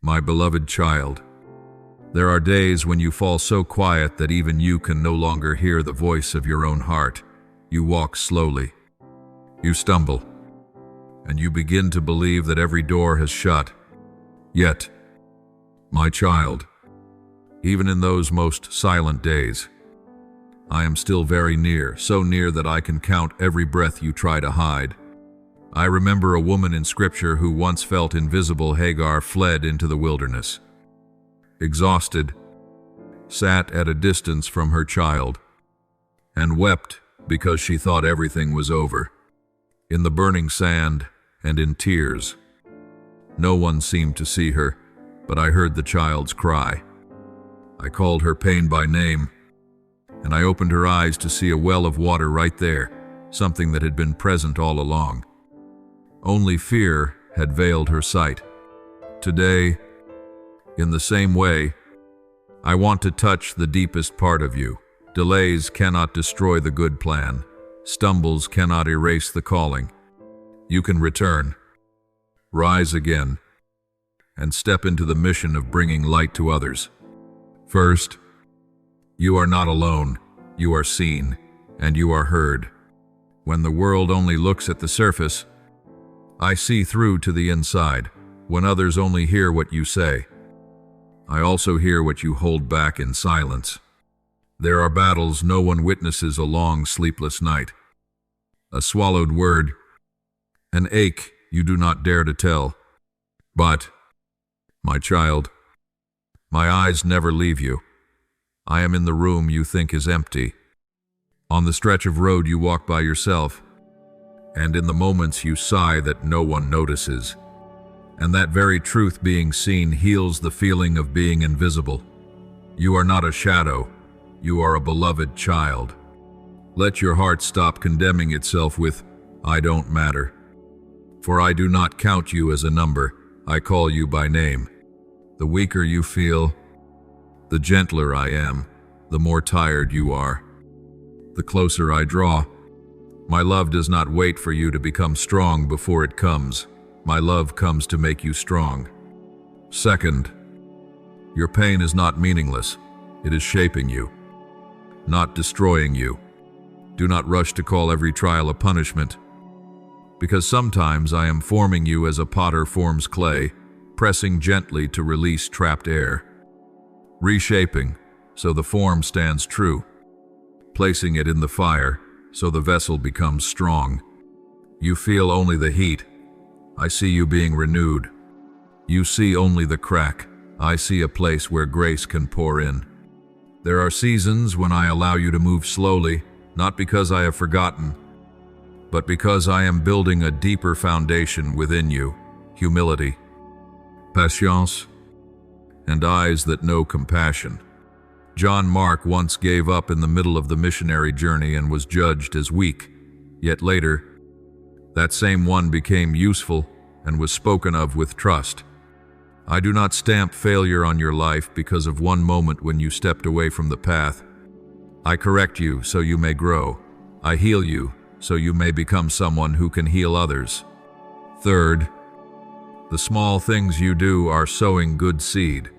My beloved child, there are days when you fall so quiet that even you can no longer hear the voice of your own heart. You walk slowly. You stumble. And you begin to believe that every door has shut. Yet, my child, even in those most silent days, I am still very near, so near that I can count every breath you try to hide. I remember a woman in Scripture who once felt invisible. Hagar fled into the wilderness. Exhausted, sat at a distance from her child, and wept because she thought everything was over. In the burning sand and in tears. No one seemed to see her, but I heard the child's cry. I called her pain by name, and I opened her eyes to see a well of water right there, something that had been present all along. Only fear had veiled her sight. Today, in the same way, I want to touch the deepest part of you. Delays cannot destroy the good plan. Stumbles cannot erase the calling. You can return, rise again, and step into the mission of bringing light to others. First, you are not alone. You are seen, and you are heard. When the world only looks at the surface, I see through to the inside. When others only hear what you say, I also hear what you hold back in silence. There are battles no one witnesses, a long sleepless night, a swallowed word, an ache you do not dare to tell. But, my child, my eyes never leave you. I am in the room you think is empty, on the stretch of road you walk by yourself, and in the moments you sigh that no one notices. And that very truth, being seen, heals the feeling of being invisible. You are not a shadow. You are a beloved child. Let your heart stop condemning itself with, "I don't matter." For I do not count you as a number. I call you by name. The weaker you feel, the gentler I am, the more tired you are. The closer I draw. My love does not wait for you to become strong before it comes. My love comes to make you strong. Second, your pain is not meaningless. It is shaping you, not destroying you. Do not rush to call every trial a punishment, because sometimes I am forming you as a potter forms clay, pressing gently to release trapped air. Reshaping so the form stands true, placing it in the fire so the vessel becomes strong. You feel only the heat. I see you being renewed. You see only the crack. I see a place where grace can pour in. There are seasons when I allow you to move slowly, not because I have forgotten, but because I am building a deeper foundation within you. Humility, patience, and eyes that know compassion. John Mark once gave up in the middle of the missionary journey and was judged as weak. Yet later, that same one became useful and was spoken of with trust. I do not stamp failure on your life because of one moment when you stepped away from the path. I correct you so you may grow. I heal you so you may become someone who can heal others. Third, the small things you do are sowing good seed,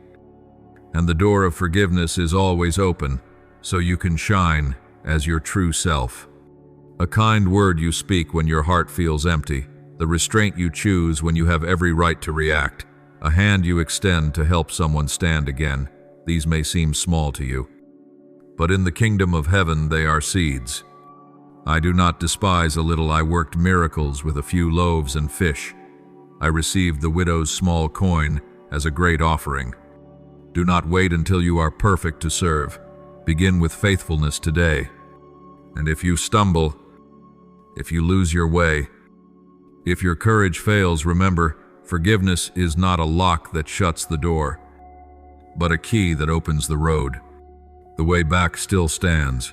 and the door of forgiveness is always open so you can shine as your true self. A kind word you speak when your heart feels empty, the restraint you choose when you have every right to react, a hand you extend to help someone stand again. These may seem small to you, but in the kingdom of heaven they are seeds. I do not despise a little. I worked miracles with a few loaves and fish. I received the widow's small coin as a great offering. Do not wait until you are perfect to serve. Begin with faithfulness today. And if you stumble, if you lose your way, if your courage fails, remember, forgiveness is not a lock that shuts the door, but a key that opens the road. The way back still stands,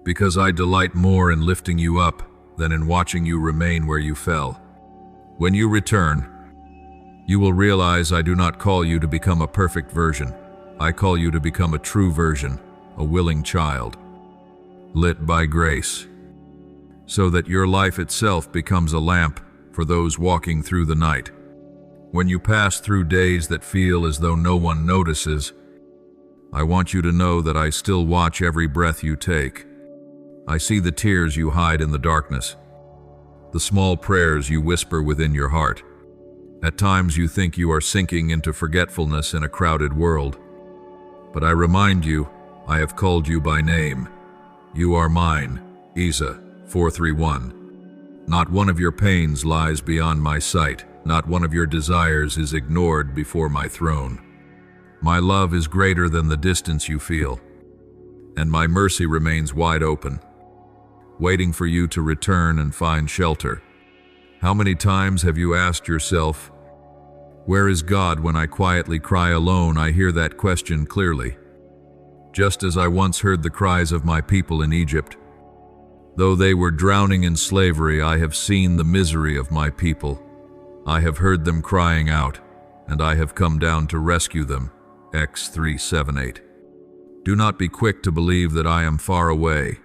because I delight more in lifting you up than in watching you remain where you fell. When you return, you will realize I do not call you to become a perfect version. I call you to become a true version, a willing child, lit by grace, so that your life itself becomes a lamp for those walking through the night. When you pass through days that feel as though no one notices, I want you to know that I still watch every breath you take. I see the tears you hide in the darkness, the small prayers you whisper within your heart. At times you think you are sinking into forgetfulness in a crowded world. But I remind you, I have called you by name. You are mine, Isa 431. Not one of your pains lies beyond my sight. Not one of your desires is ignored before my throne. My love is greater than the distance you feel, and my mercy remains wide open, waiting for you to return and find shelter. How many times have you asked yourself, where is God when I quietly cry alone? I hear that question clearly. Just as I once heard the cries of my people in Egypt. Though they were drowning in slavery, I have seen the misery of my people. I have heard them crying out, and I have come down to rescue them. X 3:7-8. Do not be quick to believe that I am far away,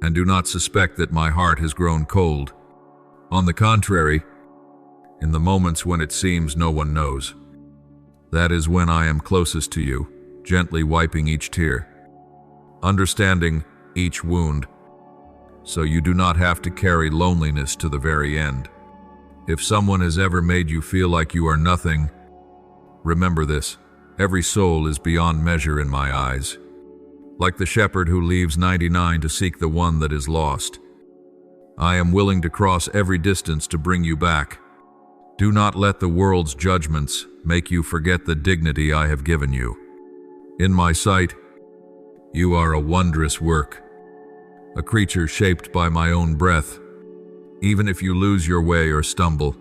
and do not suspect that my heart has grown cold. On the contrary, in the moments when it seems no one knows, that is when I am closest to you, gently wiping each tear, understanding each wound, so you do not have to carry loneliness to the very end. If someone has ever made you feel like you are nothing, remember this: every soul is beyond measure in my eyes. Like the shepherd who leaves 99 to seek the one that is lost, I am willing to cross every distance to bring you back. Do not let the world's judgments make you forget the dignity I have given you. In my sight, you are a wondrous work, a creature shaped by my own breath. Even if you lose your way or stumble,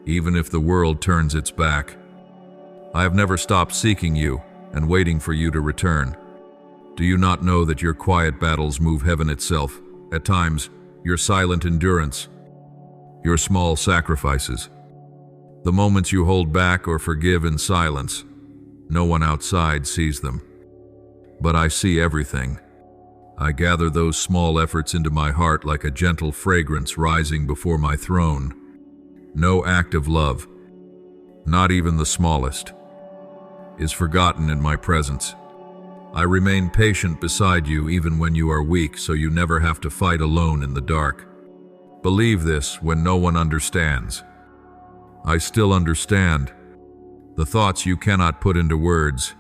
even if the world turns its back, I have never stopped seeking you and waiting for you to return. Do you not know that your quiet battles move heaven itself? At times, your silent endurance, your small sacrifices, the moments you hold back or forgive in silence, no one outside sees them. But I see everything. I gather those small efforts into my heart like a gentle fragrance rising before my throne. No act of love, not even the smallest, is forgotten in my presence. I remain patient beside you even when you are weak, so you never have to fight alone in the dark. Believe this when no one understands. I still understand. The thoughts you cannot put into words,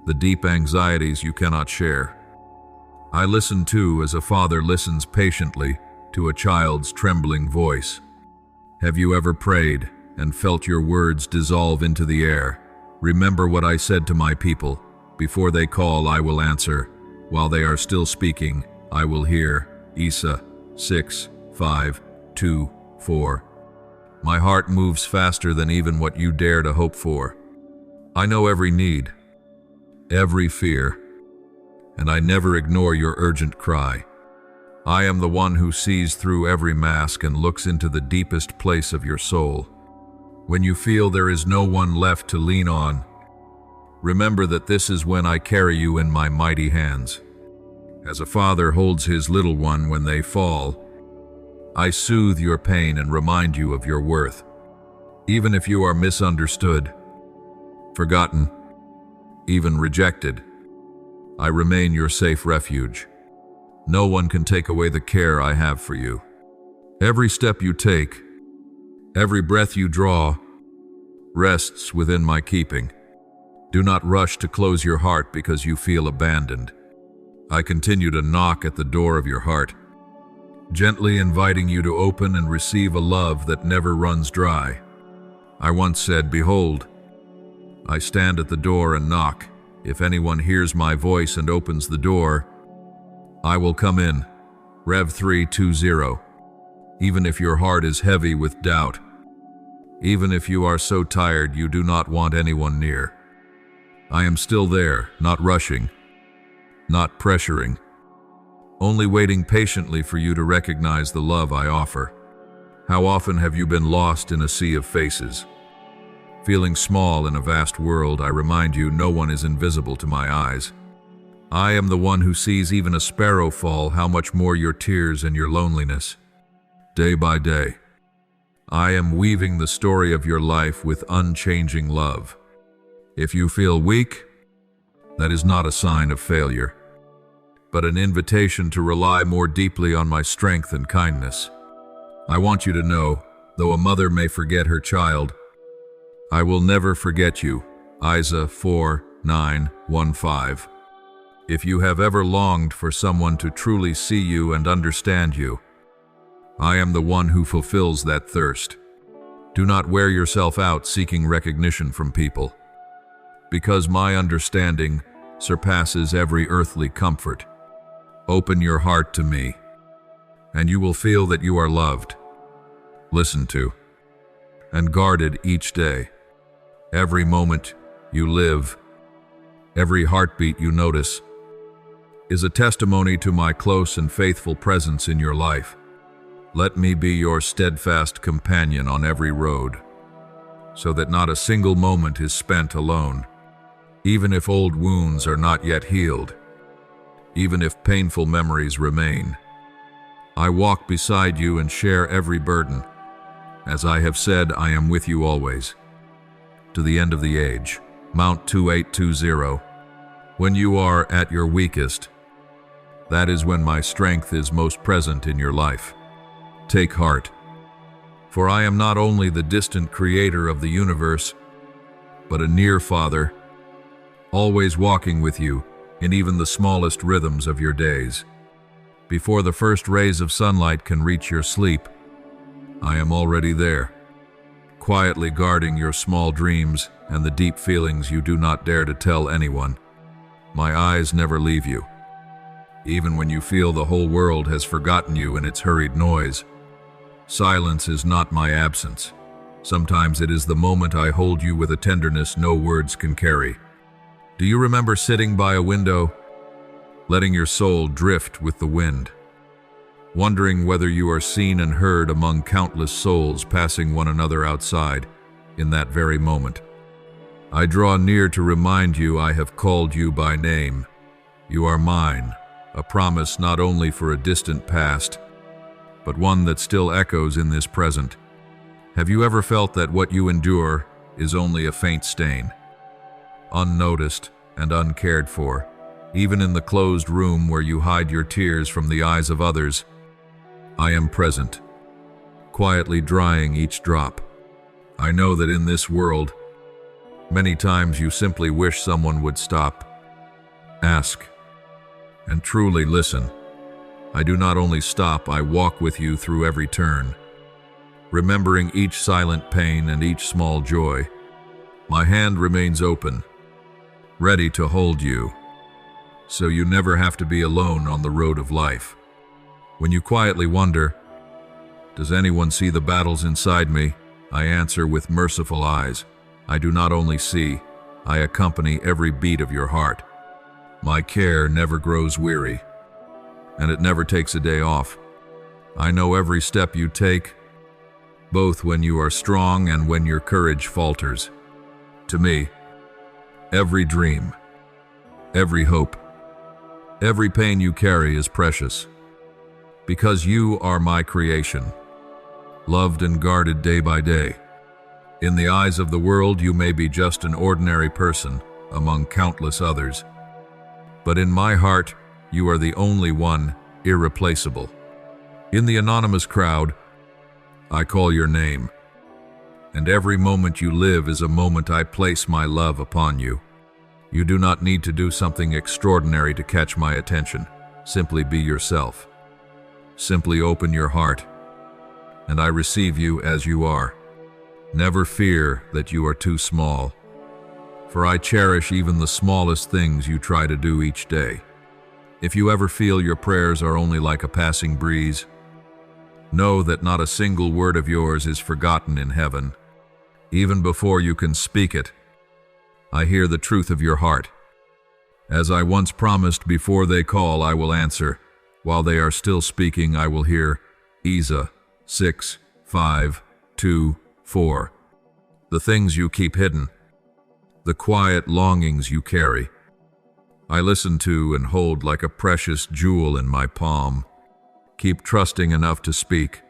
the deep anxieties you cannot share. I listen too, as a father listens patiently to a child's trembling voice. Have you ever prayed and felt your words dissolve into the air? Remember what I said to my people. Before they call, I will answer. While they are still speaking, I will hear. Isa 6:5-2-4. My heart moves faster than even what you dare to hope for. I know every need, every fear, and I never ignore your urgent cry. I am the one who sees through every mask and looks into the deepest place of your soul. When you feel there is no one left to lean on, remember that this is when I carry you in my mighty hands. As a father holds his little one when they fall, I soothe your pain and remind you of your worth. Even if you are misunderstood, forgotten, even rejected, I remain your safe refuge. No one can take away the care I have for you. Every step you take, every breath you draw, rests within my keeping. Do not rush to close your heart because you feel abandoned. I continue to knock at the door of your heart, gently inviting you to open and receive a love that never runs dry. I once said, "Behold, I stand at the door and knock. If anyone hears my voice and opens the door, I will come in." Rev 3:20. Even if your heart is heavy with doubt, even if you are so tired you do not want anyone near, I am still there, not rushing, not pressuring, only waiting patiently for you to recognize the love I offer. How often have you been lost in a sea of faces? Feeling small in a vast world, I remind you no one is invisible to my eyes. I am the one who sees even a sparrow fall, how much more your tears and your loneliness. Day by day, I am weaving the story of your life with unchanging love. If you feel weak, that is not a sign of failure, but an invitation to rely more deeply on my strength and kindness. I want you to know, though a mother may forget her child, I will never forget you. Isa 4:9-15. If you have ever longed for someone to truly see you and understand you, I am the one who fulfills that thirst. Do not wear yourself out seeking recognition from people, because my understanding surpasses every earthly comfort. Open your heart to me, and you will feel that you are loved, listened to, and guarded each day. Every moment you live, every heartbeat you notice, is a testimony to my close and faithful presence in your life. Let me be your steadfast companion on every road, so that not a single moment is spent alone. Even if old wounds are not yet healed, even if painful memories remain, I walk beside you and share every burden. As I have said, I am with you always, to the end of the age. Mount 2820. When you are at your weakest, that is when my strength is most present in your life. Take heart, for I am not only the distant creator of the universe, but a near Father, always walking with you in even the smallest rhythms of your days. Before the first rays of sunlight can reach your sleep, I am already there, quietly guarding your small dreams and the deep feelings you do not dare to tell anyone. My eyes never leave you, even when you feel the whole world has forgotten you in its hurried noise. Silence is not my absence. Sometimes it is the moment I hold you with a tenderness no words can carry. Do you remember sitting by a window, letting your soul drift with the wind, wondering whether you are seen and heard among countless souls passing one another outside in that very moment? I draw near to remind you I have called you by name. You are mine, a promise not only for a distant past, but one that still echoes in this present. Have you ever felt that what you endure is only a faint stain, unnoticed and uncared for, even in the closed room where you hide your tears from the eyes of others? I am present, quietly drying each drop. I know that in this world, many times you simply wish someone would stop, ask, and truly listen. I do not only stop, I walk with you through every turn, remembering each silent pain and each small joy. My hand remains open, ready to hold you, so you never have to be alone on the road of life. When you quietly wonder, does anyone see the battles inside me? I answer with merciful eyes. I do not only see, I accompany every beat of your heart. My care never grows weary, and it never takes a day off. I know every step you take, both when you are strong and when your courage falters. To me, every dream, every hope, every pain you carry is precious, because you are my creation, loved and guarded day by day. In the eyes of the world, you may be just an ordinary person among countless others, but in my heart, you are the only one, irreplaceable. In the anonymous crowd, I call your name, and every moment you live is a moment I place my love upon you. You do not need to do something extraordinary to catch my attention. Simply be yourself. Simply open your heart, and I receive you as you are. Never fear that you are too small, for I cherish even the smallest things you try to do each day. If you ever feel your prayers are only like a passing breeze, know that not a single word of yours is forgotten in heaven. Even before you can speak it, I hear the truth of your heart. As I once promised, before they call, I will answer. While they are still speaking, I will hear Isa 6:5-2-4. The things you keep hidden, the quiet longings you carry, I listen to and hold like a precious jewel in my palm. Keep trusting enough to speak,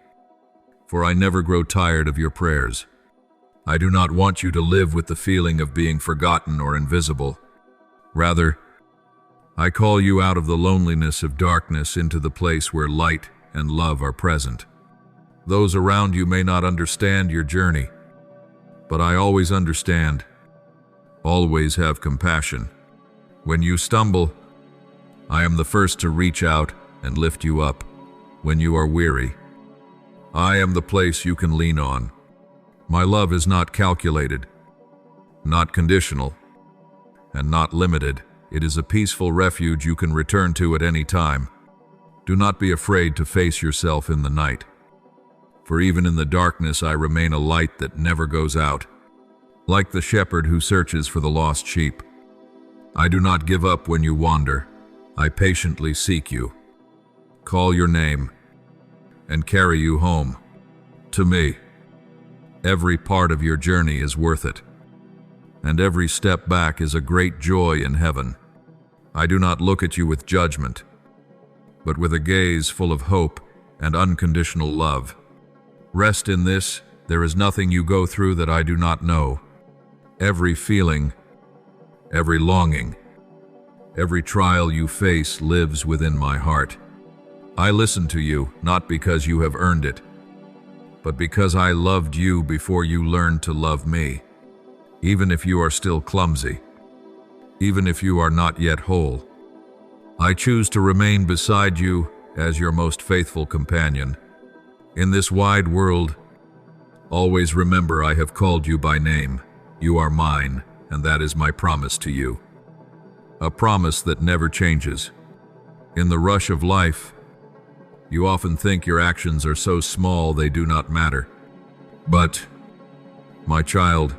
for I never grow tired of your prayers. I do not want you to live with the feeling of being forgotten or invisible. Rather, I call you out of the loneliness of darkness into the place where light and love are present. Those around you may not understand your journey, but I always understand, always have compassion. When you stumble, I am the first to reach out and lift you up. When you are weary, I am the place you can lean on. My love is not calculated, not conditional, and not limited. It is a peaceful refuge you can return to at any time. Do not be afraid to face yourself in the night, for even in the darkness I remain a light that never goes out. Like the shepherd who searches for the lost sheep, I do not give up when you wander. I patiently seek you, call your name, and carry you home. To me, every part of your journey is worth it, and every step back is a great joy in heaven. I do not look at you with judgment, but with a gaze full of hope and unconditional love. Rest in this, there is nothing you go through that I do not know. Every feeling, every longing, every trial you face lives within my heart. I listen to you, not because you have earned it, but because I loved you before you learned to love me. Even if you are still clumsy, even if you are not yet whole, I choose to remain beside you as your most faithful companion. In this wide world, always remember I have called you by name. You are mine, and that is my promise to you. A promise that never changes. In the rush of life, you often think your actions are so small they do not matter. But, my child,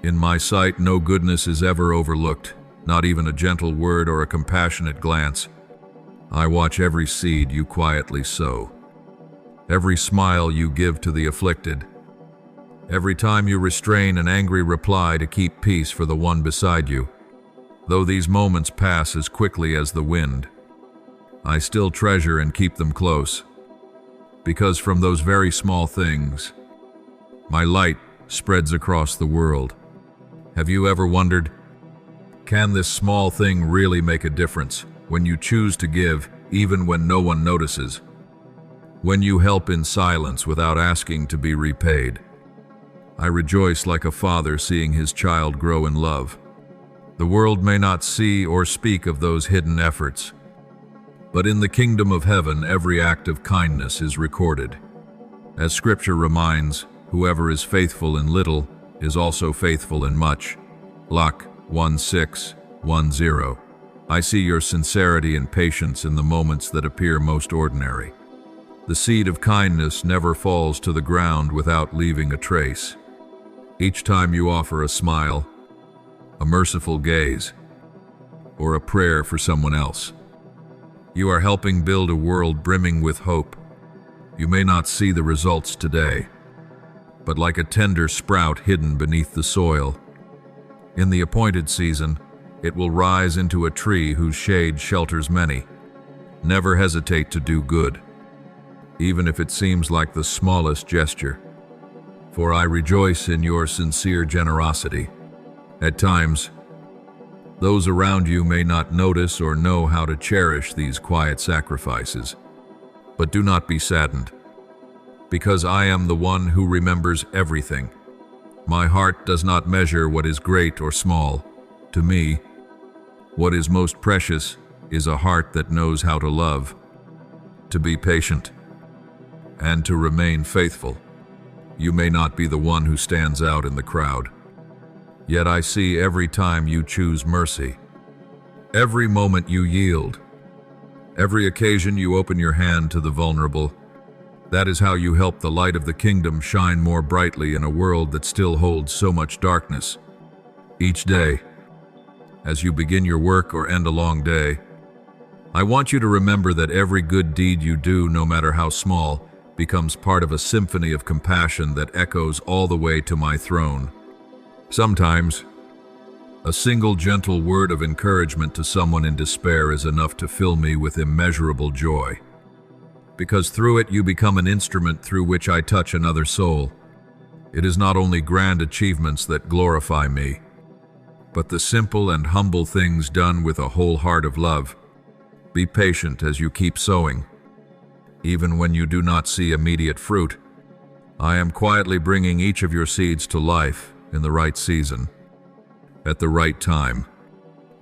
in my sight no goodness is ever overlooked, not even a gentle word or a compassionate glance. I watch every seed you quietly sow, every smile you give to the afflicted, every time you restrain an angry reply to keep peace for the one beside you. Though these moments pass as quickly as the wind, I still treasure and keep them close, because from those very small things, my light spreads across the world. Have you ever wondered, can this small thing really make a difference when you choose to give even when no one notices? When you help in silence without asking to be repaid? I rejoice like a father seeing his child grow in love. The world may not see or speak of those hidden efforts, but in the kingdom of heaven every act of kindness is recorded. As Scripture reminds, whoever is faithful in little is also faithful in much. Luke 1:6-10. I see your sincerity and patience in the moments that appear most ordinary. The seed of kindness never falls to the ground without leaving a trace. Each time you offer a smile, a merciful gaze, or a prayer for someone else, you are helping build a world brimming with hope. You may not see the results today, but like a tender sprout hidden beneath the soil, in the appointed season, it will rise into a tree whose shade shelters many. Never hesitate to do good, even if it seems like the smallest gesture, for I rejoice in your sincere generosity. At times, those around you may not notice or know how to cherish these quiet sacrifices, but do not be saddened, because I am the one who remembers everything. My heart does not measure what is great or small. To me, what is most precious is a heart that knows how to love, to be patient, and to remain faithful. You may not be the one who stands out in the crowd, yet I see every time you choose mercy, every moment you yield, every occasion you open your hand to the vulnerable. That is how you help the light of the kingdom shine more brightly in a world that still holds so much darkness. Each day, as you begin your work or end a long day, I want you to remember that every good deed you do, no matter how small, becomes part of a symphony of compassion that echoes all the way to my throne. Sometimes, a single gentle word of encouragement to someone in despair is enough to fill me with immeasurable joy. because through it you become an instrument through which I touch another soul. It is not only grand achievements that glorify me, but the simple and humble things done with a whole heart of love. Be patient as you keep sowing, even when you do not see immediate fruit. I am quietly bringing each of your seeds to life in the right season, at the right time,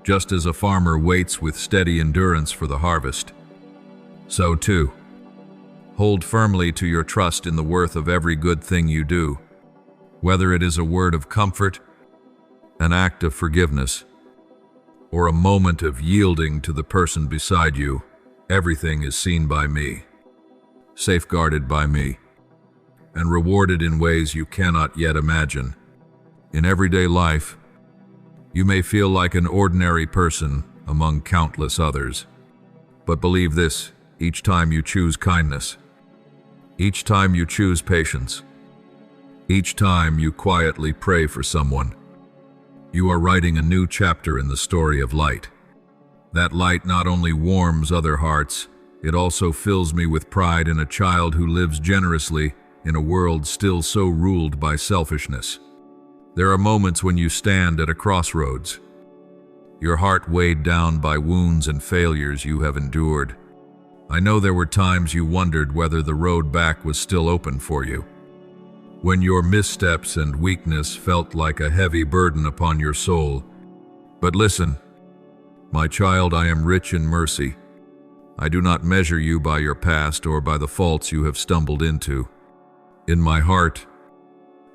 just as a farmer waits with steady endurance for the harvest. So too, hold firmly to your trust in the worth of every good thing you do, whether it is a word of comfort, an act of forgiveness, or a moment of yielding to the person beside you. Everything is seen by me, safeguarded by me, and rewarded in ways you cannot yet imagine. In everyday life, you may feel like an ordinary person among countless others. But believe this, each time you choose kindness, each time you choose patience, each time you quietly pray for someone, you are writing a new chapter in the story of light. That light not only warms other hearts, it also fills me with pride in a child who lives generously in a world still so ruled by selfishness. There are moments when you stand at a crossroads, your heart weighed down by wounds and failures you have endured. I know there were times you wondered whether the road back was still open for you, when your missteps and weakness felt like a heavy burden upon your soul. But listen, my child, I am rich in mercy. I do not measure you by your past or by the faults you have stumbled into. In my heart,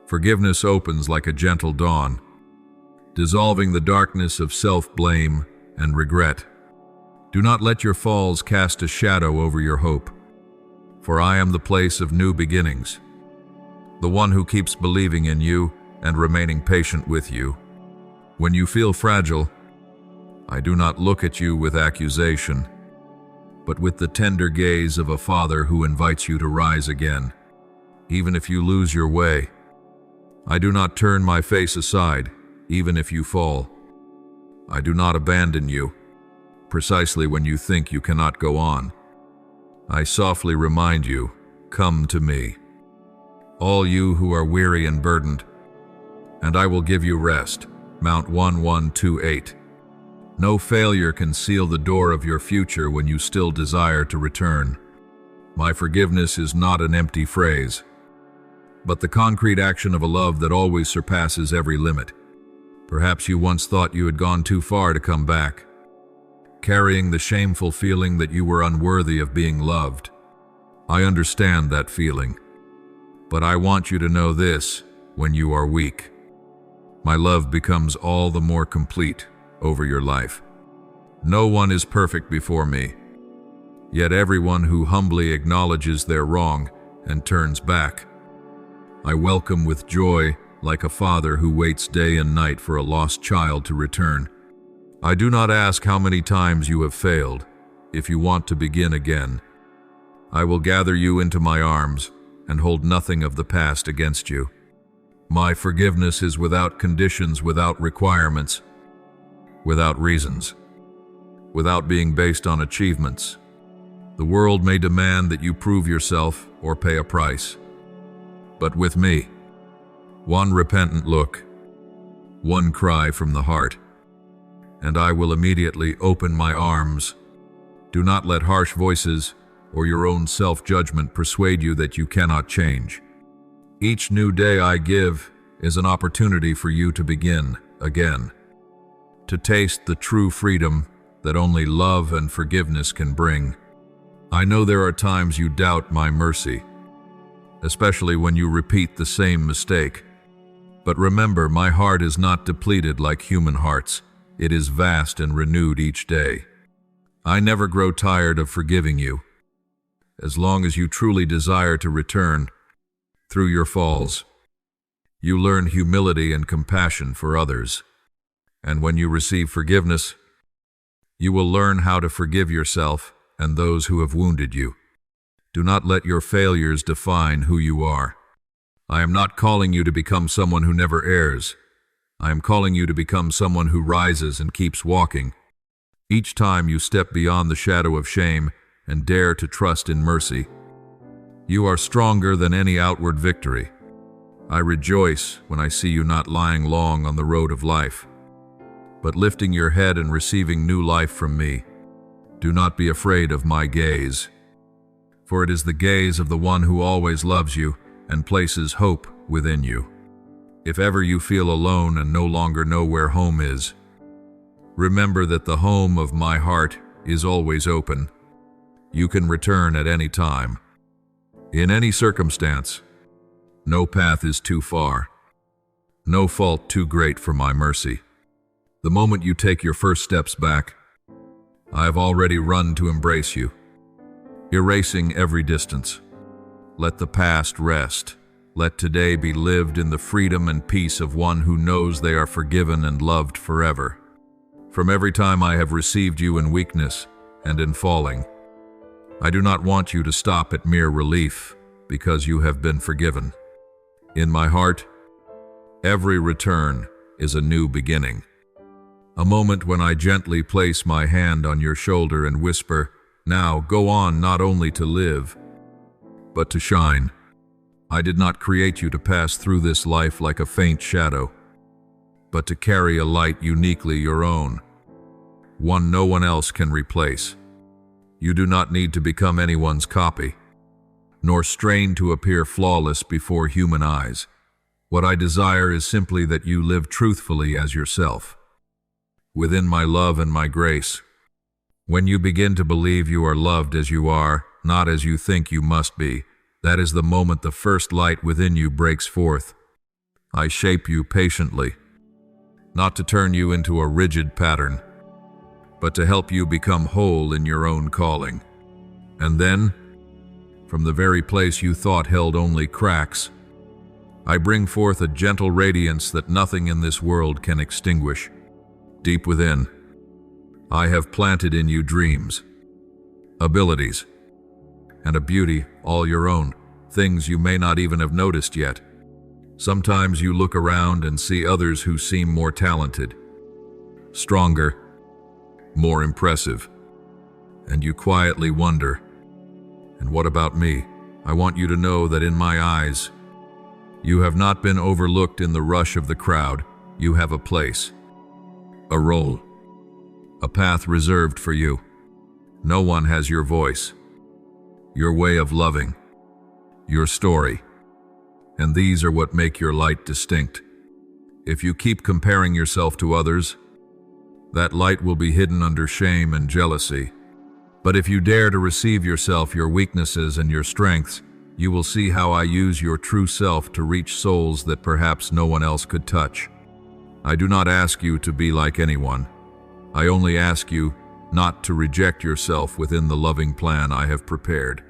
forgiveness opens like a gentle dawn, dissolving the darkness of self-blame and regret. Do not let your falls cast a shadow over your hope, for I am the place of new beginnings, the one who keeps believing in you and remaining patient with you. When you feel fragile, I do not look at you with accusation, but with the tender gaze of a father who invites you to rise again. Even if you lose your way, I do not turn my face aside, even if you fall. I do not abandon you, precisely when you think you cannot go on. I softly remind you, come to me, all you who are weary and burdened, and I will give you rest. Mount 1128. No failure can seal the door of your future when you still desire to return. My forgiveness is not an empty phrase, but the concrete action of a love that always surpasses every limit. Perhaps you once thought you had gone too far to come back, carrying the shameful feeling that you were unworthy of being loved. I understand that feeling, but I want you to know this: when you are weak, my love becomes all the more complete over your life. No one is perfect before me, yet everyone who humbly acknowledges their wrong and turns back, I welcome with joy, like a father who waits day and night for a lost child to return. I do not ask how many times you have failed. If you want to begin again, I will gather you into my arms and hold nothing of the past against you. My forgiveness is without conditions, without requirements, without reasons, without being based on achievements. The world may demand that you prove yourself or pay a price. But with me, one repentant look, one cry from the heart, and I will immediately open my arms. Do not let harsh voices or your own self-judgment persuade you that you cannot change. Each new day I give is an opportunity for you to begin again, to taste the true freedom that only love and forgiveness can bring. I know there are times you doubt my mercy, especially when you repeat the same mistake. But remember, my heart is not depleted like human hearts. It is vast and renewed each day. I never grow tired of forgiving you, as long as you truly desire to return. Through your falls, you learn humility and compassion for others. And when you receive forgiveness, you will learn how to forgive yourself and those who have wounded you. Do not let your failures define who you are. I am not calling you to become someone who never errs. I am calling you to become someone who rises and keeps walking. Each time you step beyond the shadow of shame, and dare to trust in mercy. You are stronger than any outward victory. I rejoice when I see you not lying long on the road of life, but lifting your head and receiving new life from me. Do not be afraid of my gaze, for it is the gaze of the one who always loves you and places hope within you. If ever you feel alone and no longer know where home is, remember that the home of my heart is always open. You can return at any time. In any circumstance, no path is too far, no fault too great for my mercy. The moment you take your first steps back, I have already run to embrace you, erasing every distance. Let the past rest. Let today be lived in the freedom and peace of one who knows they are forgiven and loved forever. From every time I have received you in weakness and in falling, I do not want you to stop at mere relief because you have been forgiven. In my heart, every return is a new beginning. A moment when I gently place my hand on your shoulder and whisper, "Now go on not only to live, but to shine." I did not create you to pass through this life like a faint shadow, but to carry a light uniquely your own, one no one else can replace. You do not need to become anyone's copy, nor strain to appear flawless before human eyes. What I desire is simply that you live truthfully as yourself, within my love and my grace. When you begin to believe you are loved as you are, not as you think you must be, that is the moment the first light within you breaks forth. I shape you patiently, not to turn you into a rigid pattern, but to help you become whole in your own calling. And then, from the very place you thought held only cracks, I bring forth a gentle radiance that nothing in this world can extinguish. Deep within, I have planted in you dreams, abilities, and a beauty all your own, things you may not even have noticed yet. Sometimes you look around and see others who seem more talented, stronger, more impressive, and you quietly wonder, and what about me? I want you to know that in my eyes, you have not been overlooked in the rush of the crowd. You have a place, a role, a path reserved for you. No one has your voice, your way of loving, your story, and these are what make your light distinct. If you keep comparing yourself to others, that light will be hidden under shame and jealousy. But if you dare to receive yourself, your weaknesses and your strengths, you will see how I use your true self to reach souls that perhaps no one else could touch. I do not ask you to be like anyone. I only ask you not to reject yourself within the loving plan I have prepared.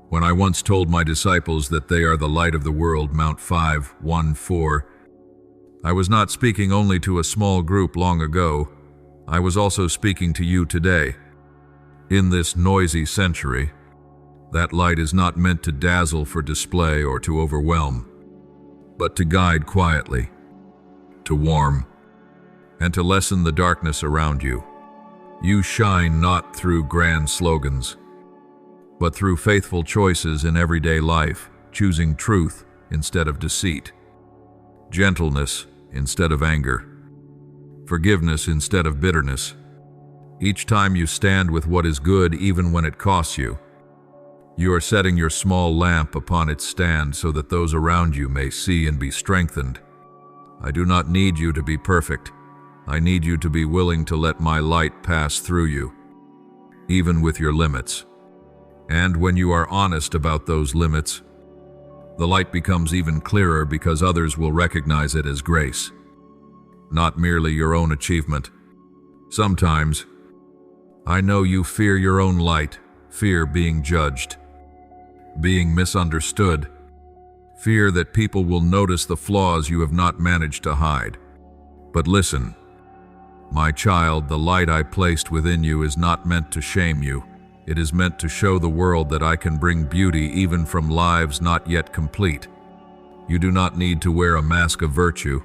When I once told my disciples that they are the light of the world, Mount 5:1-4, I was not speaking only to a small group long ago. I was also speaking to you today. In this noisy century, that light is not meant to dazzle for display or to overwhelm, but to guide quietly, to warm, and to lessen the darkness around you. You shine not through grand slogans, but through faithful choices in everyday life, choosing truth instead of deceit, gentleness instead of anger, forgiveness instead of bitterness. Each time you stand with what is good, even when it costs you, you are setting your small lamp upon its stand so that those around you may see and be strengthened. I do not need you to be perfect. I need you to be willing to let my light pass through you, even with your limits. And when you are honest about those limits, the light becomes even clearer because others will recognize it as grace, not merely your own achievement. Sometimes, I know you fear your own light, fear being judged, being misunderstood, fear that people will notice the flaws you have not managed to hide. But listen, my child, the light I placed within you is not meant to shame you. It is meant to show the world that I can bring beauty even from lives not yet complete. You do not need to wear a mask of virtue,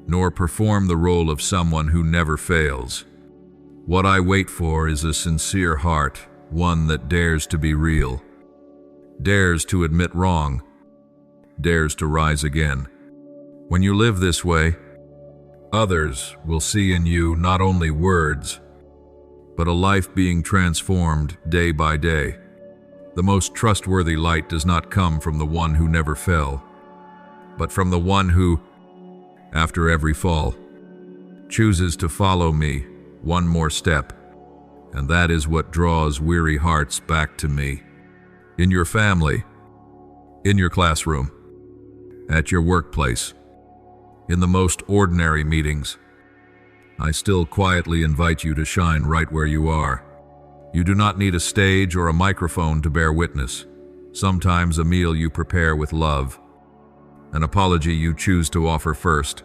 nor perform the role of someone who never fails. What I wait for is a sincere heart, one that dares to be real, dares to admit wrong, dares to rise again. When you live this way, others will see in you not only words, but a life being transformed day by day. The most trustworthy light does not come from the one who never fell, but from the one who, after every fall, chooses to follow me one more step, and that is what draws weary hearts back to me. In your family, in your classroom, at your workplace, in the most ordinary meetings, I still quietly invite you to shine right where you are. You do not need a stage or a microphone to bear witness. Sometimes a meal you prepare with love, an apology you choose to offer first,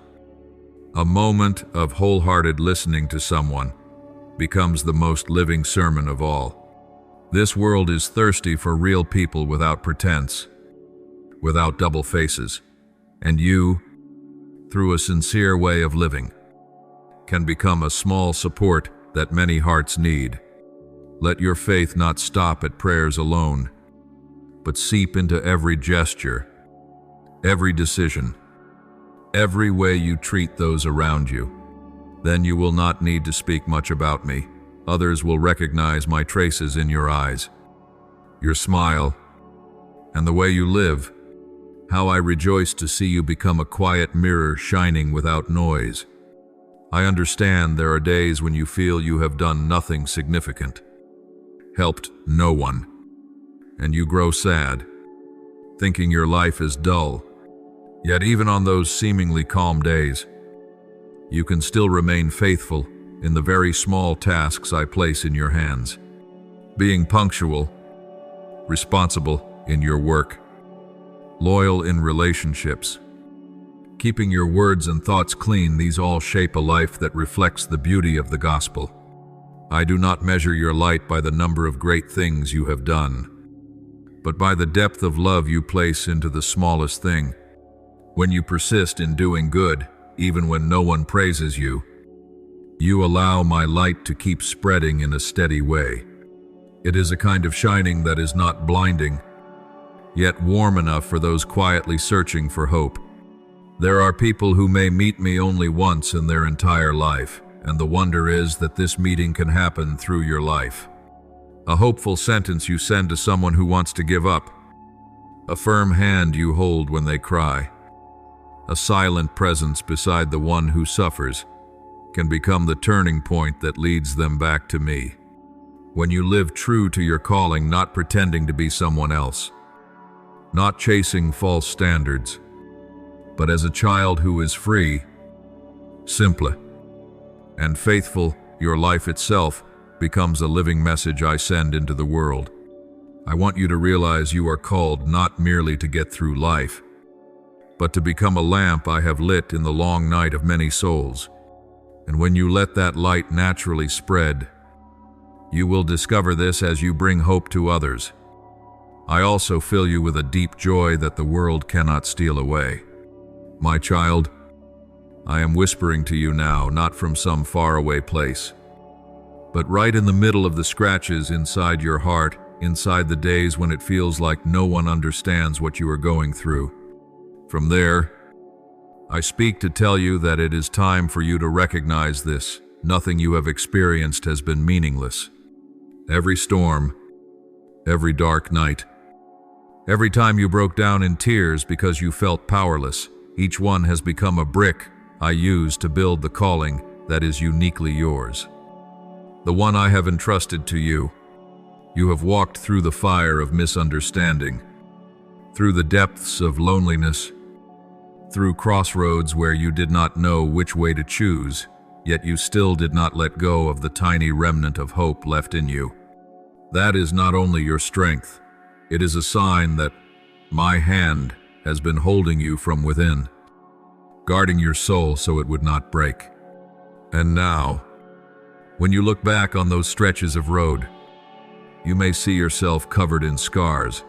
a moment of wholehearted listening to someone becomes the most living sermon of all. This world is thirsty for real people without pretense, without double faces, and you, through a sincere way of living, can become a small support that many hearts need. Let your faith not stop at prayers alone, but seep into every gesture, every decision, every way you treat those around you. Then you will not need to speak much about me. Others will recognize my traces in your eyes, your smile, and the way you live. How I rejoice to see you become a quiet mirror shining without noise. I understand there are days when you feel you have done nothing significant, helped no one, and you grow sad, thinking your life is dull. Yet even on those seemingly calm days, you can still remain faithful in the very small tasks I place in your hands. Being punctual, responsible in your work, loyal in relationships, keeping your words and thoughts clean, these all shape a life that reflects the beauty of the gospel. I do not measure your light by the number of great things you have done, but by the depth of love you place into the smallest thing. When you persist in doing good, even when no one praises you, you allow my light to keep spreading in a steady way. It is a kind of shining that is not blinding, yet warm enough for those quietly searching for hope. There are people who may meet me only once in their entire life, and the wonder is that this meeting can happen through your life. A hopeful sentence you send to someone who wants to give up, a firm hand you hold when they cry, a silent presence beside the one who suffers can become the turning point that leads them back to me. When you live true to your calling, not pretending to be someone else, not chasing false standards, but as a child who is free, simple, and faithful, your life itself becomes a living message I send into the world. I want you to realize you are called not merely to get through life, but to become a lamp I have lit in the long night of many souls. And when you let that light naturally spread, you will discover this as you bring hope to others. I also fill you with a deep joy that the world cannot steal away. My child, I am whispering to you now, not from some faraway place, but right in the middle of the scratches inside your heart, inside the days when it feels like no one understands what you are going through. From there, I speak to tell you that it is time for you to recognize this. Nothing you have experienced has been meaningless. Every storm, every dark night, every time you broke down in tears because you felt powerless, each one has become a brick I use to build the calling that is uniquely yours. The one I have entrusted to you. You have walked through the fire of misunderstanding, through the depths of loneliness, through crossroads where you did not know which way to choose, yet you still did not let go of the tiny remnant of hope left in you. That is not only your strength, it is a sign that my hand has been holding you from within, guarding your soul so it would not break. And now, when you look back on those stretches of road, you may see yourself covered in scars.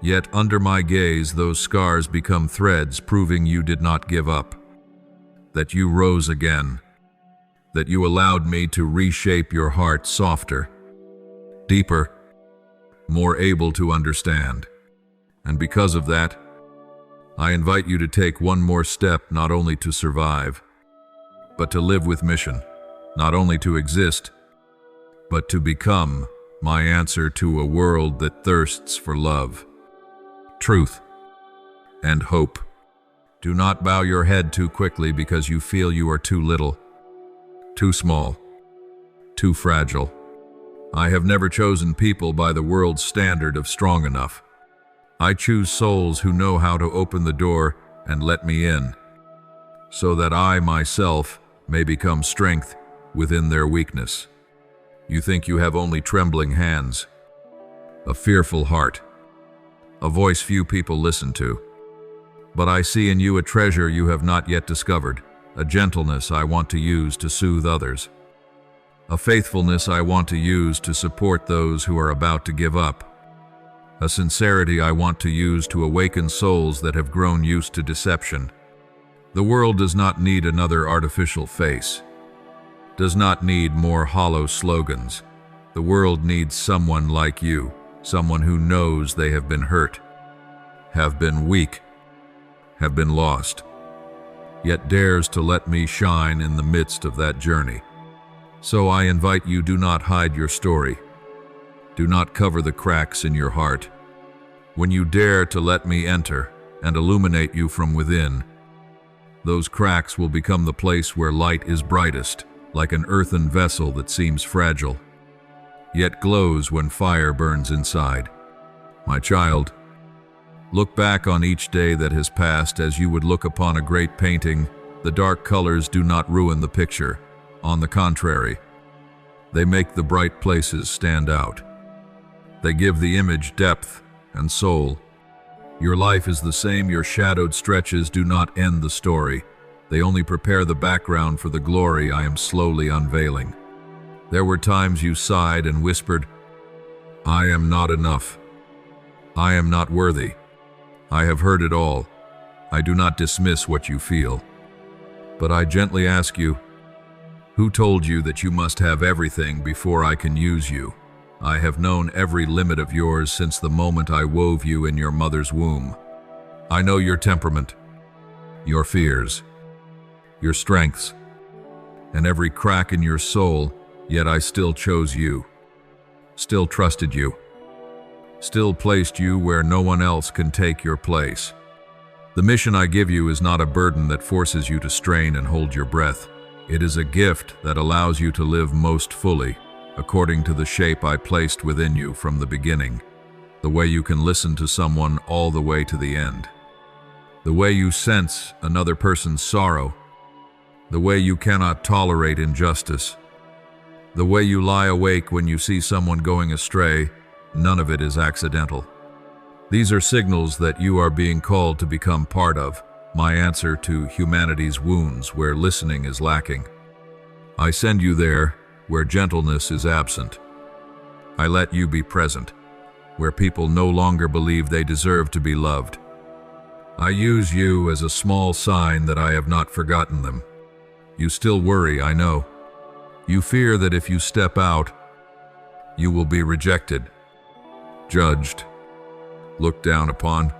Yet under my gaze, those scars become threads proving you did not give up, that you rose again, that you allowed me to reshape your heart softer, deeper, more able to understand. And because of that, I invite you to take one more step, not only to survive, but to live with mission, not only to exist, but to become my answer to a world that thirsts for love, truth, and hope. Do not bow your head too quickly because you feel you are too little, too small, too fragile. I have never chosen people by the world's standard of strong enough. I choose souls who know how to open the door and let me in, so that I myself may become strength within their weakness. You think you have only trembling hands, a fearful heart, a voice few people listen to. But I see in you a treasure you have not yet discovered, a gentleness I want to use to soothe others, a faithfulness I want to use to support those who are about to give up, a sincerity I want to use to awaken souls that have grown used to deception. The world does not need another artificial face, does not need more hollow slogans. The world needs someone like you, someone who knows they have been hurt, have been weak, have been lost, yet dares to let me shine in the midst of that journey. So I invite you, do not hide your story. Do not cover the cracks in your heart. When you dare to let me enter and illuminate you from within, those cracks will become the place where light is brightest, like an earthen vessel that seems fragile, yet glows when fire burns inside. My child, look back on each day that has passed as you would look upon a great painting. The dark colors do not ruin the picture. On the contrary, they make the bright places stand out. They give the image depth and soul. Your life is the same. Your shadowed stretches do not end the story. They only prepare the background for the glory I am slowly unveiling. There were times you sighed and whispered, "I am not enough. I am not worthy." I have heard it all. I do not dismiss what you feel. But I gently ask you, who told you that you must have everything before I can use you? I have known every limit of yours since the moment I wove you in your mother's womb. I know your temperament, your fears, your strengths, and every crack in your soul, yet I still chose you, still trusted you, still placed you where no one else can take your place. The mission I give you is not a burden that forces you to strain and hold your breath. It is a gift that allows you to live most fully, according to the shape I placed within you from the beginning, the way you can listen to someone all the way to the end, the way you sense another person's sorrow, the way you cannot tolerate injustice, the way you lie awake when you see someone going astray. None of it is accidental. These are signals that you are being called to become part of, my answer to humanity's wounds where listening is lacking. I send you there where gentleness is absent. I let you be present, where people no longer believe they deserve to be loved. I use you as a small sign that I have not forgotten them. You still worry, I know. You fear that if you step out, you will be rejected, judged, looked down upon.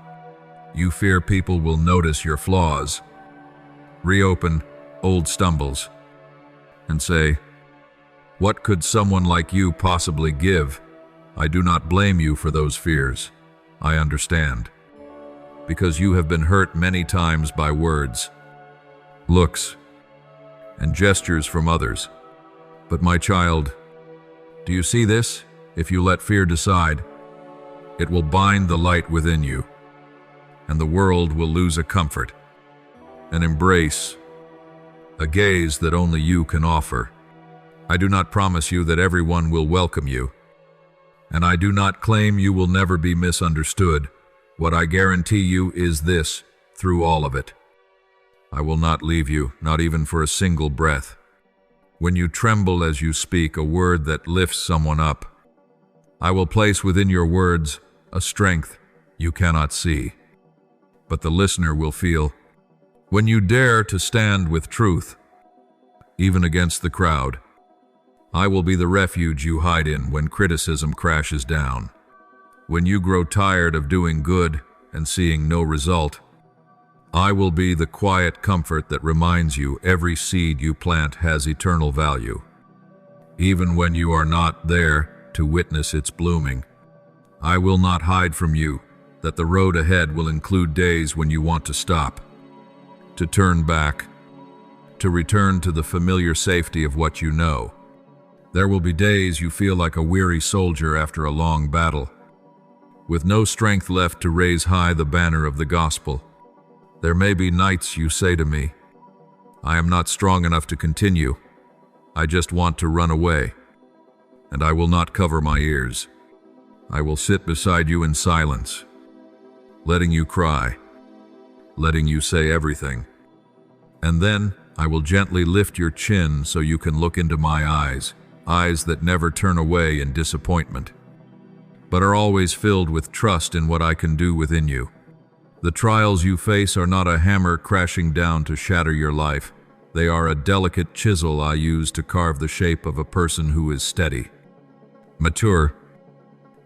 You fear people will notice your flaws, reopen old stumbles, and say, "What could someone like you possibly give?" I do not blame you for those fears. I understand. Because you have been hurt many times by words, looks, and gestures from others. But my child, do you see this? If you let fear decide, it will bind the light within you, and the world will lose a comfort, an embrace, a gaze that only you can offer. I do not promise you that everyone will welcome you, and I do not claim you will never be misunderstood. What I guarantee you is this: through all of it, I will not leave you, not even for a single breath. When you tremble as you speak a word that lifts someone up, I will place within your words a strength you cannot see, but the listener will feel. When you dare to stand with truth, even against the crowd, I will be the refuge you hide in when criticism crashes down. When you grow tired of doing good and seeing no result, I will be the quiet comfort that reminds you every seed you plant has eternal value. Even when you are not there to witness its blooming, I will not hide from you that the road ahead will include days when you want to stop, to turn back, to return to the familiar safety of what you know. There will be days you feel like a weary soldier after a long battle, with no strength left to raise high the banner of the gospel. There may be nights you say to me, I am not strong enough to continue. I just want to run away. And I will not cover my ears. I will sit beside you in silence, letting you cry, letting you say everything. And then I will gently lift your chin so you can look into my eyes, eyes that never turn away in disappointment, but are always filled with trust in what I can do within you. The trials you face are not a hammer crashing down to shatter your life. They are a delicate chisel I use to carve the shape of a person who is steady, mature,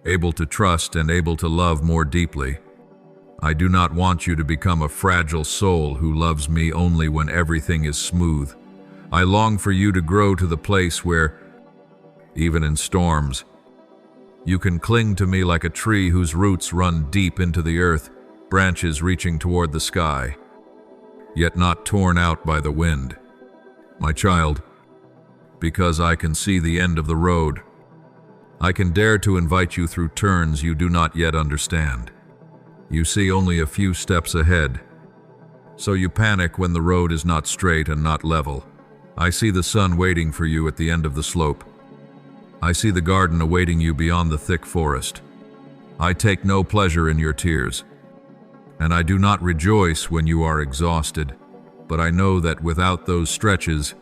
able to trust and able to love more deeply. I do not want you to become a fragile soul who loves me only when everything is smooth. I long for you to grow to the place where, even in storms, you can cling to me like a tree whose roots run deep into the earth, branches reaching toward the sky, yet not torn out by the wind. My child, because I can see the end of the road, I can dare to invite you through turns you do not yet understand. You see only a few steps ahead, so you panic when the road is not straight and not level. I see the sun waiting for you at the end of the slope. I see the garden awaiting you beyond the thick forest. I take no pleasure in your tears, and I do not rejoice when you are exhausted, but I know that without those stretches,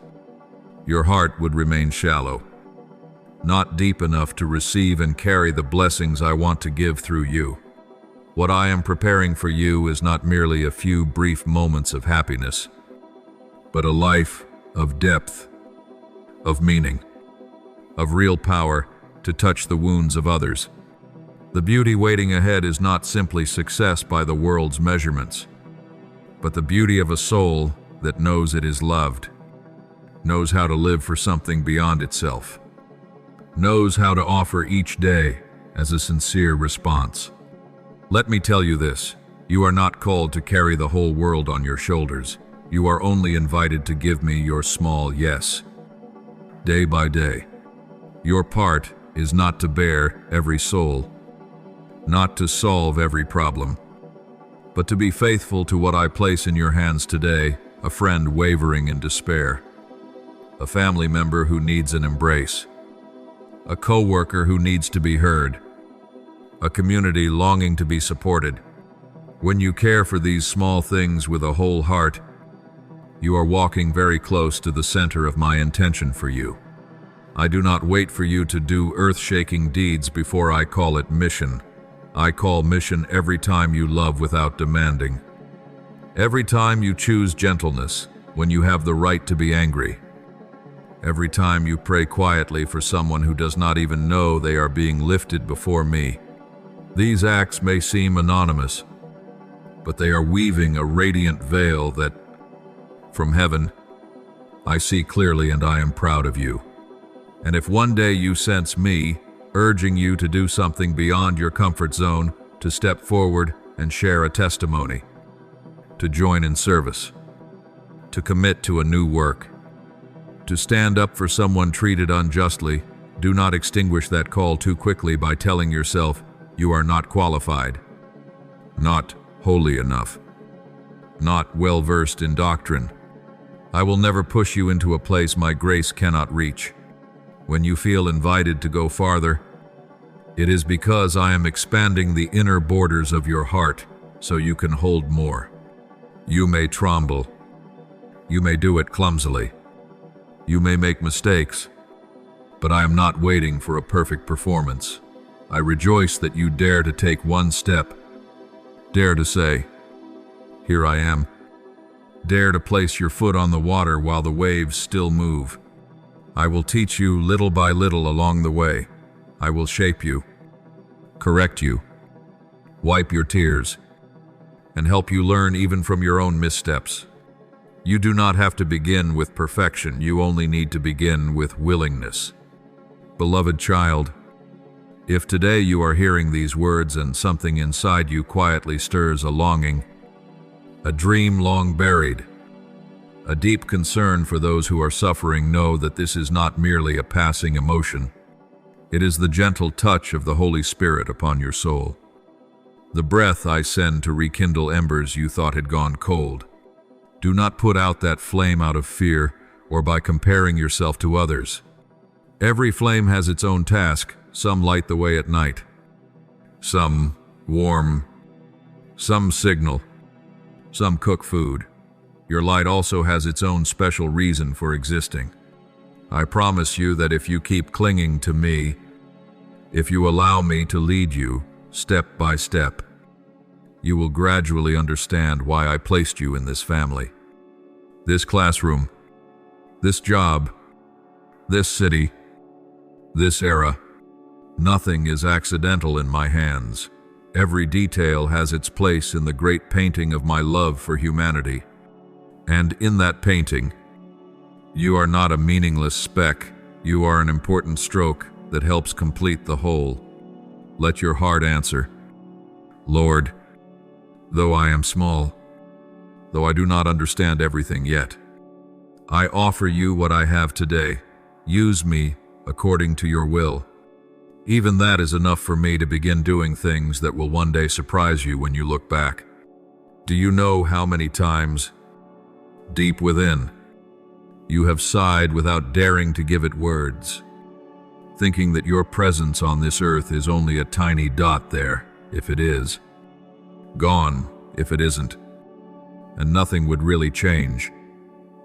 your heart would remain shallow, not deep enough to receive and carry the blessings I want to give through you. What I am preparing for you is not merely a few brief moments of happiness, but a life of depth, of meaning, of real power to touch the wounds of others. The beauty waiting ahead is not simply success by the world's measurements, but the beauty of a soul that knows it is loved, knows how to live for something beyond itself, knows how to offer each day as a sincere response. Let me tell you this, you are not called to carry the whole world on your shoulders. You are only invited to give me your small yes, day by day. Your part is not to bear every soul, not to solve every problem, but to be faithful to what I place in your hands today, a friend wavering in despair, a family member who needs an embrace, a co-worker who needs to be heard, a community longing to be supported. When you care for these small things with a whole heart, you are walking very close to the center of my intention for you. I do not wait for you to do earth-shaking deeds before I call it mission. I call mission every time you love without demanding. Every time you choose gentleness when you have the right to be angry. Every time you pray quietly for someone who does not even know they are being lifted before me. These acts may seem anonymous, but they are weaving a radiant veil that, from heaven, I see clearly and I am proud of you. And if one day you sense me urging you to do something beyond your comfort zone, to step forward and share a testimony, to join in service, to commit to a new work, to stand up for someone treated unjustly, do not extinguish that call too quickly by telling yourself you are not qualified, not holy enough, not well-versed in doctrine. I will never push you into a place my grace cannot reach. When you feel invited to go farther, it is because I am expanding the inner borders of your heart so you can hold more. You may tremble. You may do it clumsily. You may make mistakes, but I am not waiting for a perfect performance. I rejoice that you dare to take one step, dare to say, "Here I am." Dare to place your foot on the water while the waves still move. I will teach you little by little along the way. I will shape you, correct you, wipe your tears, and help you learn even from your own missteps. You do not have to begin with perfection, you only need to begin with willingness. Beloved child, if today you are hearing these words and something inside you quietly stirs a longing, a dream long buried, a deep concern for those who are suffering, know that this is not merely a passing emotion. It is the gentle touch of the Holy Spirit upon your soul. The breath I send to rekindle embers you thought had gone cold. Do not put out that flame out of fear or by comparing yourself to others. Every flame has its own task. Some light the way at night, some warm, some signal, some cook food. Your light also has its own special reason for existing. I promise you that if you keep clinging to me, if you allow me to lead you step by step, you will gradually understand why I placed you in this family, this classroom, this job, this city, this era. Nothing is accidental in my hands. Every detail has its place in the great painting of my love for humanity. And in that painting, you are not a meaningless speck. You are an important stroke that helps complete the whole. Let your heart answer, Lord, though I am small, though I do not understand everything yet, I offer you what I have today. Use me according to your will. Even that is enough for me to begin doing things that will one day surprise you when you look back. Do you know how many times, deep within, you have sighed without daring to give it words, thinking that your presence on this earth is only a tiny dot there, if it is, gone, if it isn't, and nothing would really change?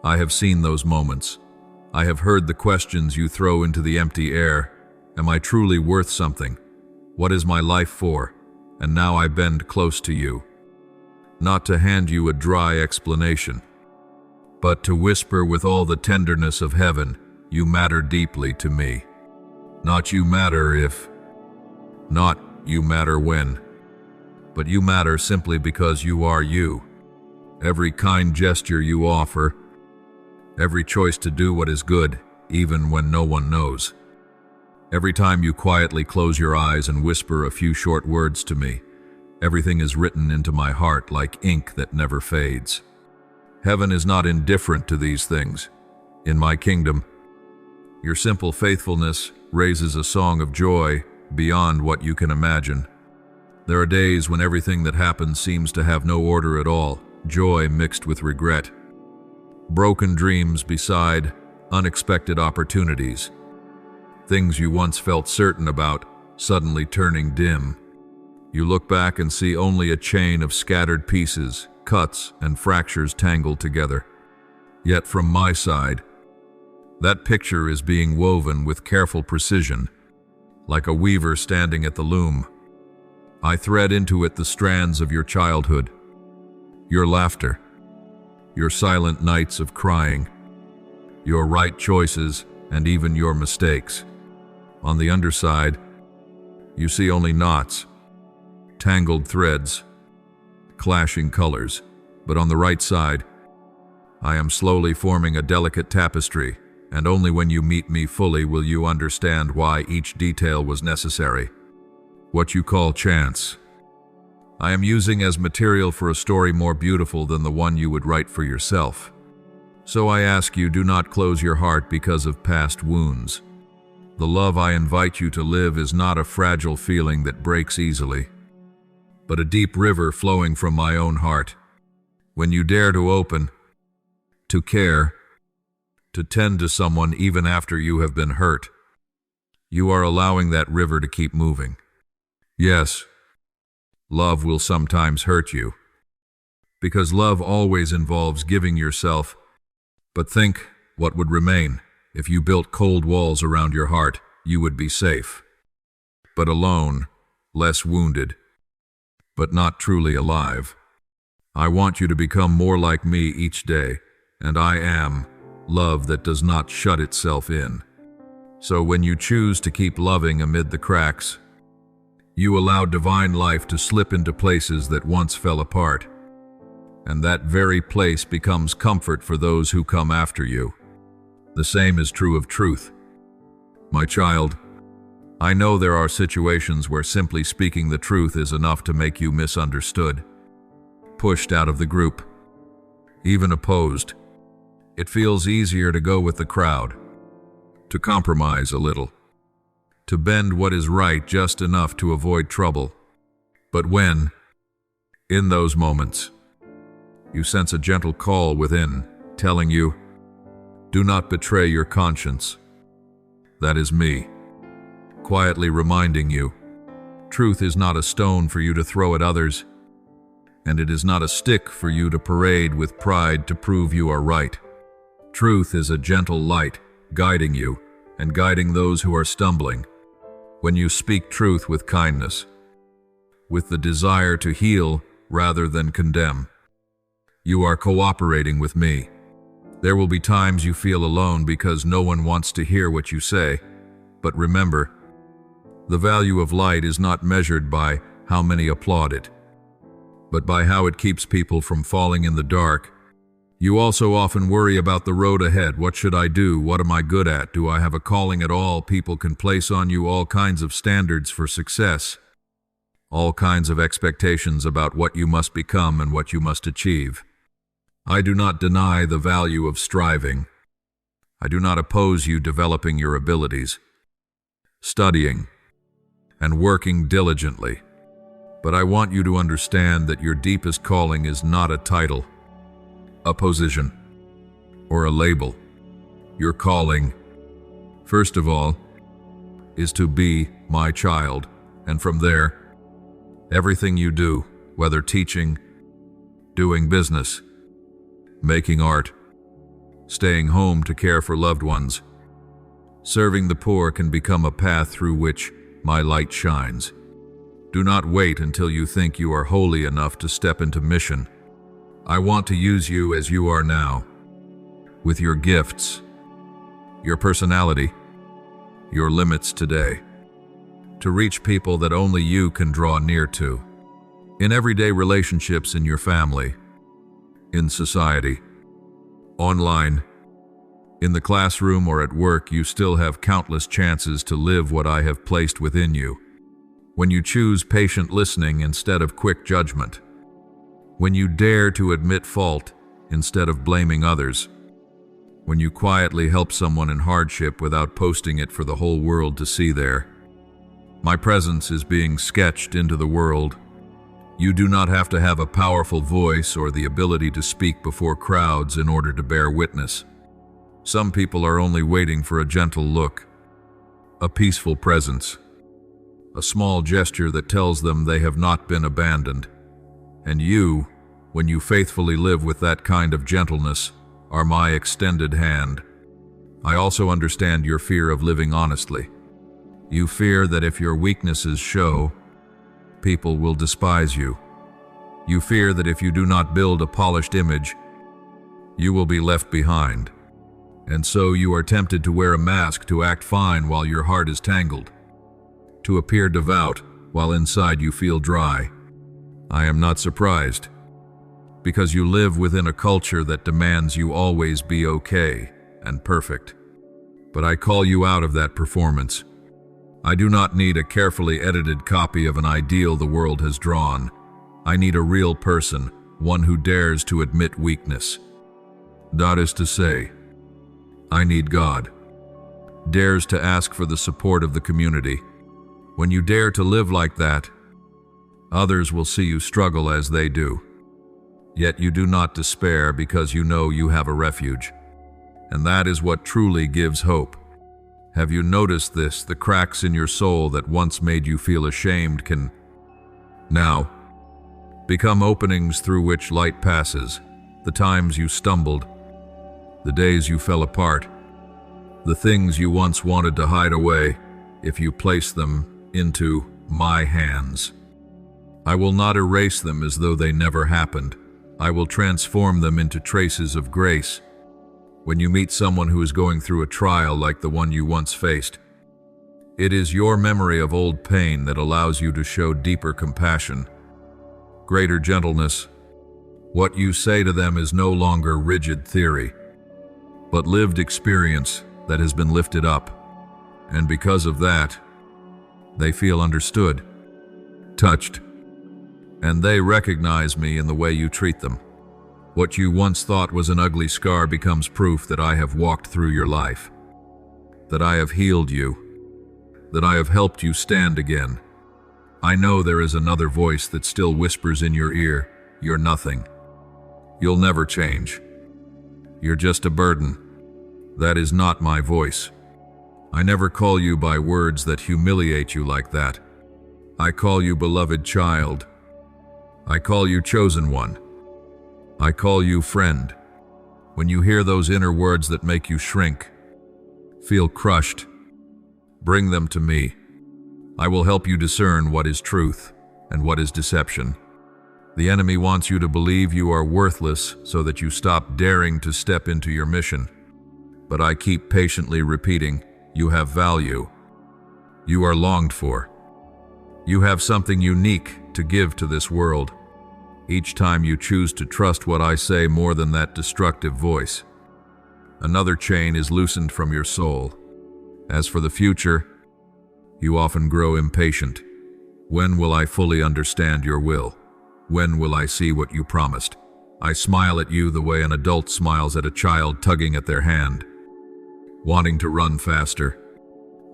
I have seen those moments. I have heard the questions you throw into the empty air. Am I truly worth something? What is my life for? And now I bend close to you, not to hand you a dry explanation, but to whisper with all the tenderness of heaven, you matter deeply to me. Not you matter if, not you matter when, but you matter simply because you are you. Every kind gesture you offer, every choice to do what is good, even when no one knows. Every time you quietly close your eyes and whisper a few short words to me, everything is written into my heart like ink that never fades. Heaven is not indifferent to these things. In my kingdom, your simple faithfulness raises a song of joy beyond what you can imagine. There are days when everything that happens seems to have no order at all, joy mixed with regret. Broken dreams beside unexpected opportunities. Things you once felt certain about, suddenly turning dim. You look back and see only a chain of scattered pieces, cuts and fractures tangled together. Yet from my side, that picture is being woven with careful precision, like a weaver standing at the loom. I thread into it the strands of your childhood, your laughter, your silent nights of crying, your right choices, and even your mistakes. On the underside, you see only knots, tangled threads, clashing colors. But on the right side, I am slowly forming a delicate tapestry, and only when you meet me fully will you understand why each detail was necessary. What you call chance, I am using as material for a story more beautiful than the one you would write for yourself. So I ask you, do not close your heart because of past wounds. The love I invite you to live is not a fragile feeling that breaks easily, but a deep river flowing from my own heart. When you dare to open, to care, to tend to someone even after you have been hurt, you are allowing that river to keep moving. Yes, love will sometimes hurt you, because love always involves giving yourself. But think what would remain. If you built cold walls around your heart, you would be safe, but alone, less wounded, but not truly alive. I want you to become more like me each day, and I am love that does not shut itself in. So when you choose to keep loving amid the cracks, you allow divine life to slip into places that once fell apart, and that very place becomes comfort for those who come after you. The same is true of truth. My child, I know there are situations where simply speaking the truth is enough to make you misunderstood, pushed out of the group, even opposed. It feels easier to go with the crowd, to compromise a little, to bend what is right just enough to avoid trouble. But when, in those moments, you sense a gentle call within, telling you, "Do not betray your conscience," that is me, quietly reminding you, truth is not a stone for you to throw at others, and it is not a stick for you to parade with pride to prove you are right. Truth is a gentle light, guiding you and guiding those who are stumbling. When you speak truth with kindness, with the desire to heal rather than condemn, you are cooperating with me. There will be times you feel alone because no one wants to hear what you say, but remember, the value of light is not measured by how many applaud it, but by how it keeps people from falling in the dark. You also often worry about the road ahead. What should I do? What am I good at? Do I have a calling at all? People can place on you all kinds of standards for success, all kinds of expectations about what you must become and what you must achieve. I do not deny the value of striving. I do not oppose you developing your abilities, studying, and working diligently. But I want you to understand that your deepest calling is not a title, a position, or a label. Your calling, first of all, is to be my child, and from there, everything you do, whether teaching, doing business, making art, staying home to care for loved ones, serving the poor, can become a path through which my light shines. Do not wait until you think you are holy enough to step into mission. I want to use you as you are now, with your gifts, your personality, your limits today, to reach people that only you can draw near to. In everyday relationships, in your family, in society, online, in the classroom or at work, you still have countless chances to live what I have placed within you. When you choose patient listening instead of quick judgment, when you dare to admit fault instead of blaming others, when you quietly help someone in hardship without posting it for the whole world to see there. My presence is being sketched into the world. You do not have to have a powerful voice or the ability to speak before crowds in order to bear witness. Some people are only waiting for a gentle look, a peaceful presence, a small gesture that tells them they have not been abandoned. And you, when you faithfully live with that kind of gentleness, are my extended hand. I also understand your fear of living honestly. You fear that if your weaknesses show, people will despise you. You fear that if you do not build a polished image, you will be left behind. And so you are tempted to wear a mask to act fine while your heart is tangled, to appear devout while inside you feel dry. I am not surprised, because you live within a culture that demands you always be okay and perfect. But I call you out of that performance. I do not need a carefully edited copy of an ideal the world has drawn. I need a real person, one who dares to admit weakness. That is to say, I need God, dares to ask for the support of the community. When you dare to live like that, others will see you struggle as they do. Yet you do not despair because you know you have a refuge. And that is what truly gives hope. Have you noticed this? The cracks in your soul that once made you feel ashamed can now become openings through which light passes. The times you stumbled, the days you fell apart, the things you once wanted to hide away, if you place them into my hands, I will not erase them as though they never happened. I will transform them into traces of grace. When you meet someone who is going through a trial like the one you once faced, it is your memory of old pain that allows you to show deeper compassion, greater gentleness. What you say to them is no longer rigid theory, but lived experience that has been lifted up. And because of that, they feel understood, touched, and they recognize me in the way you treat them. What you once thought was an ugly scar becomes proof that I have walked through your life, that I have healed you, that I have helped you stand again. I know there is another voice that still whispers in your ear, "You're nothing. You'll never change. You're just a burden." That is not my voice. I never call you by words that humiliate you like that. I call you beloved child. I call you chosen one. I call you friend. When you hear those inner words that make you shrink, feel crushed, bring them to me. I will help you discern what is truth and what is deception. The enemy wants you to believe you are worthless so that you stop daring to step into your mission. But I keep patiently repeating, you have value. You are longed for. You have something unique to give to this world. Each time you choose to trust what I say more than that destructive voice, another chain is loosened from your soul. As for the future, you often grow impatient. When will I fully understand your will? When will I see what you promised? I smile at you the way an adult smiles at a child tugging at their hand, wanting to run faster.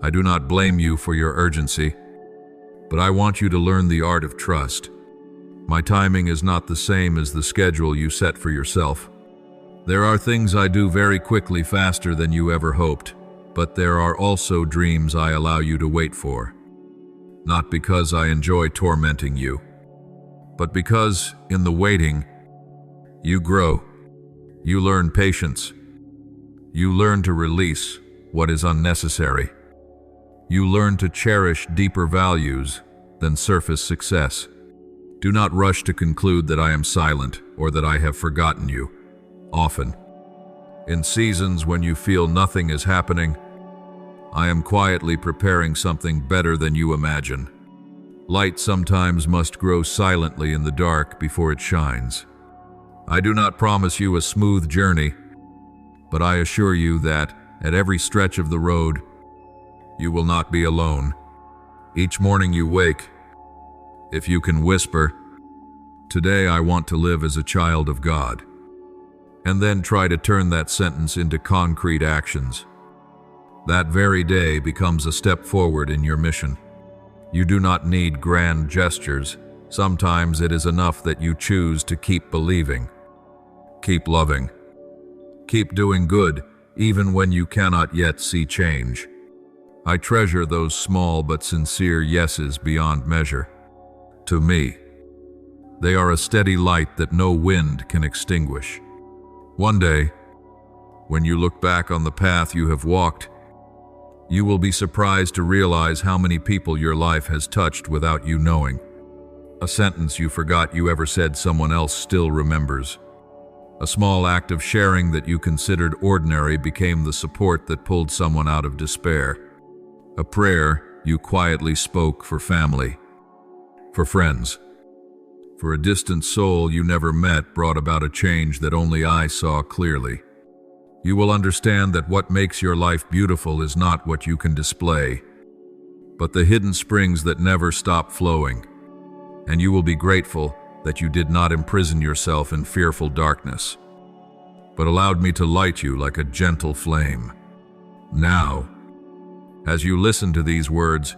I do not blame you for your urgency, but I want you to learn the art of trust. My timing is not the same as the schedule you set for yourself. There are things I do very quickly, faster than you ever hoped, but there are also dreams I allow you to wait for. Not because I enjoy tormenting you, but because, in the waiting, you grow. You learn patience. You learn to release what is unnecessary. You learn to cherish deeper values than surface success. Do not rush to conclude that I am silent or that I have forgotten you. Often, in seasons when you feel nothing is happening, I am quietly preparing something better than you imagine. Light sometimes must grow silently in the dark before it shines. I do not promise you a smooth journey, but I assure you that, at every stretch of the road, you will not be alone. Each morning you wake, if you can whisper, "Today I want to live as a child of God," and then try to turn that sentence into concrete actions, that very day becomes a step forward in your mission. You do not need grand gestures. Sometimes it is enough that you choose to keep believing, keep loving, keep doing good, even when you cannot yet see change. I treasure those small but sincere yeses beyond measure. To me, they are a steady light that no wind can extinguish. One day, when you look back on the path you have walked, you will be surprised to realize how many people your life has touched without you knowing. A sentence you forgot you ever said someone else still remembers. A small act of sharing that you considered ordinary became the support that pulled someone out of despair. A prayer you quietly spoke for family, for friends, for a distant soul you never met brought about a change that only I saw clearly. You will understand that what makes your life beautiful is not what you can display, but the hidden springs that never stop flowing. And you will be grateful that you did not imprison yourself in fearful darkness, but allowed me to light you like a gentle flame. Now, as you listen to these words,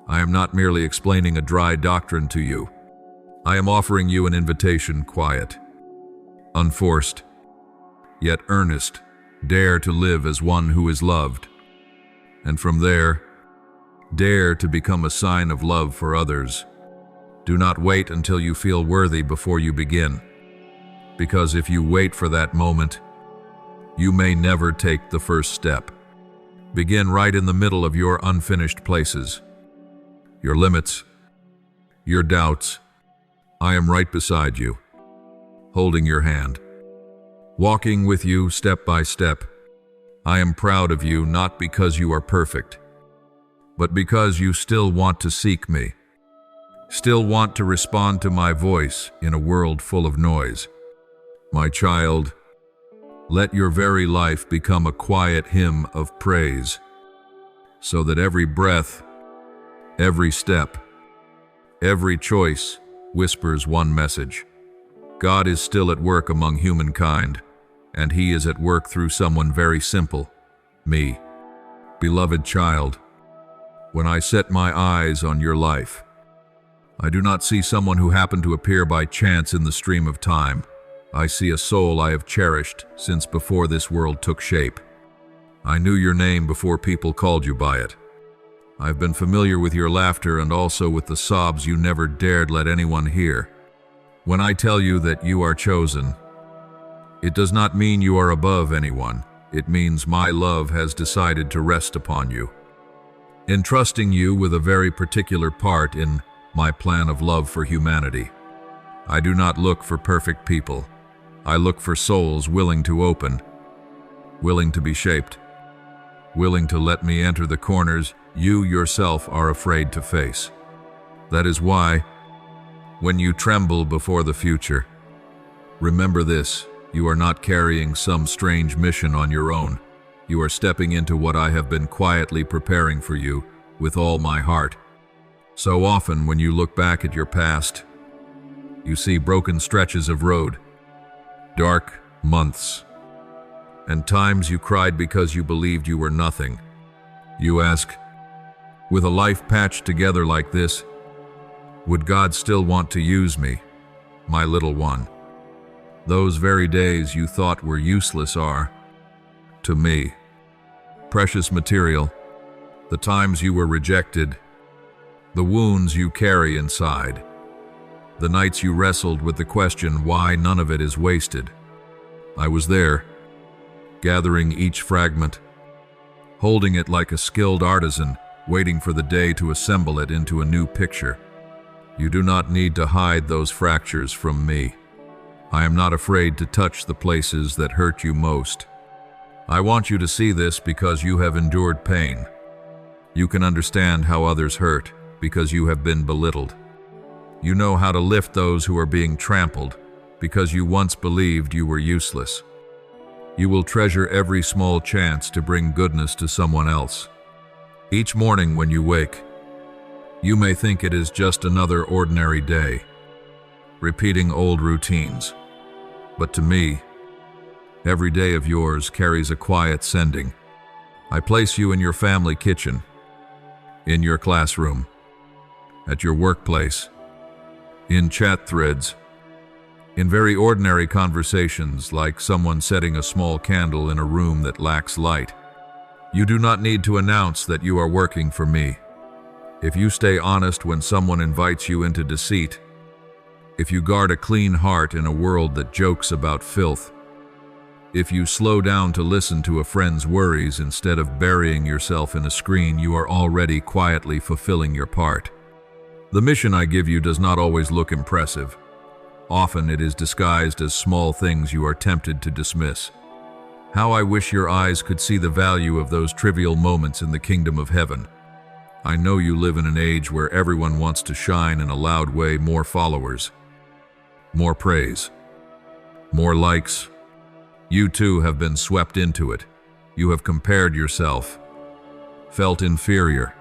I am not merely explaining a dry doctrine to you. I am offering you an invitation, quiet, unforced, yet earnest. Dare to live as one who is loved. And from there, dare to become a sign of love for others. Do not wait until you feel worthy before you begin, because if you wait for that moment, you may never take the first step. Begin right in the middle of your unfinished places, your limits, your doubts. I am right beside you, holding your hand. walking with you step by step. I am proud of you not because you are perfect, but because you still want to seek me, still want to respond to my voice in a world full of noise. My child, let your very life become a quiet hymn of praise, so that every breath, every step, every choice whispers one message. God is still at work among humankind, and He is at work through someone very simple, me. Beloved child, when I set my eyes on your life, I do not see someone who happened to appear by chance in the stream of time. I see a soul I have cherished since before this world took shape. I knew your name before people called you by it. I've been familiar with your laughter and also with the sobs you never dared let anyone hear. When I tell you that you are chosen, it does not mean you are above anyone. It means my love has decided to rest upon you, entrusting you with a very particular part in my plan of love for humanity. I do not look for perfect people. I look for souls willing to open, willing to be shaped, willing to let me enter the corners you yourself are afraid to face. That is why, when you tremble before the future, remember this: you are not carrying some strange mission on your own. You are stepping into what I have been quietly preparing for you with all my heart. So often when you look back at your past, you see broken stretches of road, dark months, and times you cried because you believed you were nothing. You ask, with a life patched together like this, would God still want to use me, my little one? Those very days you thought were useless are, to me, precious material. The times you were rejected, the wounds you carry inside, the nights you wrestled with the question why none of it is wasted. I was there, gathering each fragment, holding it like a skilled artisan, waiting for the day to assemble it into a new picture. You do not need to hide those fractures from me. I am not afraid to touch the places that hurt you most. I want you to see this because you have endured pain. You can understand how others hurt because you have been belittled. You know how to lift those who are being trampled because you once believed you were useless. You will treasure every small chance to bring goodness to someone else. Each morning when you wake, you may think it is just another ordinary day, repeating old routines. But to me, every day of yours carries a quiet sending. I place you in your family kitchen, in your classroom, at your workplace, in chat threads, in very ordinary conversations like someone setting a small candle in a room that lacks light. You do not need to announce that you are working for me. If you stay honest when someone invites you into deceit, if you guard a clean heart in a world that jokes about filth, if you slow down to listen to a friend's worries instead of burying yourself in a screen, you are already quietly fulfilling your part. The mission I give you does not always look impressive. Often it is disguised as small things you are tempted to dismiss. How I wish your eyes could see the value of those trivial moments in the kingdom of heaven. I know you live in an age where everyone wants to shine in a loud way, more followers, more praise, more likes. You too have been swept into it. You have compared yourself, felt inferior.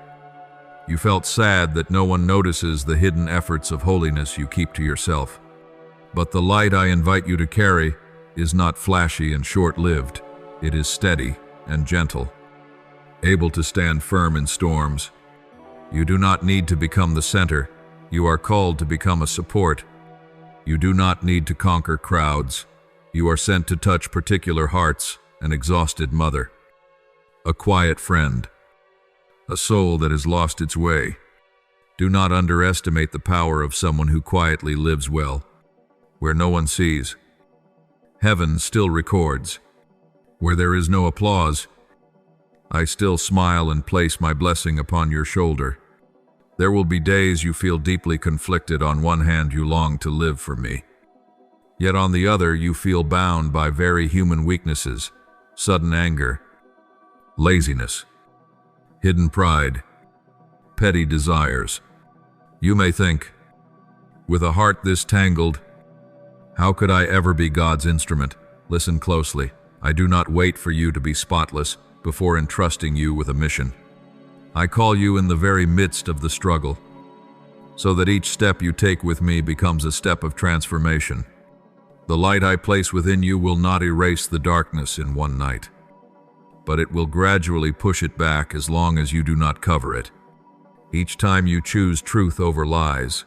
You felt sad that no one notices the hidden efforts of holiness you keep to yourself. But the light I invite you to carry is not flashy and short-lived. It is steady and gentle, able to stand firm in storms. You do not need to become the center. You are called to become a support. You do not need to conquer crowds. You are sent to touch particular hearts, an exhausted mother, a quiet friend, a soul that has lost its way. Do not underestimate the power of someone who quietly lives well, where no one sees. Heaven still records. Where there is no applause, I still smile and place my blessing upon your shoulder. There will be days you feel deeply conflicted. On one hand, you long to live for me. Yet on the other, you feel bound by very human weaknesses, sudden anger, laziness, hidden pride, petty desires. You may think, with a heart this tangled, how could I ever be God's instrument? Listen closely. I do not wait for you to be spotless before entrusting you with a mission. I call you in the very midst of the struggle, so that each step you take with me becomes a step of transformation. The light I place within you will not erase the darkness in one night, but it will gradually push it back as long as you do not cover it. Each time you choose truth over lies,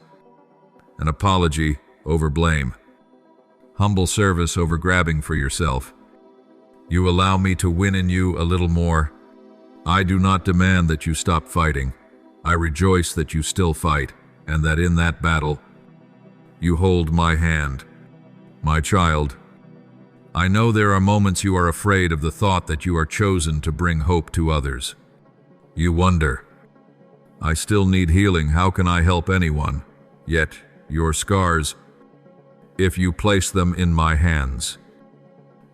an apology over blame, humble service over grabbing for yourself, you allow me to win in you a little more. I do not demand that you stop fighting. I rejoice that you still fight, and that in that battle, you hold my hand. My child, I know there are moments you are afraid of the thought that you are chosen to bring hope to others. You wonder, I still need healing, how can I help anyone? Yet, your scars, if you place them in my hands,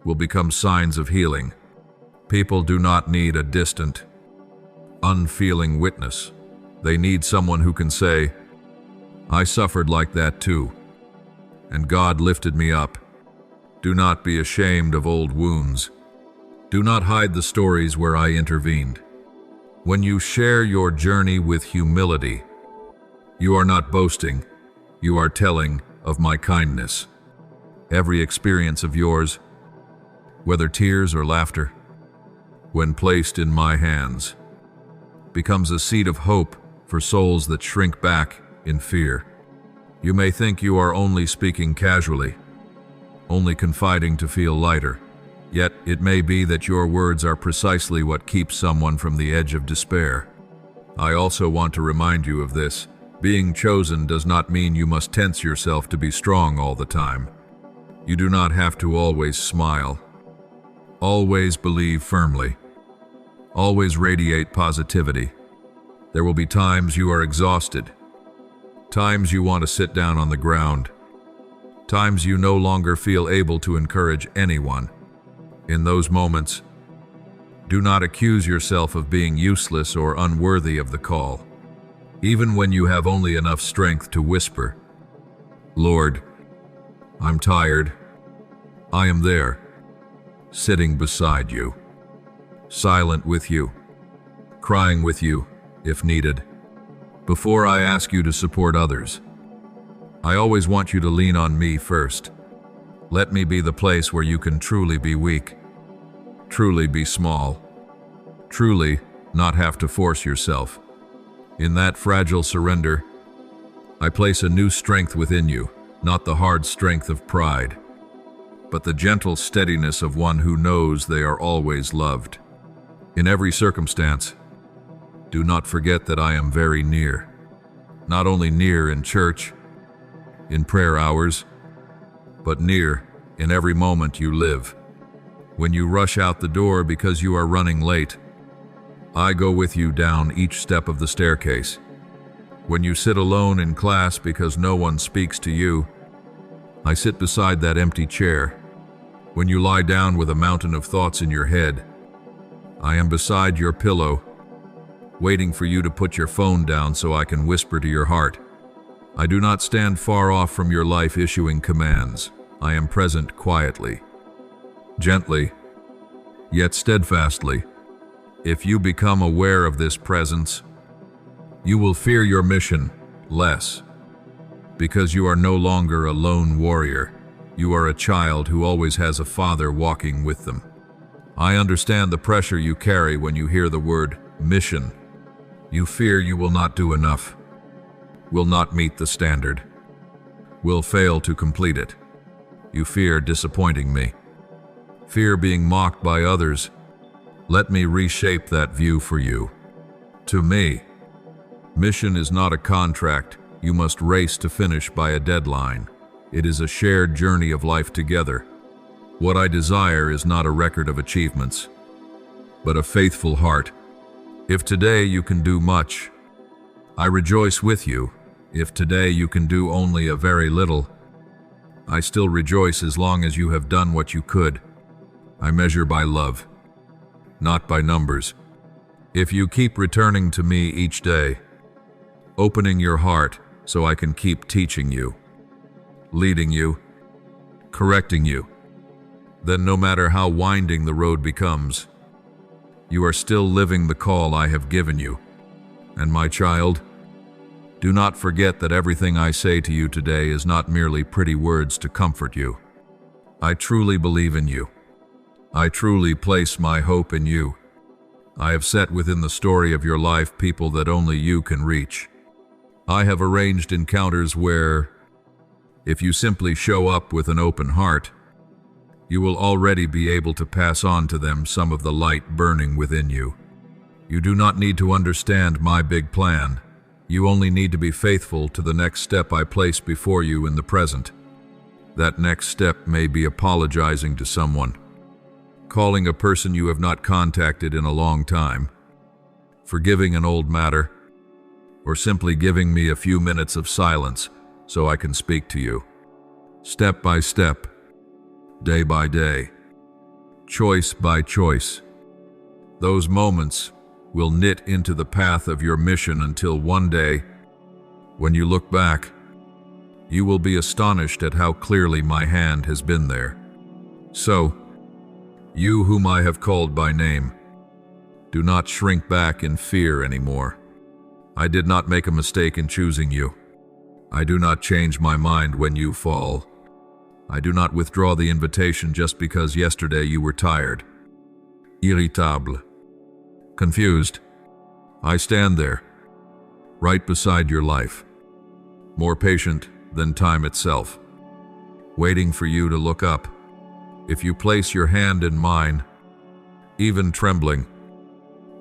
will become signs of healing. People do not need a distant, unfeeling witness. They need someone who can say, I suffered like that too, and God lifted me up. Do not be ashamed of old wounds. Do not hide the stories where I intervened. When you share your journey with humility, you are not boasting, you are telling of my kindness. Every experience of yours, whether tears or laughter, when placed in my hands, becomes a seed of hope for souls that shrink back in fear. You may think you are only speaking casually, only confiding to feel lighter, yet it may be that your words are precisely what keeps someone from the edge of despair. I also want to remind you of this. Being chosen does not mean you must tense yourself to be strong all the time. You do not have to always smile. Always believe firmly. Always radiate positivity. There will be times you are exhausted, times you want to sit down on the ground, times you no longer feel able to encourage anyone. In those moments, do not accuse yourself of being useless or unworthy of the call. Even when you have only enough strength to whisper, Lord, I'm tired. I am there, sitting beside you, silent with you, crying with you, if needed. Before I ask you to support others, I always want you to lean on me first. Let me be the place where you can truly be weak, truly be small, truly not have to force yourself. In that fragile surrender, I place a new strength within you, not the hard strength of pride, but the gentle steadiness of one who knows they are always loved. In every circumstance, do not forget that I am very near. Not only near in church, in prayer hours, but near in every moment you live. When you rush out the door because you are running late, I go with you down each step of the staircase. When you sit alone in class because no one speaks to you, I sit beside that empty chair. When you lie down with a mountain of thoughts in your head, I am beside your pillow, waiting for you to put your phone down so I can whisper to your heart. I do not stand far off from your life issuing commands. I am present quietly, gently, yet steadfastly. If you become aware of this presence, you will fear your mission less, because you are no longer a lone warrior. You are a child who always has a father walking with them. I understand the pressure you carry when you hear the word mission. You fear you will not do enough, will not meet the standard, will fail to complete it. You fear disappointing me, fear being mocked by others. Let me reshape that view for you. To me, mission is not a contract you must race to finish by a deadline. It is a shared journey of life together. What I desire is not a record of achievements, but a faithful heart. If today you can do much, I rejoice with you. If today you can do only a very little, I still rejoice as long as you have done what you could. I measure by love, not by numbers. If you keep returning to me each day, opening your heart so I can keep teaching you, leading you, correcting you, then no matter how winding the road becomes, you are still living the call I have given you. And my child, do not forget that everything I say to you today is not merely pretty words to comfort you. I truly believe in you. I truly place my hope in you. I have set within the story of your life people that only you can reach. I have arranged encounters where, if you simply show up with an open heart, you will already be able to pass on to them some of the light burning within you. You do not need to understand my big plan. You only need to be faithful to the next step I place before you in the present. That next step may be apologizing to someone, calling a person you have not contacted in a long time, forgiving an old matter, or simply giving me a few minutes of silence so I can speak to you. Step by step, day by day, choice by choice. Those moments will knit into the path of your mission until one day, when you look back, you will be astonished at how clearly my hand has been there. So, you whom I have called by name, do not shrink back in fear anymore. I did not make a mistake in choosing you. I do not change my mind when you fall. I do not withdraw the invitation just because yesterday you were tired, irritable, confused. I stand there, right beside your life, more patient than time itself, waiting for you to look up. If you place your hand in mine, even trembling,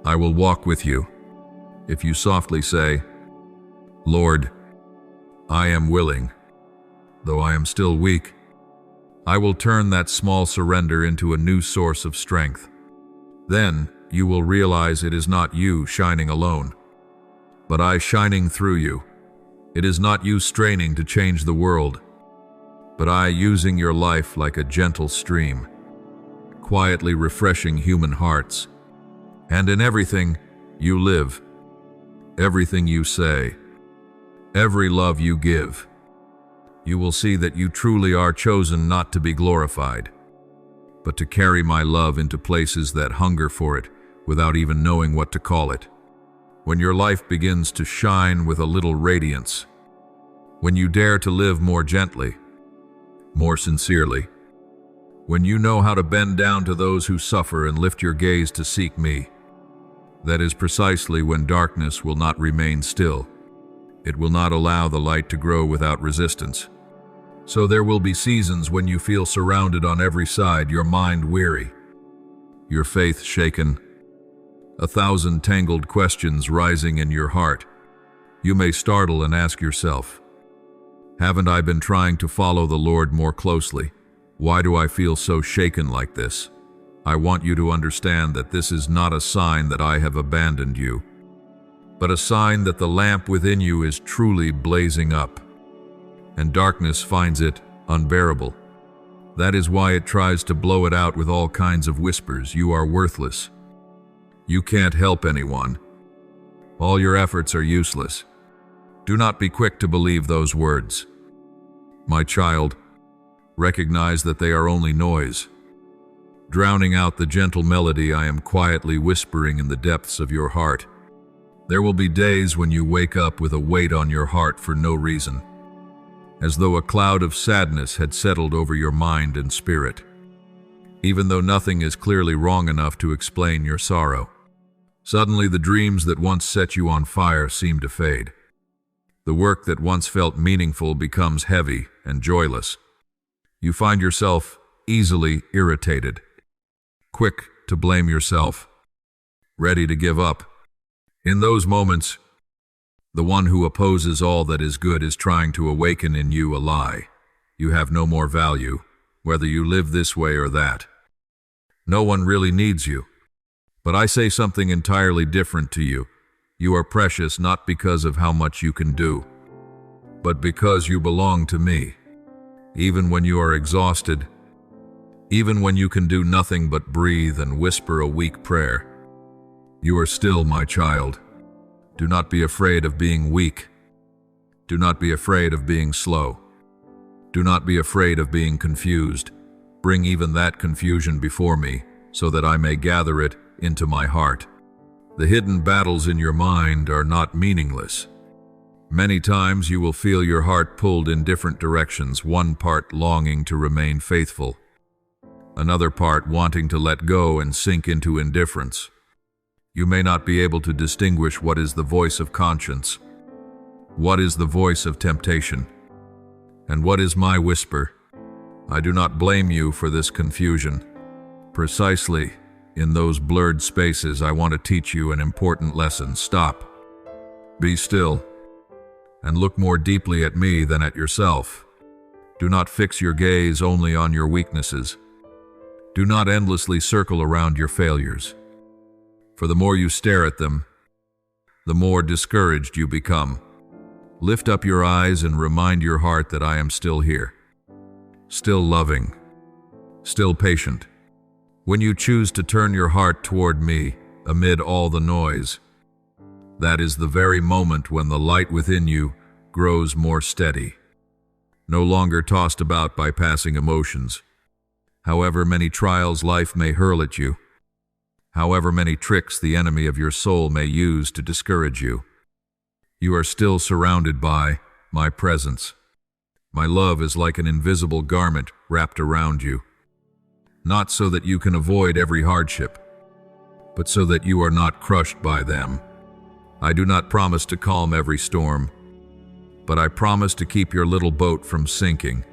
I will walk with you. If you softly say, Lord, I am willing, though I am still weak, I will turn that small surrender into a new source of strength. Then you will realize it is not you shining alone, but I shining through you. It is not you straining to change the world, but I using your life like a gentle stream, quietly refreshing human hearts. And in everything you live, everything you say, every love you give, you will see that you truly are chosen not to be glorified, but to carry my love into places that hunger for it without even knowing what to call it. When your life begins to shine with a little radiance, when you dare to live more gently, more sincerely, when you know how to bend down to those who suffer and lift your gaze to seek me, that is precisely when darkness will not remain still. It will not allow the light to grow without resistance. So there will be seasons when you feel surrounded on every side, your mind weary, your faith shaken, 1,000 tangled questions rising in your heart. You may startle and ask yourself, haven't I been trying to follow the Lord more closely? Why do I feel so shaken like this? I want you to understand that this is not a sign that I have abandoned you, but a sign that the lamp within you is truly blazing up, and darkness finds it unbearable. That is why it tries to blow it out with all kinds of whispers. You are worthless. You can't help anyone. All your efforts are useless. Do not be quick to believe those words. My child, recognize that they are only noise, drowning out the gentle melody I am quietly whispering in the depths of your heart. There will be days when you wake up with a weight on your heart for no reason, as though a cloud of sadness had settled over your mind and spirit, even though nothing is clearly wrong enough to explain your sorrow. Suddenly, the dreams that once set you on fire seem to fade. The work that once felt meaningful becomes heavy and joyless. You find yourself easily irritated, quick to blame yourself, ready to give up. In those moments, the one who opposes all that is good is trying to awaken in you a lie. You have no more value, whether you live this way or that. No one really needs you. But I say something entirely different to you. You are precious not because of how much you can do, but because you belong to me. Even when you are exhausted, even when you can do nothing but breathe and whisper a weak prayer, you are still my child. Do not be afraid of being weak. Do not be afraid of being slow. Do not be afraid of being confused. Bring even that confusion before me, so that I may gather it into my heart. The hidden battles in your mind are not meaningless. Many times you will feel your heart pulled in different directions, one part longing to remain faithful, another part wanting to let go and sink into indifference. You may not be able to distinguish what is the voice of conscience, what is the voice of temptation, and what is my whisper. I do not blame you for this confusion. Precisely in those blurred spaces, I want to teach you an important lesson. Stop. Be still. And look more deeply at me than at yourself. Do not fix your gaze only on your weaknesses. Do not endlessly circle around your failures. For the more you stare at them, the more discouraged you become. Lift up your eyes and remind your heart that I am still here, still loving, still patient. When you choose to turn your heart toward me amid all the noise, that is the very moment when the light within you grows more steady, no longer tossed about by passing emotions. However many trials life may hurl at you, however many tricks the enemy of your soul may use to discourage you, you are still surrounded by my presence. My love is like an invisible garment wrapped around you, not so that you can avoid every hardship, but so that you are not crushed by them. I do not promise to calm every storm, but I promise to keep your little boat from sinking.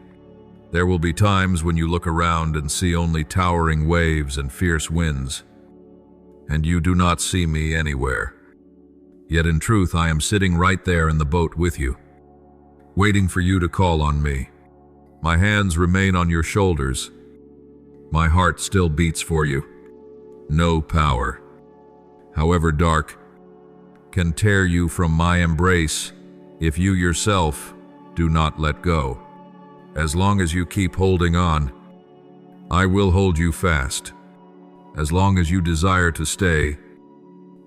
There will be times when you look around and see only towering waves and fierce winds, and you do not see me anywhere. Yet in truth, I am sitting right there in the boat with you, waiting for you to call on me. My hands remain on your shoulders. My heart still beats for you. No power, however dark, can tear you from my embrace if you yourself do not let go. As long as you keep holding on, I will hold you fast. As long as you desire to stay,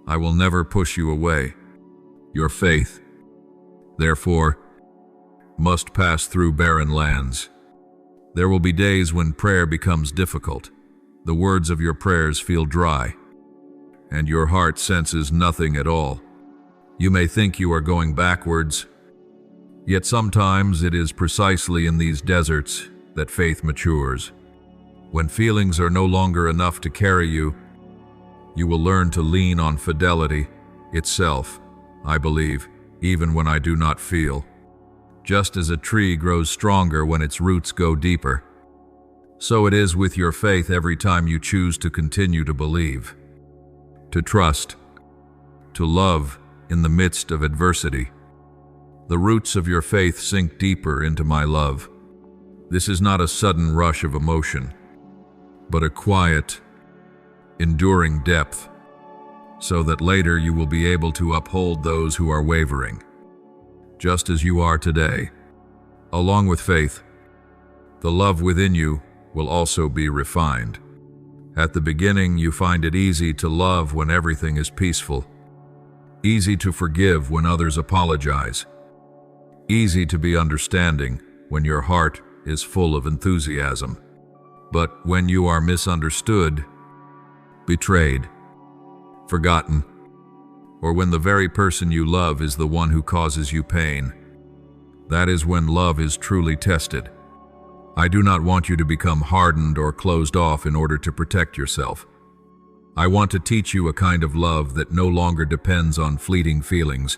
I will never push you away. Your faith, therefore, must pass through barren lands. There will be days when prayer becomes difficult. The words of your prayers feel dry, and your heart senses nothing at all. You may think you are going backwards, yet sometimes it is precisely in these deserts that faith matures. When feelings are no longer enough to carry you, you will learn to lean on fidelity itself, I believe, even when I do not feel. Just as a tree grows stronger when its roots go deeper, so it is with your faith every time you choose to continue to believe, to trust, to love in the midst of adversity. The roots of your faith sink deeper into my love. This is not a sudden rush of emotion, but a quiet, enduring depth, so that later you will be able to uphold those who are wavering, just as you are today. Along with faith, the love within you will also be refined. At the beginning, you find it easy to love when everything is peaceful, easy to forgive when others apologize, easy to be understanding when your heart is full of enthusiasm. But when you are misunderstood, betrayed, forgotten, or when the very person you love is the one who causes you pain, that is when love is truly tested. I do not want you to become hardened or closed off in order to protect yourself. I want to teach you a kind of love that no longer depends on fleeting feelings,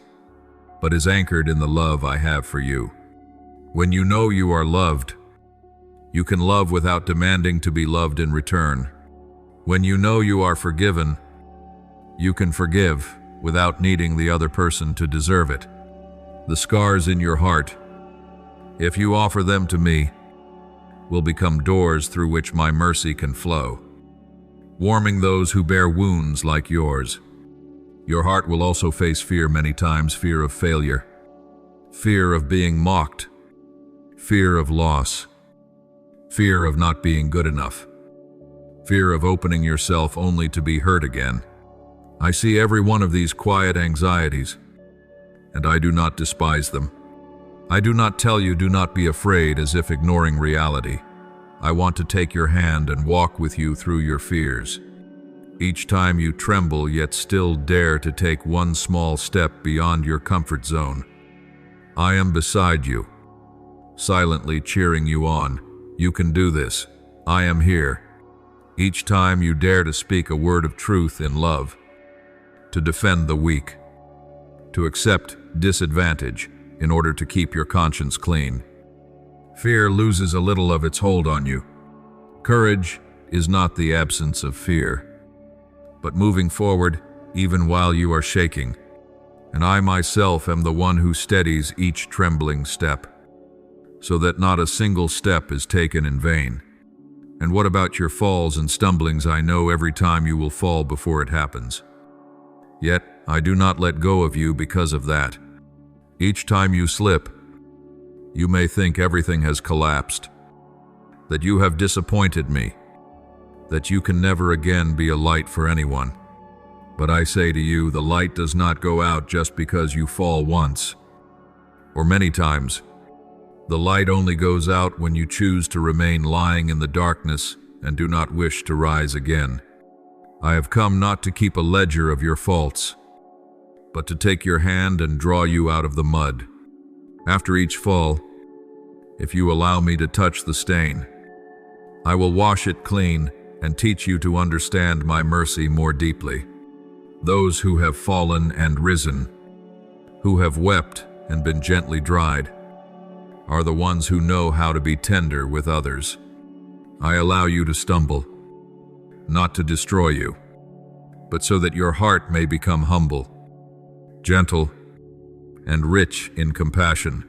but is anchored in the love I have for you. When you know you are loved, you can love without demanding to be loved in return. When you know you are forgiven, you can forgive without needing the other person to deserve it. The scars in your heart, if you offer them to me, will become doors through which my mercy can flow, warming those who bear wounds like yours. Your heart will also face fear many times, fear of failure, fear of being mocked, fear of loss. fear of not being good enough, fear of opening yourself only to be hurt again. I see every one of these quiet anxieties, and I do not despise them. I do not tell you do not be afraid as if ignoring reality. I want to take your hand and walk with you through your fears. Each time you tremble yet still dare to take one small step beyond your comfort zone, I am beside you, silently cheering you on. You can do this. I am here. Each time you dare to speak a word of truth in love, to defend the weak, to accept disadvantage in order to keep your conscience clean, fear loses a little of its hold on you. Courage is not the absence of fear, but moving forward even while you are shaking. And I myself am the one who steadies each trembling step, so that not a single step is taken in vain. And what about your falls and stumblings? I know every time you will fall before it happens. Yet I do not let go of you because of that. Each time you slip, you may think everything has collapsed, that you have disappointed me, that you can never again be a light for anyone. But I say to you, the light does not go out just because you fall once, or many times. The light only goes out when you choose to remain lying in the darkness and do not wish to rise again. I have come not to keep a ledger of your faults, but to take your hand and draw you out of the mud. After each fall, if you allow me to touch the stain, I will wash it clean and teach you to understand my mercy more deeply. Those who have fallen and risen, who have wept and been gently dried, are the ones who know how to be tender with others. I allow you to stumble, not to destroy you, but so that your heart may become humble, gentle, and rich in compassion.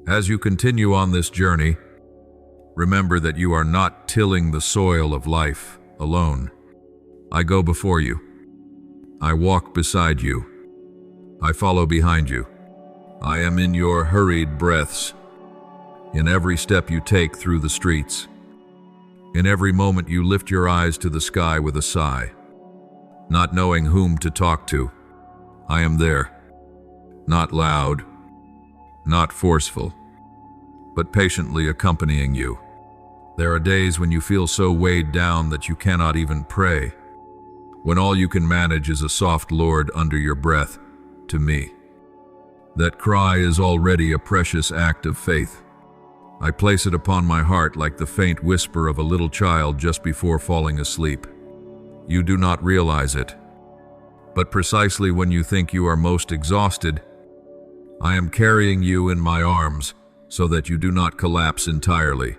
As you continue on this journey, remember that you are not tilling the soil of life alone. I go before you. I walk beside you. I follow behind you. I am in your hurried breaths, in every step you take through the streets, in every moment you lift your eyes to the sky with a sigh, not knowing whom to talk to. I am there, not loud, not forceful, but patiently accompanying you. There are days when you feel so weighed down that you cannot even pray, when all you can manage is a soft Lord under your breath, to me. That cry is already a precious act of faith. I place it upon my heart like the faint whisper of a little child just before falling asleep. You do not realize it, but precisely when you think you are most exhausted, I am carrying you in my arms so that you do not collapse entirely.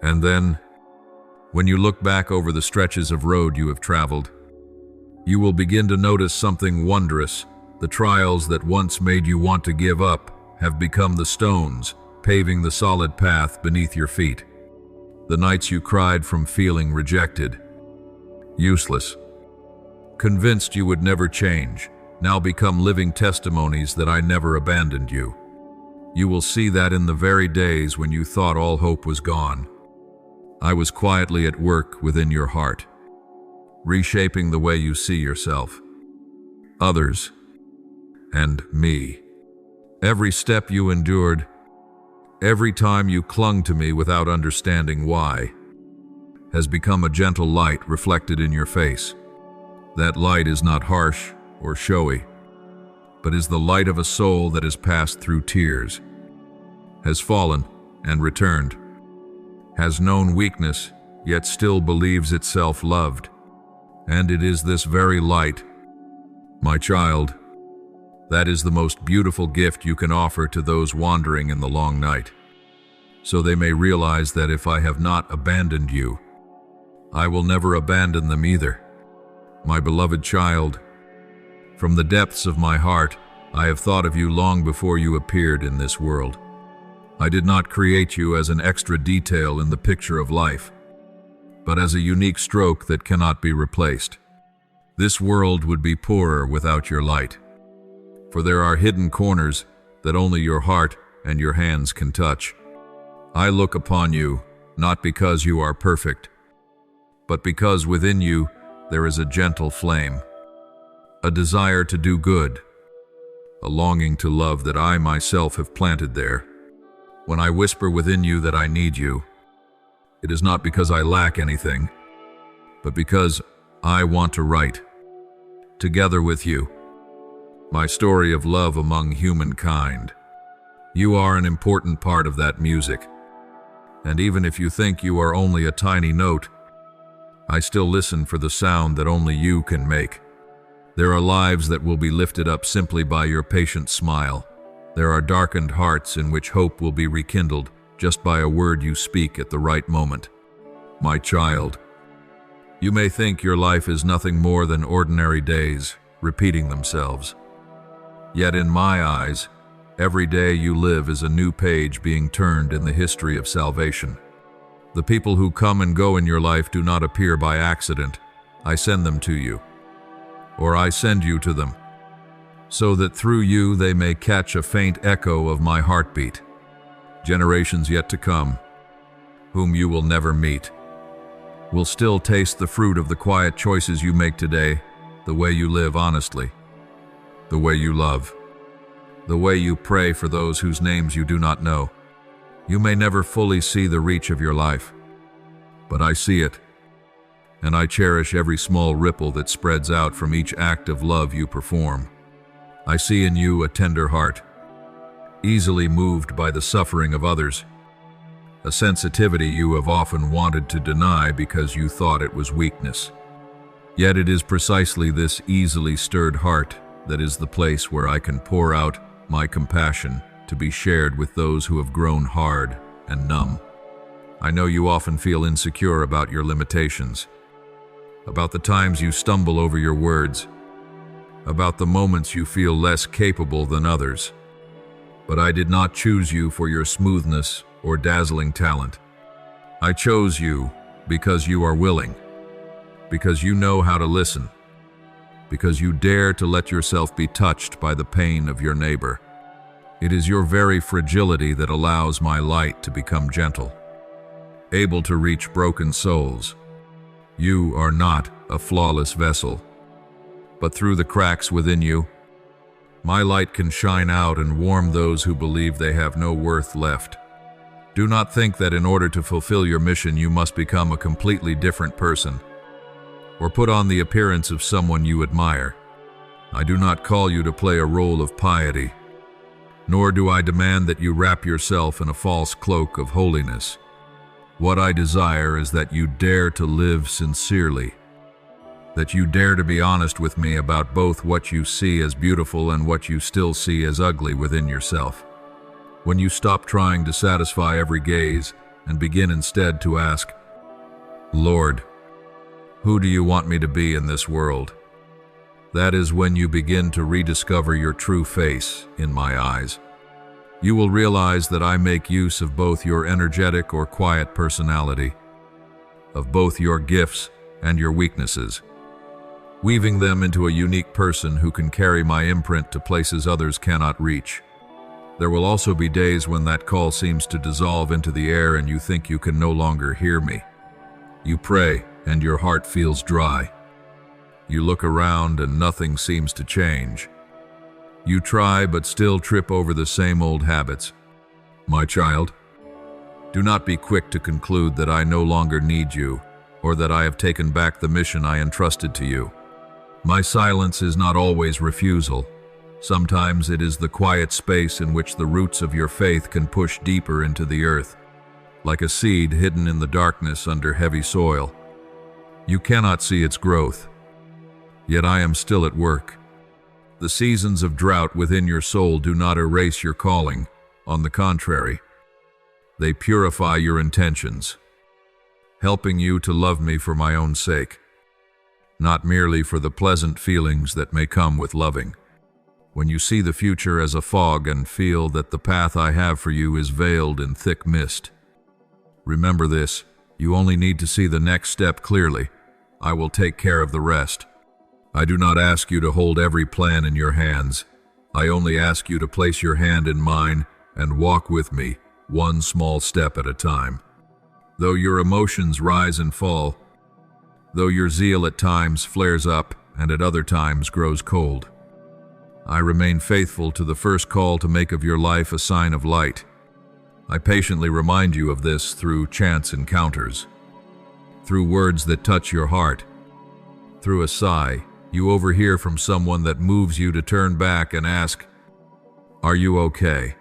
And then, when you look back over the stretches of road you have traveled, you will begin to notice something wondrous. The trials that once made you want to give up have become the stones paving the solid path beneath your feet. The nights you cried from feeling rejected, useless, convinced you would never change, now become living testimonies that I never abandoned you. You will see that in the very days when you thought all hope was gone, I was quietly at work within your heart, reshaping the way you see yourself, others, and me. Every step you endured, every time you clung to me without understanding why, has become a gentle light reflected in your face. That light is not harsh or showy, but is the light of a soul that has passed through tears, has fallen and returned, has known weakness, yet still believes itself loved. And it is this very light, my child, that is the most beautiful gift you can offer to those wandering in the long night, so they may realize that if I have not abandoned you, I will never abandon them either. My beloved child, from the depths of my heart, I have thought of you long before you appeared in this world. I did not create you as an extra detail in the picture of life, but as a unique stroke that cannot be replaced. This world would be poorer without your light, for there are hidden corners that only your heart and your hands can touch. I look upon you not because you are perfect, but because within you there is a gentle flame, a desire to do good, a longing to love that I myself have planted there. When I whisper within you that I need you, it is not because I lack anything, but because I want to write, together with you, my story of love among humankind. You are an important part of that music, and even if you think you are only a tiny note, I still listen for the sound that only you can make. There are lives that will be lifted up simply by your patient smile. There are darkened hearts in which hope will be rekindled just by a word you speak at the right moment. My child, you may think your life is nothing more than ordinary days, repeating themselves. Yet in my eyes, every day you live is a new page being turned in the history of salvation. The people who come and go in your life do not appear by accident. I send them to you, or I send you to them, so that through you they may catch a faint echo of my heartbeat. Generations yet to come, whom you will never meet, will still taste the fruit of the quiet choices you make today, the way you live honestly, the way you love, the way you pray for those whose names you do not know. You may never fully see the reach of your life, but I see it, and I cherish every small ripple that spreads out from each act of love you perform. I see in you a tender heart, easily moved by the suffering of others, a sensitivity you have often wanted to deny because you thought it was weakness. Yet it is precisely this easily stirred heart that is the place where I can pour out my compassion to be shared with those who have grown hard and numb. I know you often feel insecure about your limitations, about the times you stumble over your words, about the moments you feel less capable than others. But I did not choose you for your smoothness or dazzling talent. I chose you because you are willing, because you know how to listen, because you dare to let yourself be touched by the pain of your neighbor. It is your very fragility that allows my light to become gentle, able to reach broken souls. You are not a flawless vessel, but through the cracks within you, my light can shine out and warm those who believe they have no worth left. Do not think that in order to fulfill your mission you must become a completely different person, or put on the appearance of someone you admire. I do not call you to play a role of piety, nor do I demand that you wrap yourself in a false cloak of holiness. What I desire is that you dare to live sincerely, that you dare to be honest with me about both what you see as beautiful and what you still see as ugly within yourself. When you stop trying to satisfy every gaze and begin instead to ask, Lord, who do you want me to be in this world? That is when you begin to rediscover your true face in my eyes. You will realize that I make use of both your energetic or quiet personality, of both your gifts and your weaknesses, weaving them into a unique person who can carry my imprint to places others cannot reach. There will also be days when that call seems to dissolve into the air and you think you can no longer hear me. You pray and your heart feels dry. You look around and nothing seems to change. You try but still trip over the same old habits. My child, do not be quick to conclude that I no longer need you, or that I have taken back the mission I entrusted to you. My silence is not always refusal. Sometimes it is the quiet space in which the roots of your faith can push deeper into the earth, like a seed hidden in the darkness under heavy soil. You cannot see its growth, yet I am still at work. The seasons of drought within your soul do not erase your calling. On the contrary, they purify your intentions, helping you to love me for my own sake, not merely for the pleasant feelings that may come with loving. When you see the future as a fog and feel that the path I have for you is veiled in thick mist, remember this: you only need to see the next step clearly. I will take care of the rest. I do not ask you to hold every plan in your hands. I only ask you to place your hand in mine and walk with me, one small step at a time. Though your emotions rise and fall, though your zeal at times flares up and at other times grows cold, I remain faithful to the first call to make of your life a sign of light. I patiently remind you of this through chance encounters, through words that touch your heart, through a sigh you overhear from someone that moves you to turn back and ask, "Are you okay?"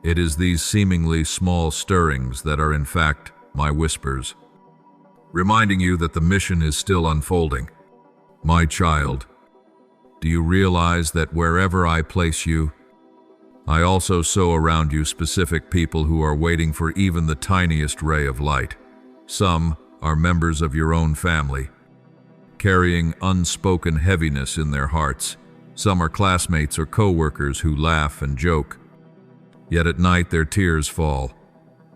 It is these seemingly small stirrings that are in fact my whispers, reminding you that the mission is still unfolding. My child, do you realize that wherever I place you, I also sow around you specific people who are waiting for even the tiniest ray of light? Some are members of your own family, carrying unspoken heaviness in their hearts. Some are classmates or co-workers who laugh and joke, yet at night their tears fall.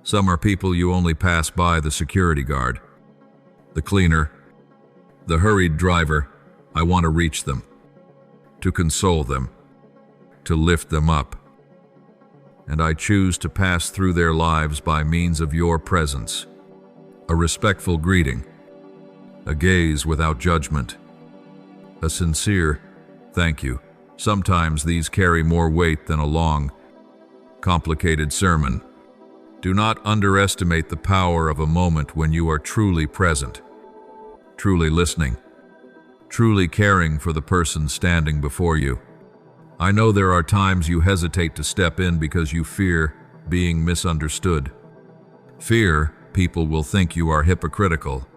Some are people you only pass by: the security guard, the cleaner, the hurried driver. I want to reach them, to console them, to lift them up. And I choose to pass through their lives by means of your presence. A respectful greeting, a gaze without judgment, a sincere thank you. Sometimes these carry more weight than a long, complicated sermon. Do not underestimate the power of a moment when you are truly present, truly listening, truly caring for the person standing before you. I know there are times you hesitate to step in because you fear being misunderstood. Fear people will think you are hypocritical.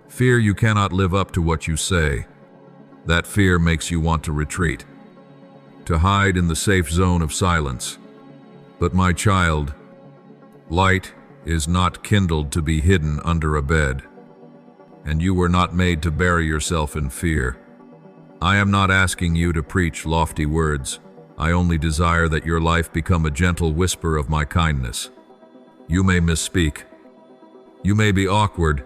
Fear you cannot live up to what you say. That fear makes you want to retreat, to hide in the safe zone of silence. But my child, light is not kindled to be hidden under a bed, and you were not made to bury yourself in fear. I am not asking you to preach lofty words. I only desire that your life become a gentle whisper of my kindness. You may misspeak. You may be awkward.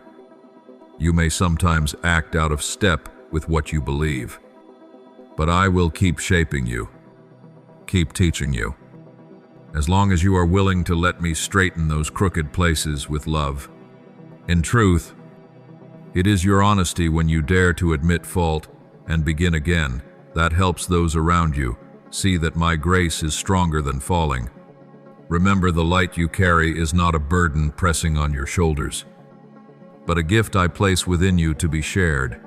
You may sometimes act out of step with what you believe. But I will keep shaping you, keep teaching you, as long as you are willing to let me straighten those crooked places with love. In truth, it is your honesty when you dare to admit fault and begin again that helps those around you see that my grace is stronger than falling. Remember, the light you carry is not a burden pressing on your shoulders, but a gift I place within you to be shared.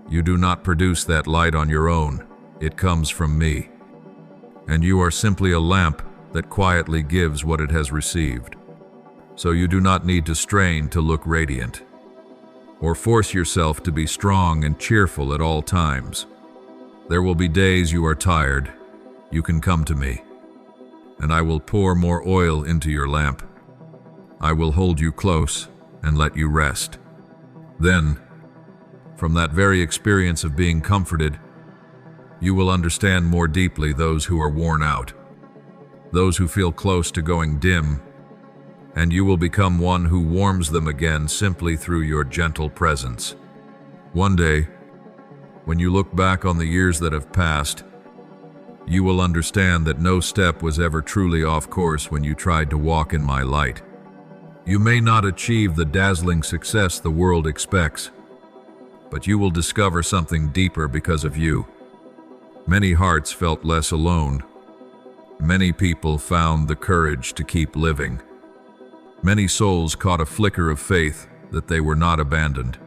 You do not produce that light on your own. It comes from me. And you are simply a lamp that quietly gives what it has received. So you do not need to strain to look radiant, or force yourself to be strong and cheerful at all times. There will be days you are tired. You can come to me, and I will pour more oil into your lamp. I will hold you close and let you rest. Then, from that very experience of being comforted, you will understand more deeply those who are worn out, those who feel close to going dim, and you will become one who warms them again simply through your gentle presence. One day, when you look back on the years that have passed, you will understand that no step was ever truly off course when you tried to walk in my light. You may not achieve the dazzling success the world expects, but you will discover something deeper because of you. Many hearts felt less alone. Many people found the courage to keep living. Many souls caught a flicker of faith that they were not abandoned.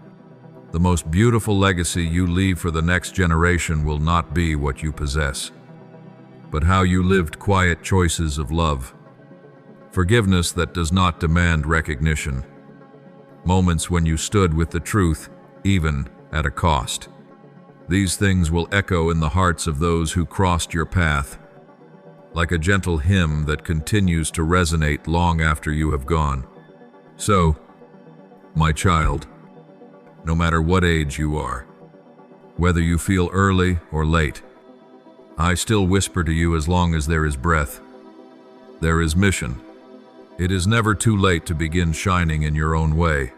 The most beautiful legacy you leave for the next generation will not be what you possess, but how you lived quiet choices of love, forgiveness that does not demand recognition, moments when you stood with the truth, even at a cost. These things will echo in the hearts of those who crossed your path, like a gentle hymn that continues to resonate long after you have gone. So, my child, no matter what age you are, whether you feel early or late, I still whisper to you as long as there is breath. There is mission. It is never too late to begin shining in your own way.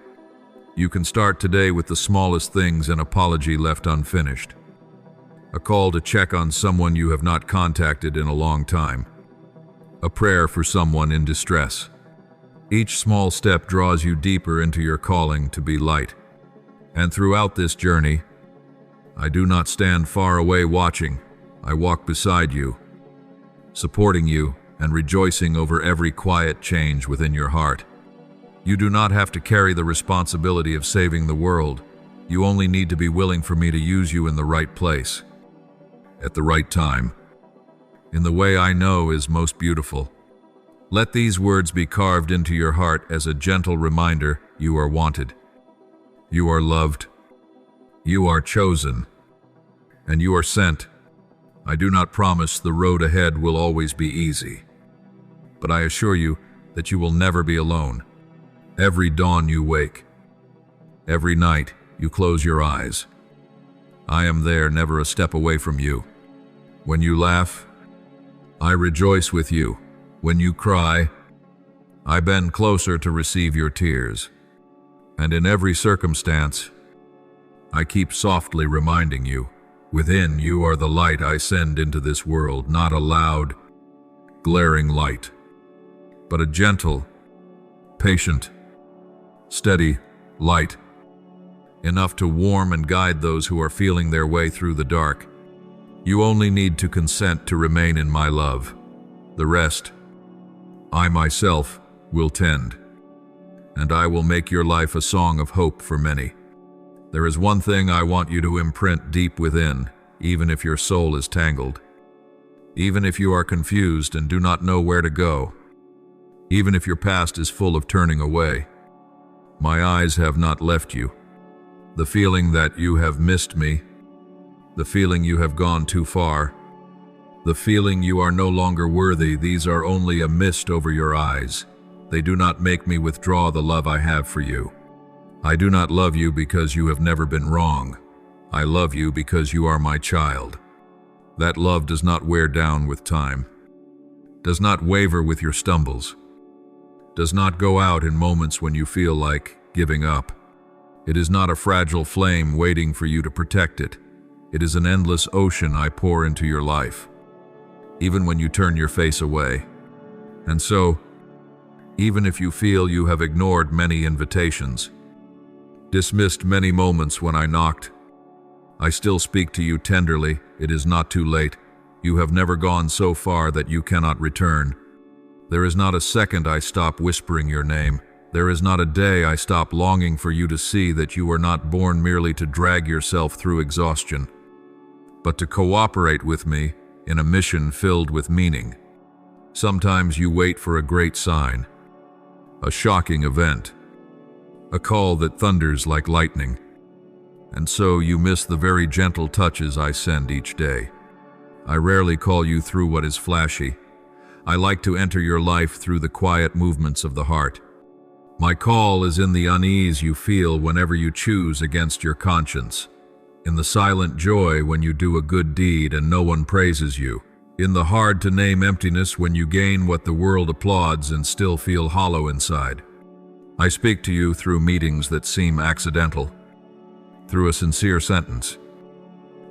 You can start today with the smallest things: an apology left unfinished, a call to check on someone you have not contacted in a long time, a prayer for someone in distress, Each small step draws you deeper into your calling to be light. And throughout this journey, I do not stand far away watching. I walk beside you, supporting you and rejoicing over every quiet change within your heart. You do not have to carry the responsibility of saving the world. You only need to be willing for me to use you in the right place, at the right time, in the way I know is most beautiful. Let these words be carved into your heart as a gentle reminder: you are wanted, you are loved, you are chosen, and you are sent. I do not promise the road ahead will always be easy, but I assure you that you will never be alone. Every dawn you wake, every night you close your eyes, I am there, never a step away from you. When you laugh, I rejoice with you. When you cry, I bend closer to receive your tears. And in every circumstance, I keep softly reminding you, within you are the light I send into this world, not a loud, glaring light, but a gentle, patient, steady light, enough to warm and guide those who are feeling their way through the dark. You only need to consent to remain in my love. The rest, I myself will tend, and I will make your life a song of hope for many. There is one thing I want you to imprint deep within, even if your soul is tangled, even if you are confused and do not know where to go, even if your past is full of turning away. My eyes have not left you. The feeling that you have missed me, the feeling you have gone too far, the feeling you are no longer worthy, these are only a mist over your eyes. They do not make me withdraw the love I have for you. I do not love you because you have never been wrong. I love you because you are my child. That love does not wear down with time, does not waver with your stumbles, does not go out in moments when you feel like giving up. It is not a fragile flame waiting for you to protect it. It is an endless ocean I pour into your life, even when you turn your face away. And so, even if you feel you have ignored many invitations, dismissed many moments when I knocked, I still speak to you tenderly. It is not too late. You have never gone so far that you cannot return. There is not a second I stop whispering your name. There is not a day I stop longing for you to see that you were not born merely to drag yourself through exhaustion, but to cooperate with me in a mission filled with meaning. Sometimes you wait for a great sign, a shocking event, a call that thunders like lightning, and so you miss the very gentle touches I send each day. I rarely call you through what is flashy. I like to enter your life through the quiet movements of the heart. My call is in the unease you feel whenever you choose against your conscience, in the silent joy when you do a good deed and no one praises you, in the hard-to-name emptiness when you gain what the world applauds and still feel hollow inside. I speak to you through meetings that seem accidental, through a sincere sentence,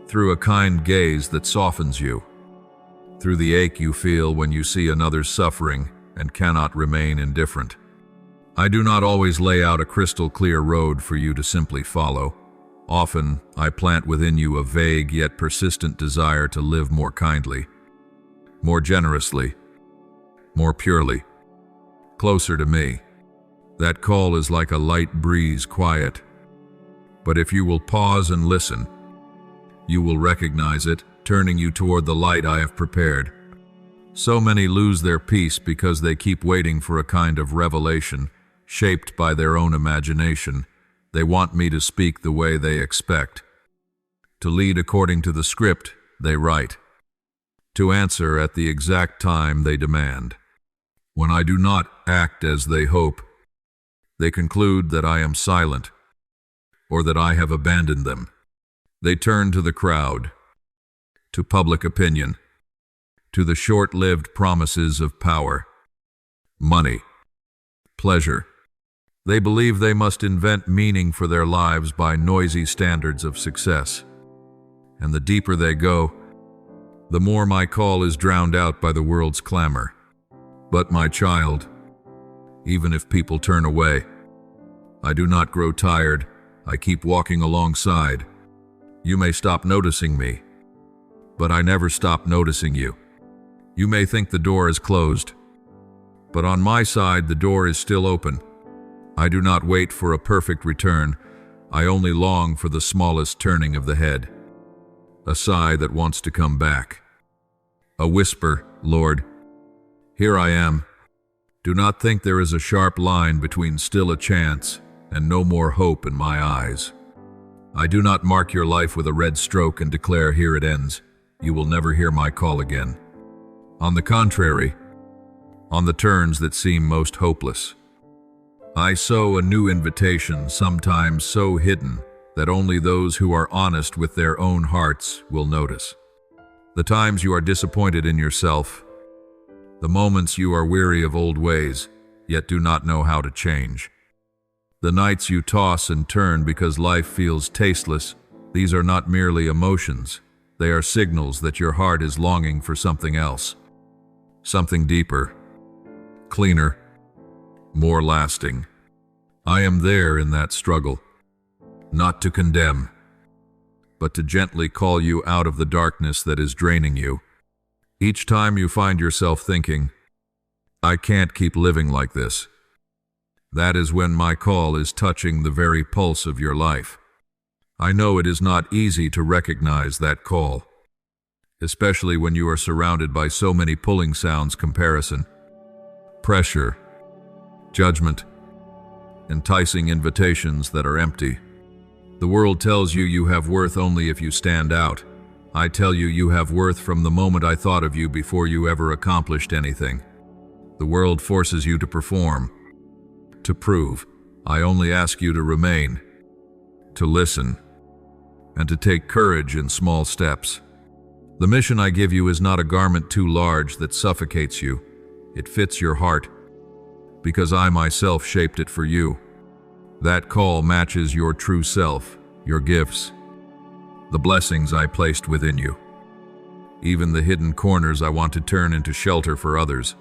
through a kind gaze that softens you, through the ache you feel when you see another's suffering and cannot remain indifferent. I do not always lay out a crystal-clear road for you to simply follow. Often, I plant within you a vague yet persistent desire to live more kindly, more generously, more purely, closer to me. That call is like a light breeze, quiet. But if you will pause and listen, you will recognize it, turning you toward the light I have prepared. So many lose their peace because they keep waiting for a kind of revelation, shaped by their own imagination. They want me to speak the way they expect, to lead according to the script they write, to answer at the exact time they demand. When I do not act as they hope, they conclude that I am silent, or that I have abandoned them. They turn to the crowd, to public opinion, to the short-lived promises of power, money, pleasure. They believe they must invent meaning for their lives by noisy standards of success. And the deeper they go, the more my call is drowned out by the world's clamor. But my child, even if people turn away. I do not grow tired. I keep walking alongside. You may stop noticing me, but I never stop noticing you. You may think the door is closed, but on my side the door is still open. I do not wait for a perfect return. I only long for the smallest turning of the head. A sigh that wants to come back. A whisper, Lord, here I am. Do not think there is a sharp line between still a chance and no more hope in my eyes. I do not mark your life with a red stroke and declare here it ends. You will never hear my call again. On the contrary, on the turns that seem most hopeless, I sow a new invitation, sometimes so hidden that only those who are honest with their own hearts will notice. The times you are disappointed in yourself, the moments you are weary of old ways, yet do not know how to change. The nights you toss and turn because life feels tasteless, these are not merely emotions. They are signals that your heart is longing for something else. Something deeper, cleaner, more lasting. I am there in that struggle, not to condemn, but to gently call you out of the darkness that is draining you. Each time you find yourself thinking, I can't keep living like this, that is when my call is touching the very pulse of your life. I know it is not easy to recognize that call, especially when you are surrounded by so many pulling sounds: comparison, pressure, judgment, enticing invitations that are empty. The world tells you you have worth only if you stand out. I tell you, you have worth from the moment I thought of you before you ever accomplished anything. The world forces you to perform, to prove. I only ask you to remain, to listen, and to take courage in small steps. The mission I give you is not a garment too large that suffocates you. It fits your heart, because I myself shaped it for you. That call matches your true self, your gifts, the blessings I placed within you, even the hidden corners I want to turn into shelter for others.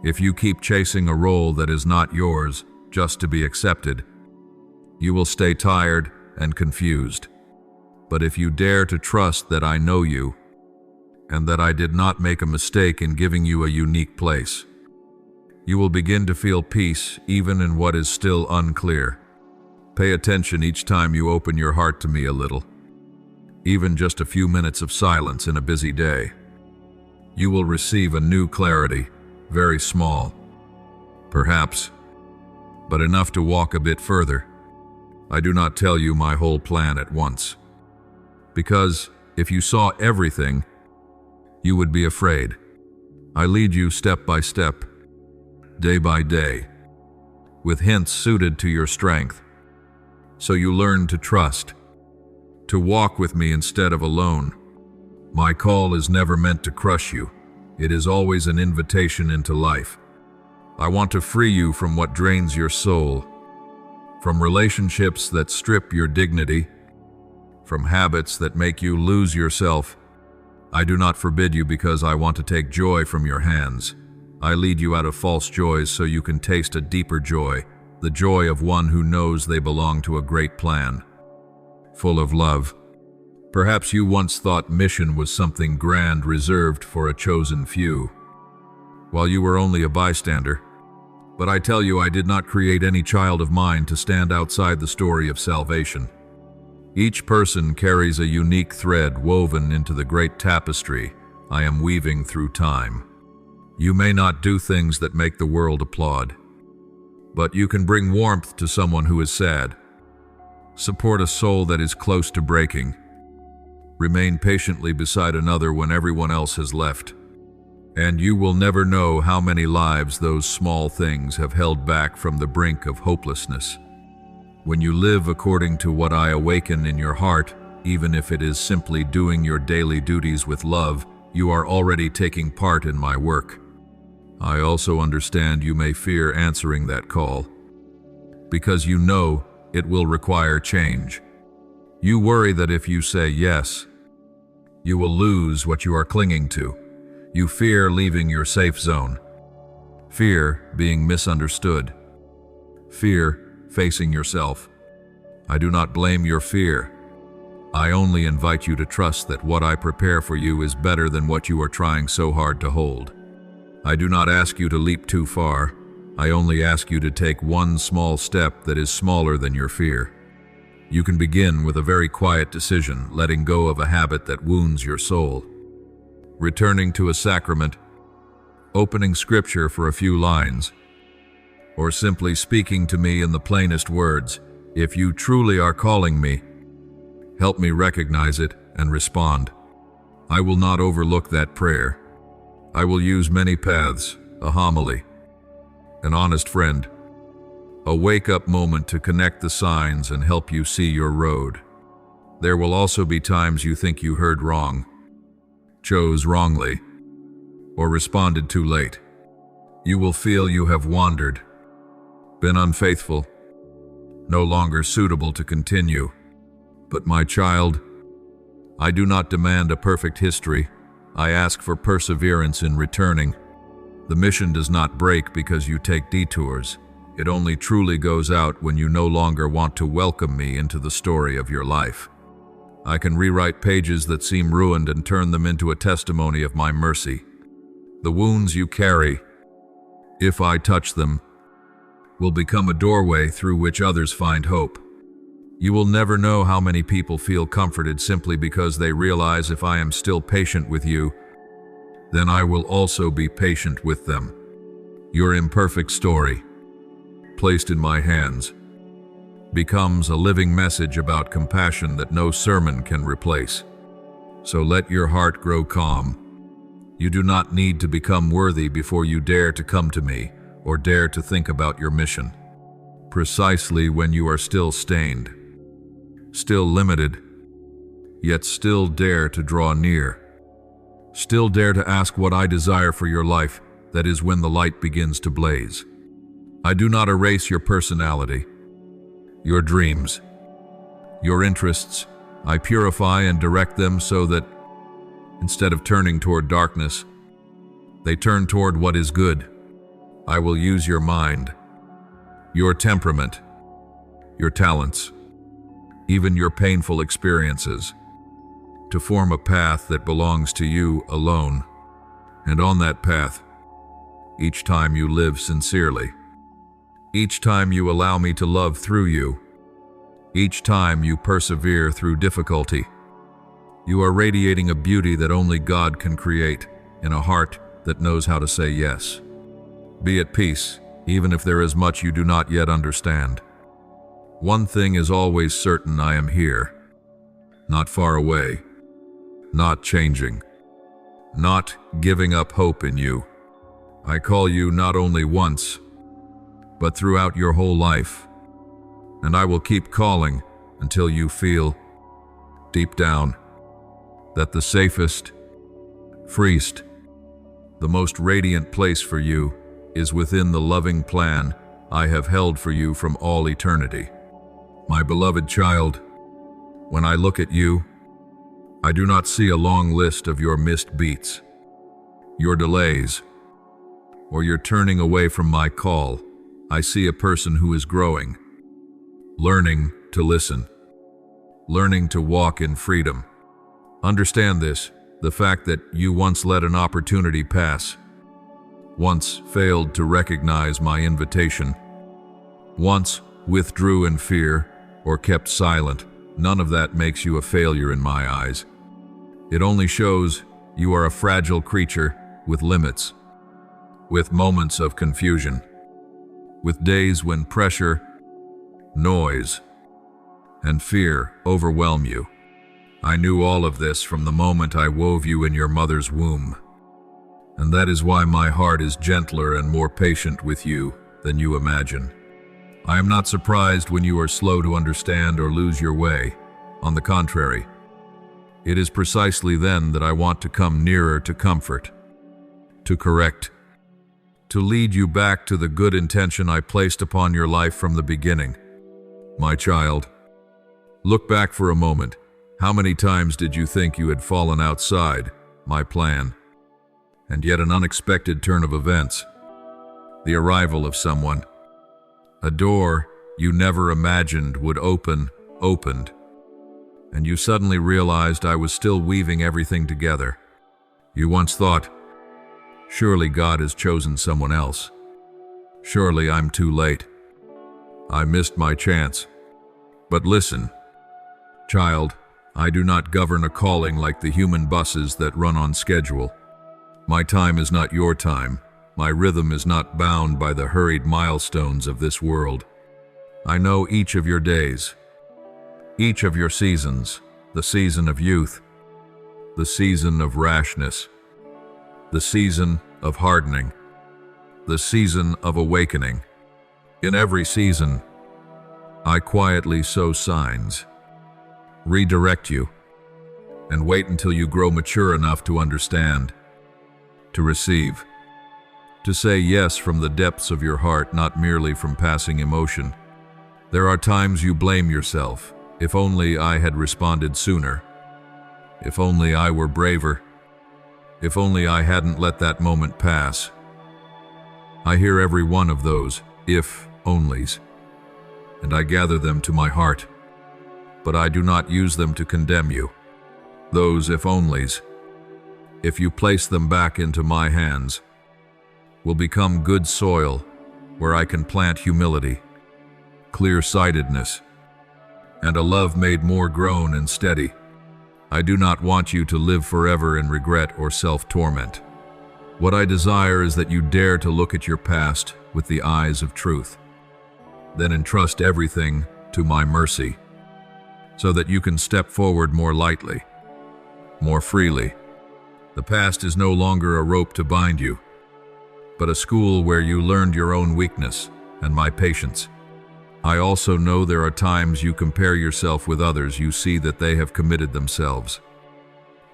If you keep chasing a role that is not yours just to be accepted, you will stay tired and confused. But if you dare to trust that I know you, and that I did not make a mistake in giving you a unique place, you will begin to feel peace even in what is still unclear. Pay attention each time you open your heart to me a little. Even just a few minutes of silence in a busy day, you will receive a new clarity, very small, perhaps, but enough to walk a bit further. I do not tell you my whole plan at once, because if you saw everything, you would be afraid. I lead you step by step, day by day, with hints suited to your strength, so you learn to trust, to walk with me instead of alone. My call is never meant to crush you. It is always an invitation into life. I want to free you from what drains your soul, from relationships that strip your dignity, from habits that make you lose yourself. I do not forbid you because I want to take joy from your hands. I lead you out of false joys so you can taste a deeper joy, the joy of one who knows they belong to a great plan, full of love. Perhaps you once thought mission was something grand reserved for a chosen few, while you were only a bystander. But I tell you, I did not create any child of mine to stand outside the story of salvation. Each person carries a unique thread woven into the great tapestry I am weaving through time. You may not do things that make the world applaud, but you can bring warmth to someone who is sad, support a soul that is close to breaking, remain patiently beside another when everyone else has left. And you will never know how many lives those small things have held back from the brink of hopelessness. When you live according to what I awaken in your heart, even if it is simply doing your daily duties with love, you are already taking part in my work. I also understand you may fear answering that call, because you know it will require change. You worry that if you say yes, you will lose what you are clinging to. You fear leaving your safe zone, Fear being misunderstood. Fear facing yourself. I do not blame your fear. I only invite you to trust that what I prepare for you is better than what you are trying so hard to hold. I do not ask you to leap too far. I only ask you to take one small step that is smaller than your fear. You can begin with a very quiet decision, letting go of a habit that wounds your soul. Returning to a sacrament, opening scripture for a few lines, or simply speaking to me in the plainest words. If you truly are calling me, help me recognize it and respond. I will not overlook that prayer. I will use many paths, a homily, an honest friend, a wake-up moment to connect the signs and help you see your road. There will also be times you think you heard wrong, chose wrongly, or responded too late. You will feel you have wandered, been unfaithful, no longer suitable to continue. But my child, I do not demand a perfect history. I ask for perseverance in returning. The mission does not break because you take detours. It only truly goes out when you no longer want to welcome me into the story of your life. I can rewrite pages that seem ruined and turn them into a testimony of my mercy. The wounds you carry, if I touch them, will become a doorway through which others find hope. You will never know how many people feel comforted simply because they realize if I am still patient with you, then I will also be patient with them. Your imperfect story, placed in my hands, becomes a living message about compassion that no sermon can replace. So let your heart grow calm. You do not need to become worthy before you dare to come to me or dare to think about your mission. Precisely when you are still stained, still limited, yet still dare to draw near. Still dare to ask what I desire for your life, that is when the light begins to blaze. I do not erase your personality, your dreams, your interests. I purify and direct them so that, instead of turning toward darkness, they turn toward what is good. I will use your mind, your temperament, your talents, even your painful experiences, to form a path that belongs to you alone. And on that path, each time you live sincerely, each time you allow me to love through you, each time you persevere through difficulty, you are radiating a beauty that only God can create in a heart that knows how to say yes. Be at peace, even if there is much you do not yet understand. One thing is always certain: I am here, not far away, not changing, not giving up hope in you. I call you not only once, but throughout your whole life, and I will keep calling until you feel, deep down, that the safest, freest, the most radiant place for you is within the loving plan I have held for you from all eternity. My beloved child, when I look at you, I do not see a long list of your missed beats, your delays, or your turning away from my call. I see a person who is growing, learning to listen, learning to walk in freedom. Understand this, the fact that you once let an opportunity pass, once failed to recognize my invitation, once withdrew in fear or kept silent, none of that makes you a failure in my eyes. It only shows you are a fragile creature with limits, with moments of confusion, with days when pressure, noise, and fear overwhelm you. I knew all of this from the moment I wove you in your mother's womb, and that is why my heart is gentler and more patient with you than you imagine. I am not surprised when you are slow to understand or lose your way. On the contrary, it is precisely then that I want to come nearer to comfort, to correct, to lead you back to the good intention I placed upon your life from the beginning. My child, look back for a moment. How many times did you think you had fallen outside my plan? And yet an unexpected turn of events, The arrival of someone. A door you never imagined would opened, and you suddenly realized I was still weaving everything together. You once thought, surely God has chosen someone else. Surely I'm too late. I missed my chance. But listen, child, I do not govern a calling like the human buses that run on schedule. My time is not your time. My rhythm is not bound by the hurried milestones of this world. I know each of your days, each of your seasons, the season of youth, the season of rashness, the season of hardening, the season of awakening. In every season, I quietly sow signs, redirect you, and wait until you grow mature enough to understand, to receive, to say yes from the depths of your heart, not merely from passing emotion. There are times you blame yourself. If only I had responded sooner. If only I were braver. If only I hadn't let that moment pass. I hear every one of those if-onlys, and I gather them to my heart, but I do not use them to condemn you. Those if-onlys, if you place them back into my hands, will become good soil where I can plant humility, clear-sightedness, and a love made more grown and steady. I do not want you to live forever in regret or self-torment. What I desire is that you dare to look at your past with the eyes of truth, then entrust everything to my mercy, so that you can step forward more lightly, more freely. The past is no longer a rope to bind you, but a school where you learned your own weakness and my patience. I also know there are times you compare yourself with others. You see that they have committed themselves,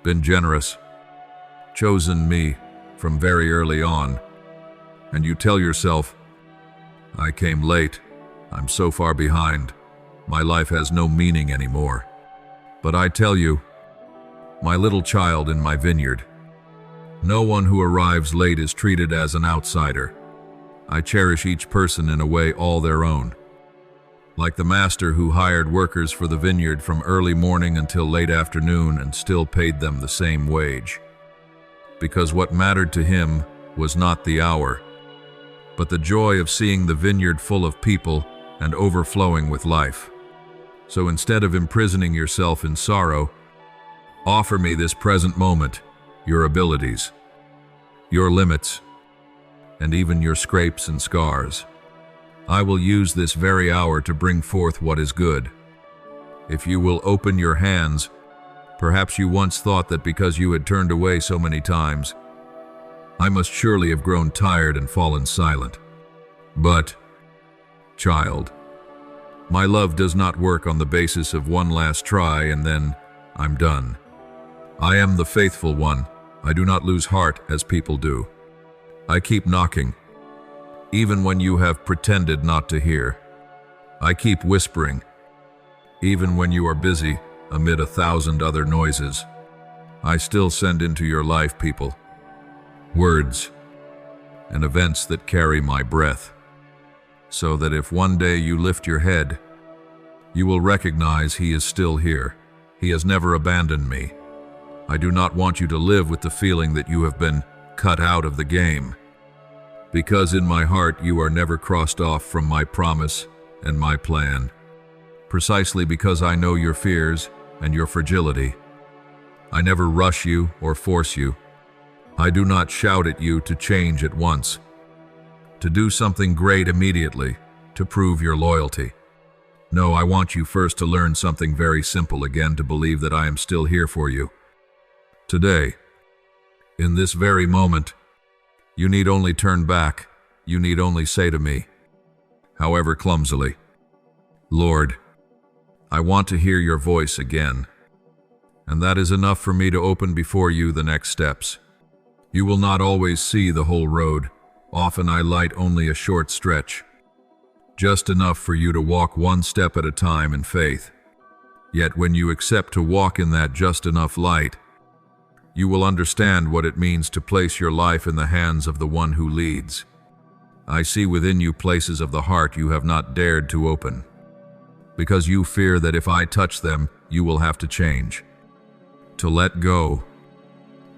been generous, chosen me from very early on, and you tell yourself, I came late, I'm so far behind, my life has no meaning anymore. But I tell you, my little child in my vineyard, no one who arrives late is treated as an outsider. I cherish each person in a way all their own. Like the master who hired workers for the vineyard from early morning until late afternoon and still paid them the same wage. Because what mattered to him was not the hour, but the joy of seeing the vineyard full of people and overflowing with life. So instead of imprisoning yourself in sorrow, offer me this present moment, your abilities, your limits, and even your scrapes and scars. I will use this very hour to bring forth what is good. If you will open your hands, perhaps you once thought that because you had turned away so many times, I must surely have grown tired and fallen silent. But, child, my love does not work on the basis of one last try and then I'm done. I am the faithful one. I do not lose heart as people do. I keep knocking, even when you have pretended not to hear. I keep whispering, even when you are busy amid 1,000 other noises. I still send into your life people, words, and events that carry my breath, so that if one day you lift your head, you will recognize He is still here. He has never abandoned me. I do not want you to live with the feeling that you have been cut out of the game, because in my heart you are never crossed off from my promise and my plan, precisely because I know your fears and your fragility. I never rush you or force you. I do not shout at you to change at once, to do something great immediately, to prove your loyalty. No, I want you first to learn something very simple again, to believe that I am still here for you. Today, in this very moment, you need only turn back. You need only say to me, however clumsily, Lord, I want to hear your voice again. And that is enough for me to open before you the next steps. You will not always see the whole road. Often I light only a short stretch, just enough for you to walk one step at a time in faith. Yet when you accept to walk in that just enough light, you will understand what it means to place your life in the hands of the one who leads. I see within you places of the heart you have not dared to open, because you fear that if I touch them, you will have to change, to let go,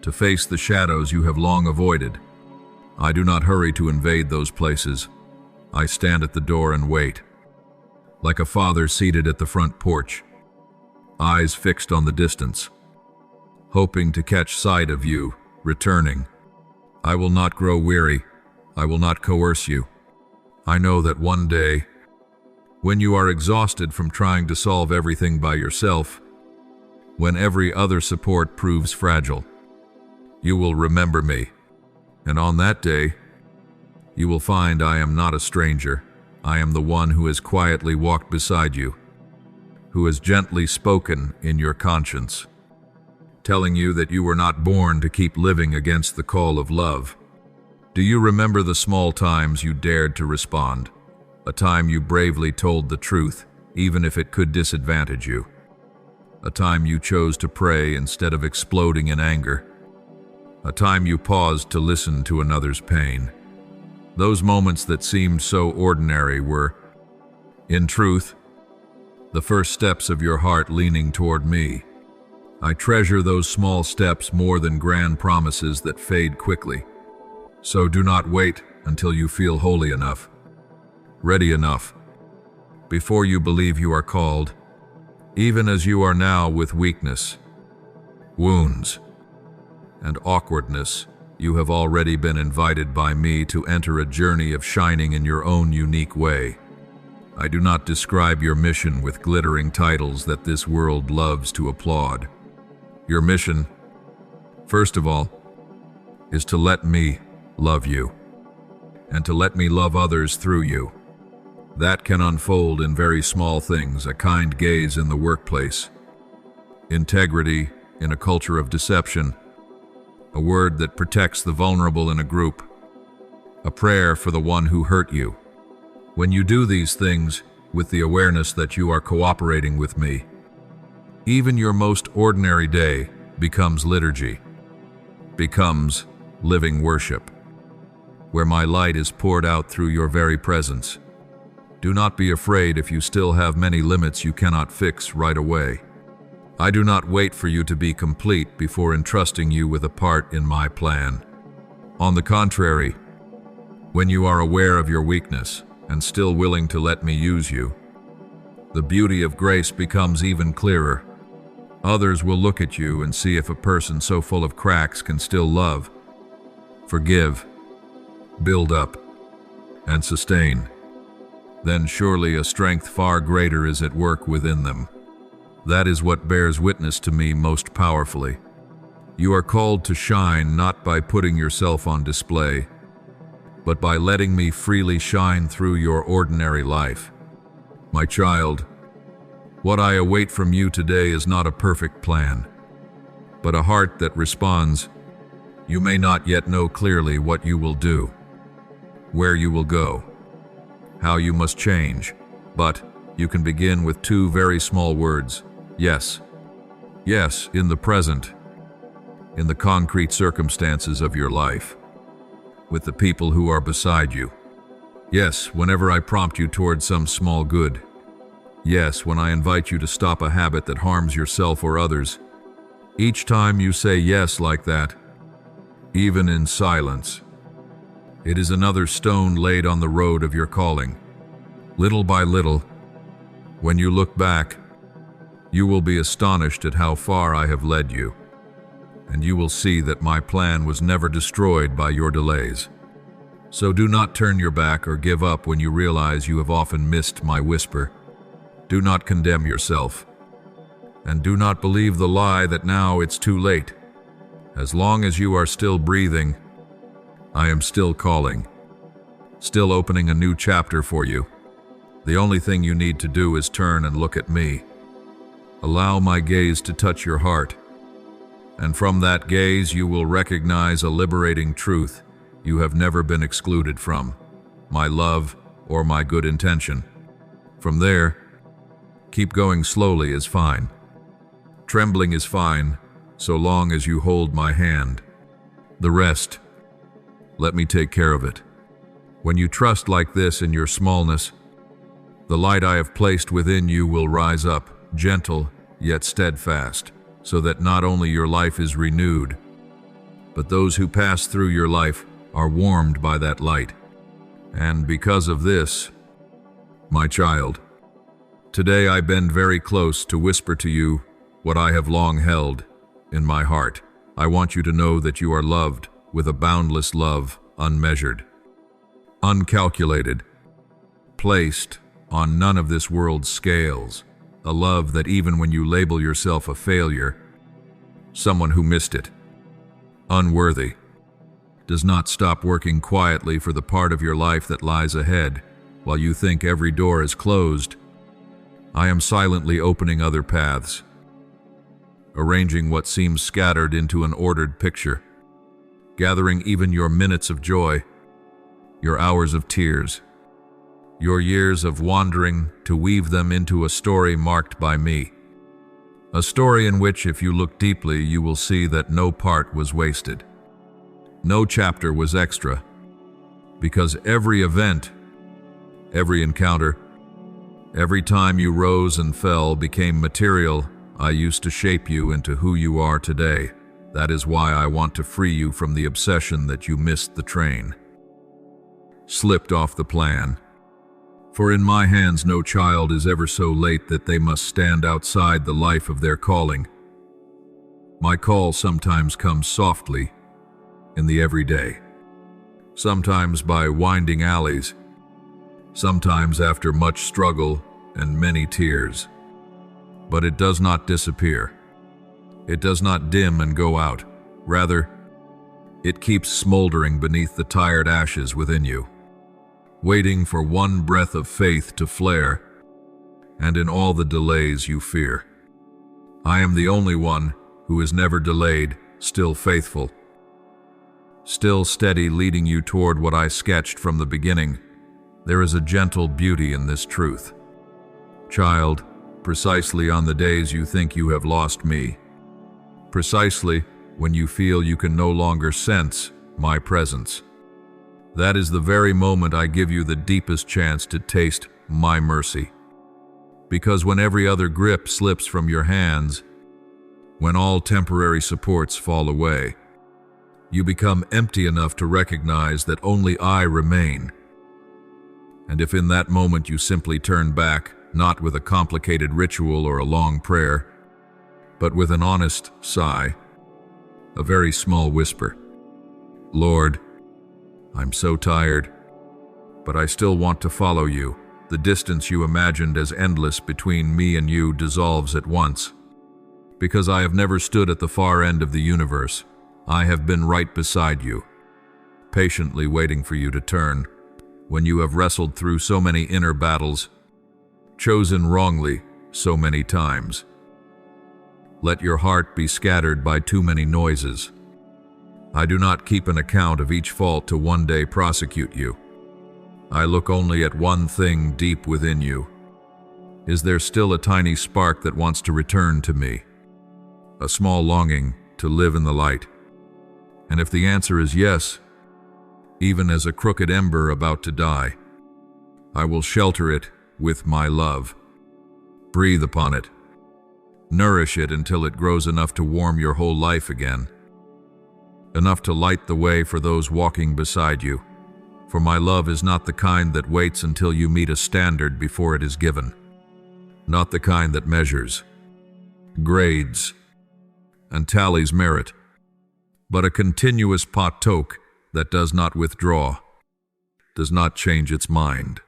to face the shadows you have long avoided. I do not hurry to invade those places. I stand at the door and wait, like a father seated at the front porch, eyes fixed on the distance, hoping to catch sight of you, returning. I will not grow weary. I will not coerce you. I know that one day, when you are exhausted from trying to solve everything by yourself, when every other support proves fragile, you will remember me. And on that day, you will find I am not a stranger. I am the one who has quietly walked beside you, who has gently spoken in your conscience, telling you that you were not born to keep living against the call of love. Do you remember the small times you dared to respond? A time you bravely told the truth, even if it could disadvantage you. A time you chose to pray instead of exploding in anger. A time you paused to listen to another's pain. Those moments that seemed so ordinary were, in truth, the first steps of your heart leaning toward me. I treasure those small steps more than grand promises that fade quickly. So do not wait until you feel holy enough, ready enough, before you believe you are called, even as you are now with weakness, wounds, and awkwardness. You have already been invited by me to enter a journey of shining in your own unique way. I do not describe your mission with glittering titles that this world loves to applaud. Your mission, first of all, is to let me love you, and to let me love others through you. That can unfold in very small things: a kind gaze in the workplace, integrity in a culture of deception, a word that protects the vulnerable in a group, a prayer for the one who hurt you. When you do these things with the awareness that you are cooperating with me, even your most ordinary day becomes liturgy, becomes living worship, where my light is poured out through your very presence. Do not be afraid if you still have many limits you cannot fix right away. I do not wait for you to be complete before entrusting you with a part in my plan. On the contrary, when you are aware of your weakness and still willing to let me use you, the beauty of grace becomes even clearer. Others will look at you and see if a person so full of cracks can still love, forgive, build up, and sustain. Then surely a strength far greater is at work within them. That is what bears witness to me most powerfully. You are called to shine not by putting yourself on display, but by letting me freely shine through your ordinary life. My child, what I await from you today is not a perfect plan, but a heart that responds. You may not yet know clearly what you will do, where you will go, how you must change, but you can begin with two very small words: yes. Yes, in the present, in the concrete circumstances of your life, with the people who are beside you. Yes, whenever I prompt you towards some small good. Yes, when I invite you to stop a habit that harms yourself or others. Each time you say yes like that, even in silence, it is another stone laid on the road of your calling. Little by little, when you look back, you will be astonished at how far I have led you, and you will see that my plan was never destroyed by your delays. So do not turn your back or give up when you realize you have often missed my whisper. Do not condemn yourself, and do not believe the lie that now it's too late. As long as you are still breathing, I am still calling, still opening a new chapter for you. The only thing you need to do is turn and look at me. Allow my gaze to touch your heart, and from that gaze you will recognize a liberating truth you have never been excluded from: my love or my good intention. From there, keep going. Slowly is fine. Trembling is fine, so long as you hold my hand. The rest, let me take care of it. When you trust like this in your smallness, the light I have placed within you will rise up, gentle yet steadfast, so that not only your life is renewed, but those who pass through your life are warmed by that light. And because of this, my child, today I bend very close to whisper to you what I have long held in my heart. I want you to know that you are loved with a boundless love, unmeasured, uncalculated, placed on none of this world's scales, a love that even when you label yourself a failure, someone who missed it, unworthy, does not stop working quietly for the part of your life that lies ahead. While you think every door is closed, I am silently opening other paths, arranging what seems scattered into an ordered picture, gathering even your minutes of joy, your hours of tears, your years of wandering to weave them into a story marked by me. A story in which, if you look deeply, you will see that no part was wasted. No chapter was extra, because every event, every encounter, every time you rose and fell became material I used to shape you into who you are today. That is why I want to free you from the obsession that you missed the train, slipped off the plan. For in my hands no child is ever so late that they must stand outside the life of their calling. My call sometimes comes softly, in the everyday, sometimes by winding alleys, sometimes after much struggle and many tears. But it does not disappear. It does not dim and go out. Rather, it keeps smoldering beneath the tired ashes within you, waiting for one breath of faith to flare, and in all the delays you fear. I am the only one who is never delayed, still faithful, still steady, leading you toward what I sketched from the beginning. There is a gentle beauty in this truth. Child, precisely on the days you think you have lost me, precisely when you feel you can no longer sense my presence, that is the very moment I give you the deepest chance to taste my mercy. Because when every other grip slips from your hands, when all temporary supports fall away, you become empty enough to recognize that only I remain. And if in that moment you simply turn back, not with a complicated ritual or a long prayer, but with an honest sigh, a very small whisper, Lord, I'm so tired, but I still want to follow you. The distance you imagined as endless between me and you dissolves at once. Because I have never stood at the far end of the universe, I have been right beside you, patiently waiting for you to turn, when you have wrestled through so many inner battles, chosen wrongly so many times. Let your heart be scattered by too many noises. I do not keep an account of each fault to one day prosecute you. I look only at one thing deep within you. Is there still a tiny spark that wants to return to me? A small longing to live in the light? And if the answer is yes, even as a crooked ember about to die, I will shelter it with my love. Breathe upon it. Nourish it until it grows enough to warm your whole life again. Enough to light the way for those walking beside you. For my love is not the kind that waits until you meet a standard before it is given. Not the kind that measures, grades, and tallies merit, but a continuous partoque that does not withdraw, does not change its mind.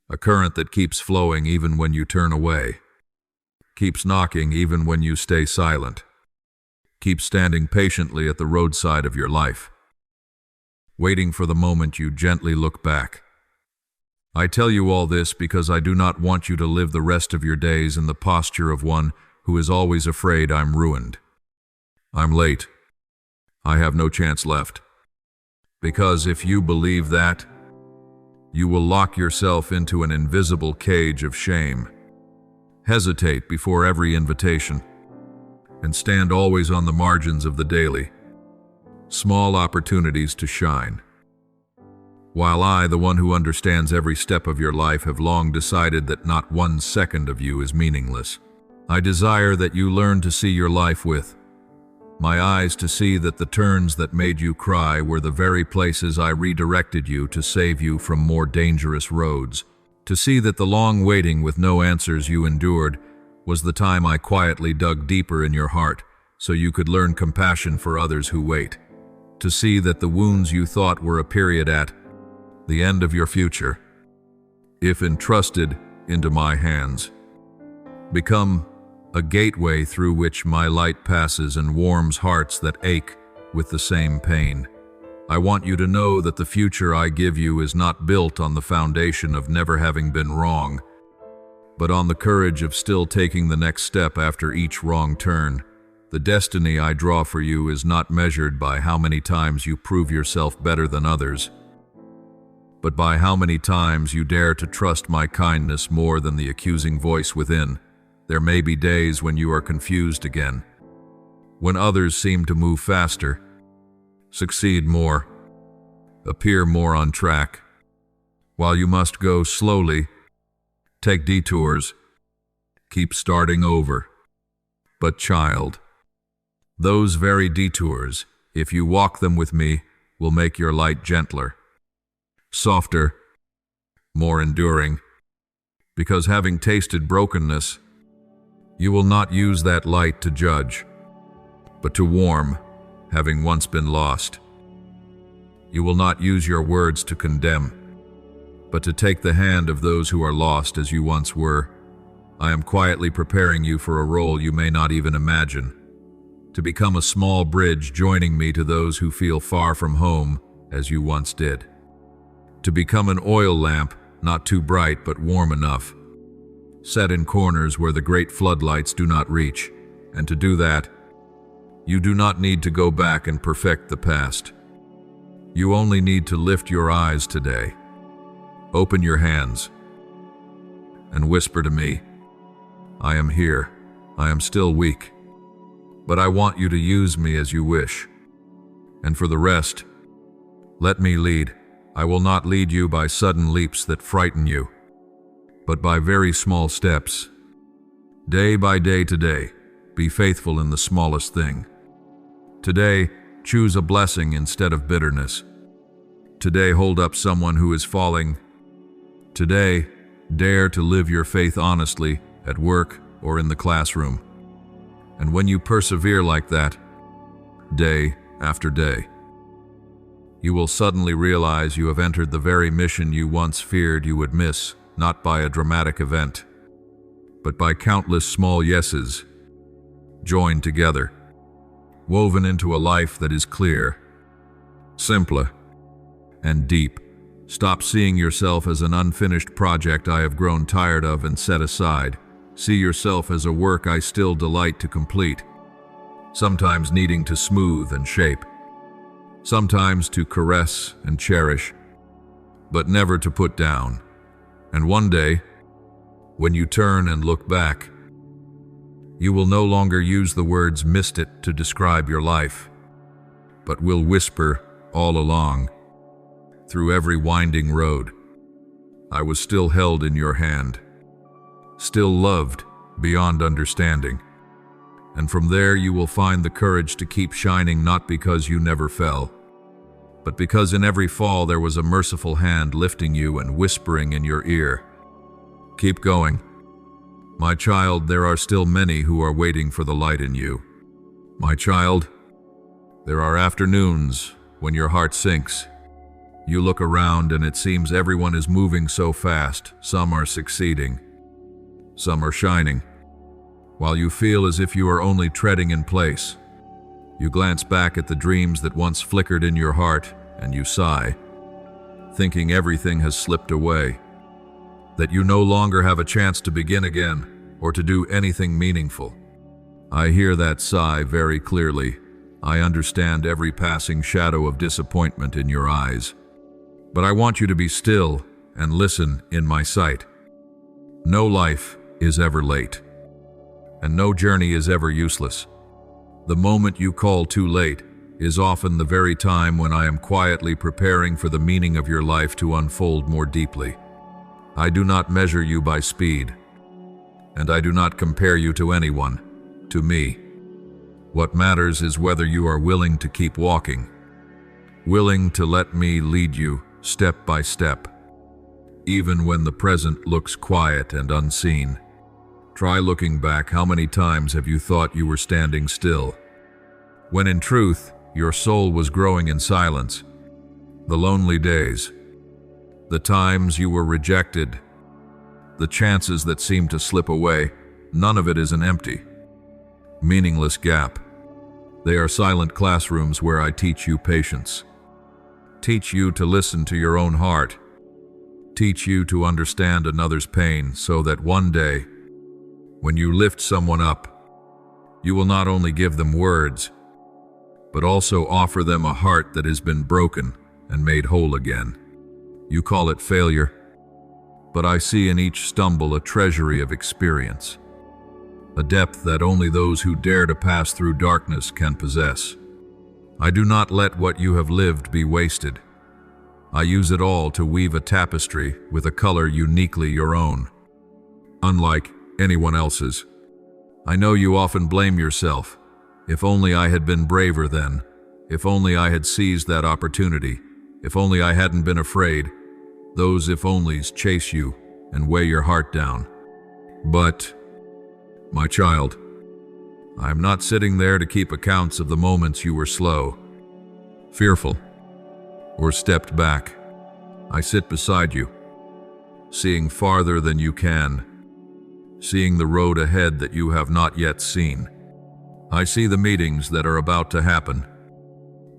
A current that keeps flowing even when you turn away, keeps knocking even when you stay silent. Keep standing patiently at the roadside of your life, waiting for the moment you gently look back. I tell you all this because I do not want you to live the rest of your days in the posture of one who is always afraid I'm ruined. I'm late. I have no chance left. Because if you believe that, you will lock yourself into an invisible cage of shame, hesitate before every invitation, and stand always on the margins of the daily, small opportunities to shine. while I, the one who understands every step of your life, have long decided that not 1 second of you is meaningless. I desire that you learn to see your life with my eyes, to see that the turns that made you cry were the very places I redirected you to save you from more dangerous roads, to see that the long waiting with no answers you endured was the time I quietly dug deeper in your heart so you could learn compassion for others who wait, to see that the wounds you thought were a period at the end of your future, if entrusted into my hands, become a gateway through which my light passes and warms hearts that ache with the same pain. I want you to know that the future I give you is not built on the foundation of never having been wrong, but on the courage of still taking the next step after each wrong turn. The destiny I draw for you is not measured by how many times you prove yourself better than others, but by how many times you dare to trust my kindness more than the accusing voice within. There may be days when you are confused again, when others seem to move faster, succeed more, appear more on track, while you must go slowly, take detours, keep starting over. But child, those very detours, if you walk them with me, will make your light gentler, softer, more enduring, because having tasted brokenness, you will not use that light to judge, but to warm, having once been lost. You will not use your words to condemn, but to take the hand of those who are lost as you once were. I am quietly preparing you for a role you may not even imagine, to become a small bridge joining me to those who feel far from home as you once did, to become an oil lamp, not too bright but warm enough, set in corners where the great floodlights do not reach. And to do that, you do not need to go back and perfect the past. You only need to lift your eyes today, open your hands, and whisper to me, I am here. I am still weak, but I want you to use me as you wish. And for the rest, let me lead. I will not lead you by sudden leaps that frighten you, but by very small steps. Day by day today, be faithful in the smallest thing. Today, choose a blessing instead of bitterness. Today, hold up someone who is falling. Today, dare to live your faith honestly at work or in the classroom. And when you persevere like that, day after day, you will suddenly realize you have entered the very mission you once feared you would miss, not by a dramatic event, but by countless small yeses, joined together, woven into a life that is clear, simpler, and deep. Stop seeing yourself as an unfinished project I have grown tired of and set aside. See yourself as a work I still delight to complete, sometimes needing to smooth and shape, sometimes to caress and cherish, but never to put down. And one day, when you turn and look back, you will no longer use the words "missed it" to describe your life, but will whisper all along, through every winding road, I was still held in your hand, still loved beyond understanding. And from there you will find the courage to keep shining, not because you never fell, but because in every fall there was a merciful hand lifting you and whispering in your ear, keep going. My child, there are still many who are waiting for the light in you. My child, there are afternoons when your heart sinks. You look around and it seems everyone is moving so fast. Some are succeeding, some are shining, while you feel as if you are only treading in place. You glance back at the dreams that once flickered in your heart and you sigh, thinking everything has slipped away, that you no longer have a chance to begin again or to do anything meaningful. I hear that sigh very clearly. I understand every passing shadow of disappointment in your eyes. But I want you to be still and listen in my sight. No life is ever late, and no journey is ever useless. The moment you call too late is often the very time when I am quietly preparing for the meaning of your life to unfold more deeply. I do not measure you by speed, and I do not compare you to anyone, to me. What matters is whether you are willing to keep walking, willing to let me lead you step by step, even when the present looks quiet and unseen. Try looking back. How many times have you thought you were standing still, when in truth, your soul was growing in silence? The lonely days, the times you were rejected, the chances that seemed to slip away, none of it is an empty, meaningless gap. They are silent classrooms where I teach you patience, teach you to listen to your own heart, teach you to understand another's pain so that one day, when you lift someone up, you will not only give them words, but also offer them a heart that has been broken and made whole again. You call it failure, but I see in each stumble a treasury of experience, a depth that only those who dare to pass through darkness can possess. I do not let what you have lived be wasted. I use it all to weave a tapestry with a color uniquely your own, unlike anyone else's. I know you often blame yourself. If only I had been braver then. If only I had seized that opportunity. If only I hadn't been afraid. Those if onlys chase you and weigh your heart down. But, my child, I am not sitting there to keep accounts of the moments you were slow, fearful, or stepped back. I sit beside you, seeing farther than you can, seeing the road ahead that you have not yet seen. I see the meetings that are about to happen,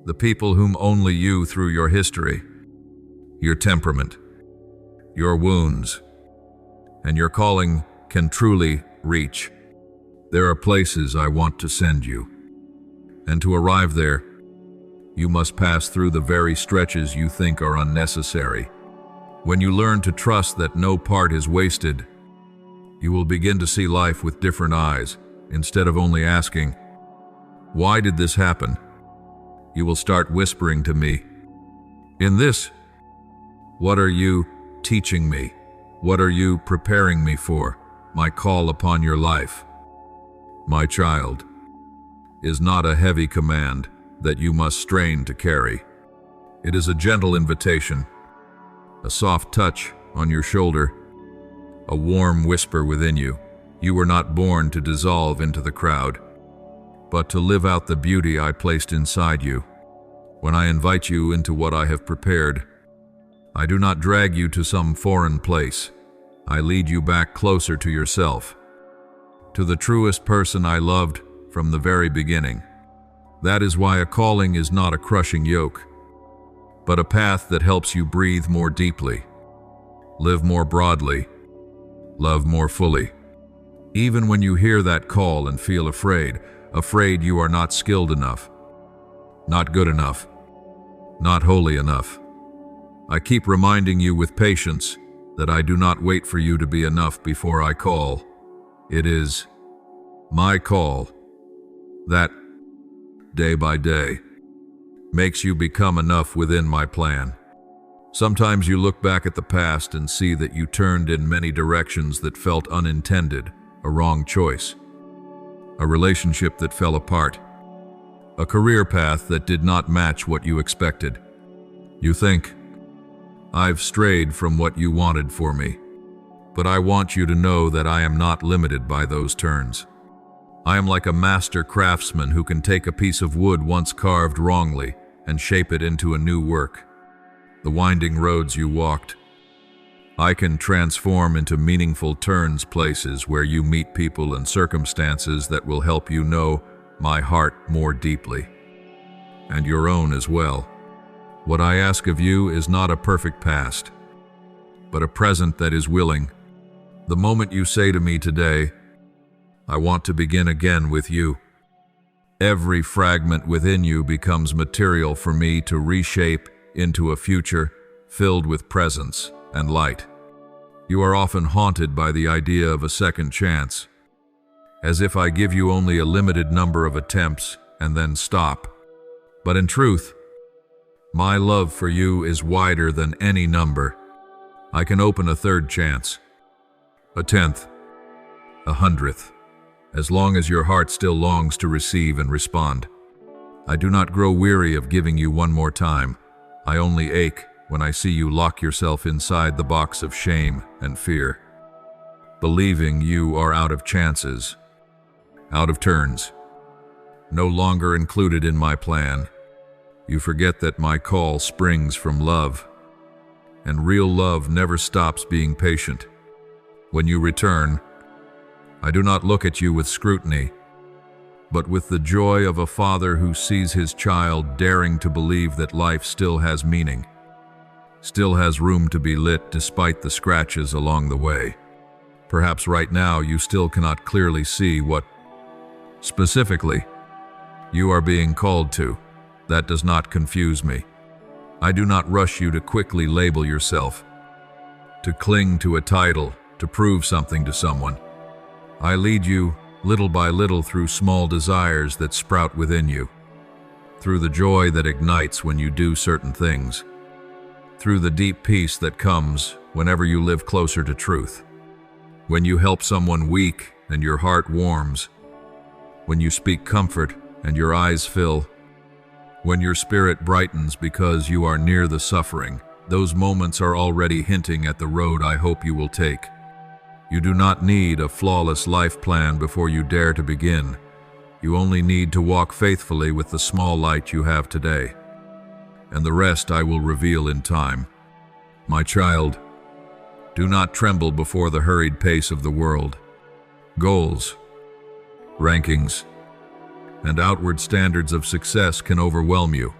the people whom only you through your history, your temperament, your wounds, and your calling can truly reach. There are places I want to send you, and to arrive there, you must pass through the very stretches you think are unnecessary. When you learn to trust that no part is wasted, you will begin to see life with different eyes. Instead of only asking, "Why did this happen?" you will start whispering to me, "In this, what are you teaching me? What are you preparing me for? My call upon your life, my child, is not a heavy command that you must strain to carry. It is a gentle invitation, a soft touch on your shoulder, a warm whisper within you. You were not born to dissolve into the crowd, but to live out the beauty I placed inside you. When I invite you into what I have prepared, I do not drag you to some foreign place. I lead you back closer to yourself, to the truest person I loved from the very beginning. That is why a calling is not a crushing yoke, but a path that helps you breathe more deeply, live more broadly, love more fully. Even when you hear that call and feel afraid you are not skilled enough, not good enough, not holy enough, I keep reminding you with patience that I do not wait for you to be enough before I call. It is my call that, day by day, makes you become enough within my plan. Sometimes you look back at the past and see that you turned in many directions that felt unintended, a wrong choice, a relationship that fell apart, a career path that did not match what you expected. You think, "I've strayed from what you wanted for me," but I want you to know that I am not limited by those turns. I am like a master craftsman who can take a piece of wood once carved wrongly and shape it into a new work. The winding roads you walked, I can transform into meaningful turns, places where you meet people and circumstances that will help you know my heart more deeply, and your own as well. What I ask of you is not a perfect past, but a present that is willing. The moment you say to me today, "I want to begin again with you," every fragment within you becomes material for me to reshape into a future filled with presence and light. You are often haunted by the idea of a second chance, as if I give you only a limited number of attempts and then stop. But in truth, my love for you is wider than any number. I can open a third chance, a 10th, a 100th, as long as your heart still longs to receive and respond. I do not grow weary of giving you one more time. I only ache when I see you lock yourself inside the box of shame and fear, believing you are out of chances, out of turns, no longer included in my plan. You forget that my call springs from love, and real love never stops being patient. When you return, I do not look at you with scrutiny, but with the joy of a father who sees his child daring to believe that life still has meaning, still has room to be lit despite the scratches along the way. Perhaps right now you still cannot clearly see what, specifically, you are being called to. That does not confuse me. I do not rush you to quickly label yourself, to cling to a title, to prove something to someone. I lead you little by little through small desires that sprout within you, through the joy that ignites when you do certain things, through the deep peace that comes whenever you live closer to truth. When you help someone weak and your heart warms, when you speak comfort and your eyes fill, when your spirit brightens because you are near the suffering, those moments are already hinting at the road I hope you will take. You do not need a flawless life plan before you dare to begin. You only need to walk faithfully with the small light you have today. And the rest I will reveal in time. My child, do not tremble before the hurried pace of the world. Goals, rankings, and outward standards of success can overwhelm you,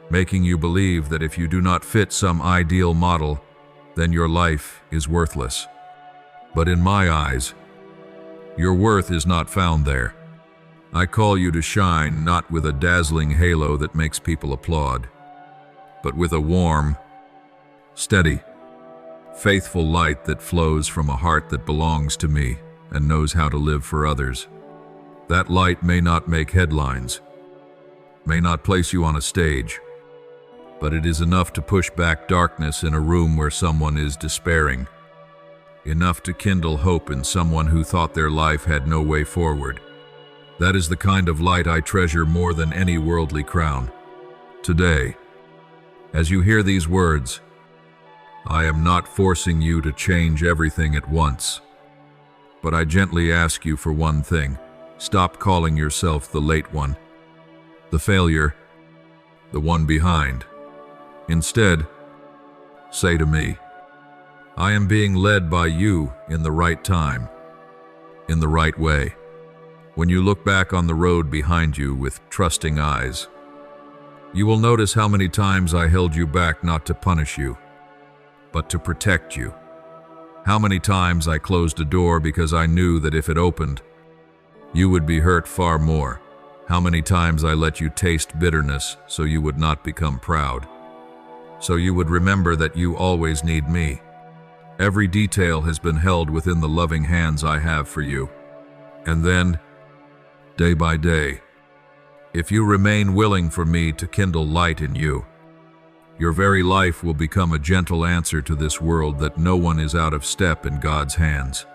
making you believe that if you do not fit some ideal model, then your life is worthless. But in my eyes, your worth is not found there. I call you to shine not with a dazzling halo that makes people applaud, but with a warm, steady, faithful light that flows from a heart that belongs to me and knows how to live for others. That light may not make headlines, may not place you on a stage, but it is enough to push back darkness in a room where someone is despairing, enough to kindle hope in someone who thought their life had no way forward. That is the kind of light I treasure more than any worldly crown. Today, as you hear these words, I am not forcing you to change everything at once, but I gently ask you for one thing. Stop calling yourself the late one, the failure, the one behind. Instead, say to me, I am being led by you in the right time, in the right way. When you look back on the road behind you with trusting eyes, you will notice how many times I held you back not to punish you, but to protect you. How many times I closed a door because I knew that if it opened, you would be hurt far more. How many times I let you taste bitterness so you would not become proud, so you would remember that you always need me. Every detail has been held within the loving hands I have for you. And then, day by day, if you remain willing for me to kindle light in you, your very life will become a gentle answer to this world that no one is out of step in God's hands.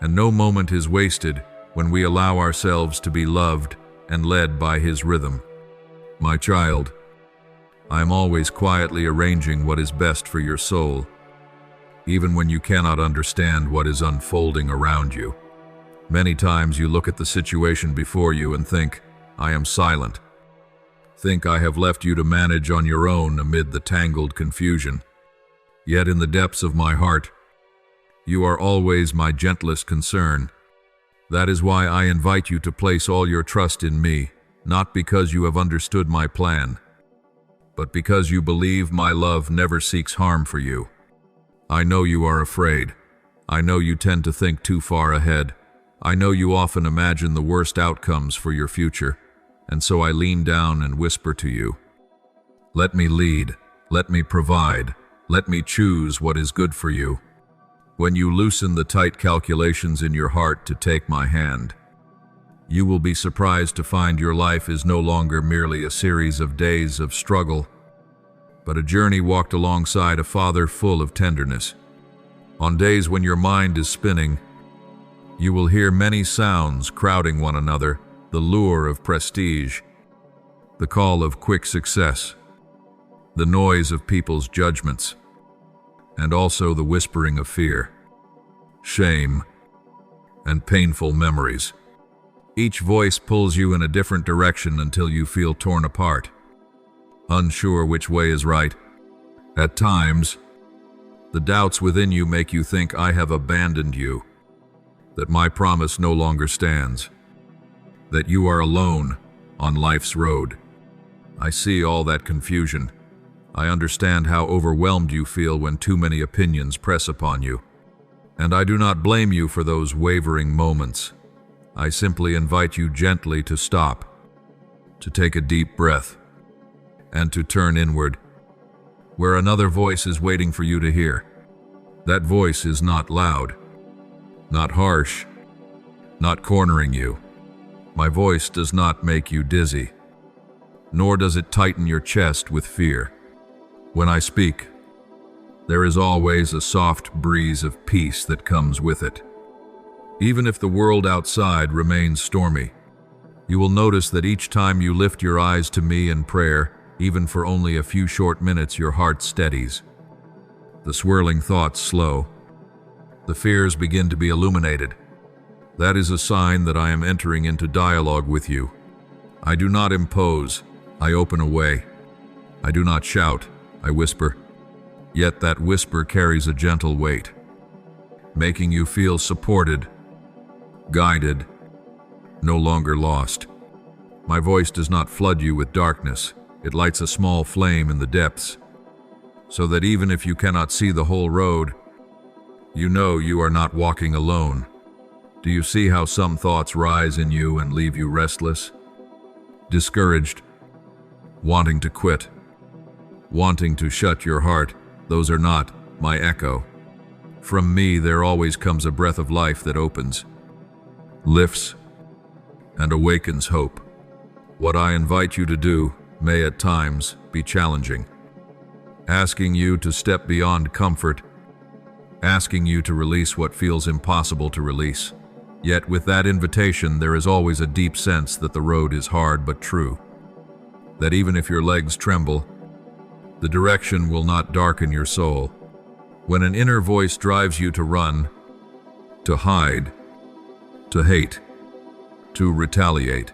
And no moment is wasted when we allow ourselves to be loved and led by His rhythm. My child, I am always quietly arranging what is best for your soul, even when you cannot understand what is unfolding around you. Many times you look at the situation before you and think, I am silent. Think I have left you to manage on your own amid the tangled confusion. Yet in the depths of my heart, you are always my gentlest concern. That is why I invite you to place all your trust in me, not because you have understood my plan, but because you believe my love never seeks harm for you. I know you are afraid. I know you tend to think too far ahead. I know you often imagine the worst outcomes for your future, and so I lean down and whisper to you, let me lead, let me provide, let me choose what is good for you. When you loosen the tight calculations in your heart to take my hand, You will be surprised to find your life is no longer merely a series of days of struggle, but a journey walked alongside a Father full of tenderness. On days when your mind is spinning, you will hear many sounds crowding one another, the lure of prestige, the call of quick success, the noise of people's judgments, and also the whispering of fear, shame, and painful memories. Each voice pulls you in a different direction until you feel torn apart, unsure which way is right. At times, the doubts within you make you think I have abandoned you, that my promise no longer stands, that you are alone on life's road. I see all that confusion. I understand how overwhelmed you feel when too many opinions press upon you. And I do not blame you for those wavering moments. I simply invite you gently to stop, to take a deep breath, and to turn inward, where another voice is waiting for you to hear. That voice is not loud, not harsh, not cornering you. My voice does not make you dizzy, nor does it tighten your chest with fear. When I speak, there is always a soft breeze of peace that comes with it. Even if the world outside remains stormy, you will notice that each time you lift your eyes to me in prayer, even for only a few short minutes, your heart steadies. The swirling thoughts slow. The fears begin to be illuminated. That is a sign that I am entering into dialogue with you. I do not impose, I open a way. I do not shout, I whisper. Yet that whisper carries a gentle weight, making you feel supported, guided, no longer lost. My voice does not flood you with darkness. It lights a small flame in the depths, so that even if you cannot see the whole road, you know you are not walking alone. Do you see how some thoughts rise in you and leave you restless, discouraged, wanting to quit, wanting to shut your heart? Those are not my echo. From me there always comes a breath of life that opens, lifts, and awakens hope. What I invite you to do may at times be challenging, asking you to step beyond comfort, asking you to release what feels impossible to release. Yet with that invitation, there is always a deep sense that the road is hard but true, that even if your legs tremble, the direction will not darken your soul. When an inner voice drives you to run, to hide, to hate, to retaliate,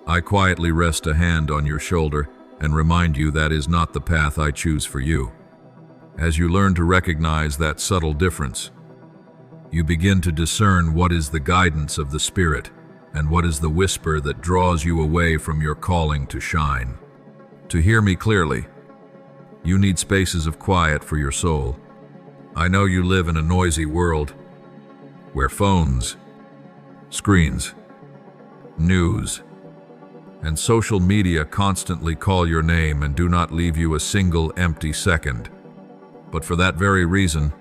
I quietly rest a hand on your shoulder and remind you that is not the path I choose for you. As you learn to recognize that subtle difference, you begin to discern what is the guidance of the Spirit and what is the whisper that draws you away from your calling to shine. To hear me clearly, you need spaces of quiet for your soul. I know you live in a noisy world where phones, screens, news, and social media constantly call your name and do not leave you a single empty second. But for that very reason,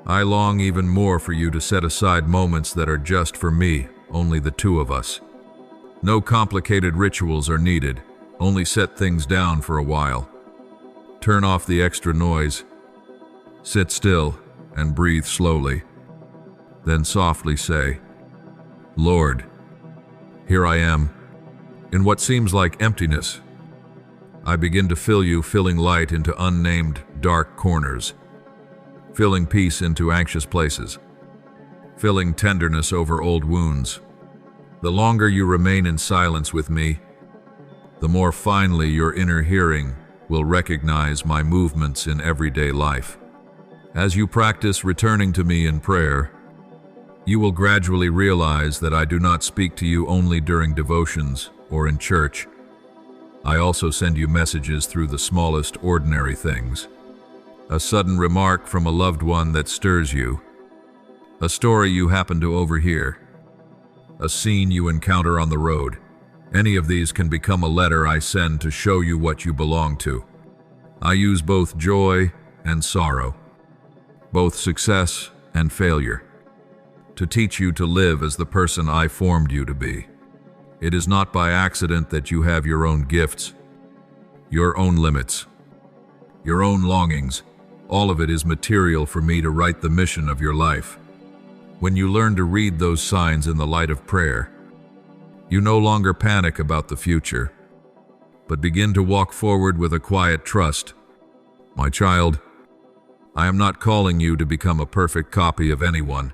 I long even more for you to set aside moments that are just for me, only the two of us. No complicated rituals are needed, only set things down for a while. Turn off the extra noise, sit still, and breathe slowly. Then softly say, Lord, here I am. In what seems like emptiness, I begin to fill you, filling light into unnamed dark corners, filling peace into anxious places, filling tenderness over old wounds. The longer you remain in silence with me, the more finely your inner hearing will recognize my movements in everyday life. As you practice returning to me in prayer, you will gradually realize that I do not speak to you only during devotions or in church. I also send you messages through the smallest ordinary things. A sudden remark from a loved one that stirs you, a story you happen to overhear, a scene you encounter on the road. Any of these can become a letter I send to show you what you belong to. I use both joy and sorrow, both success and failure, to teach you to live as the person I formed you to be. It is not by accident that you have your own gifts, your own limits, your own longings. All of it is material for me to write the mission of your life. When you learn to read those signs in the light of prayer, you no longer panic about the future, but begin to walk forward with a quiet trust. My child, I am not calling you to become a perfect copy of anyone.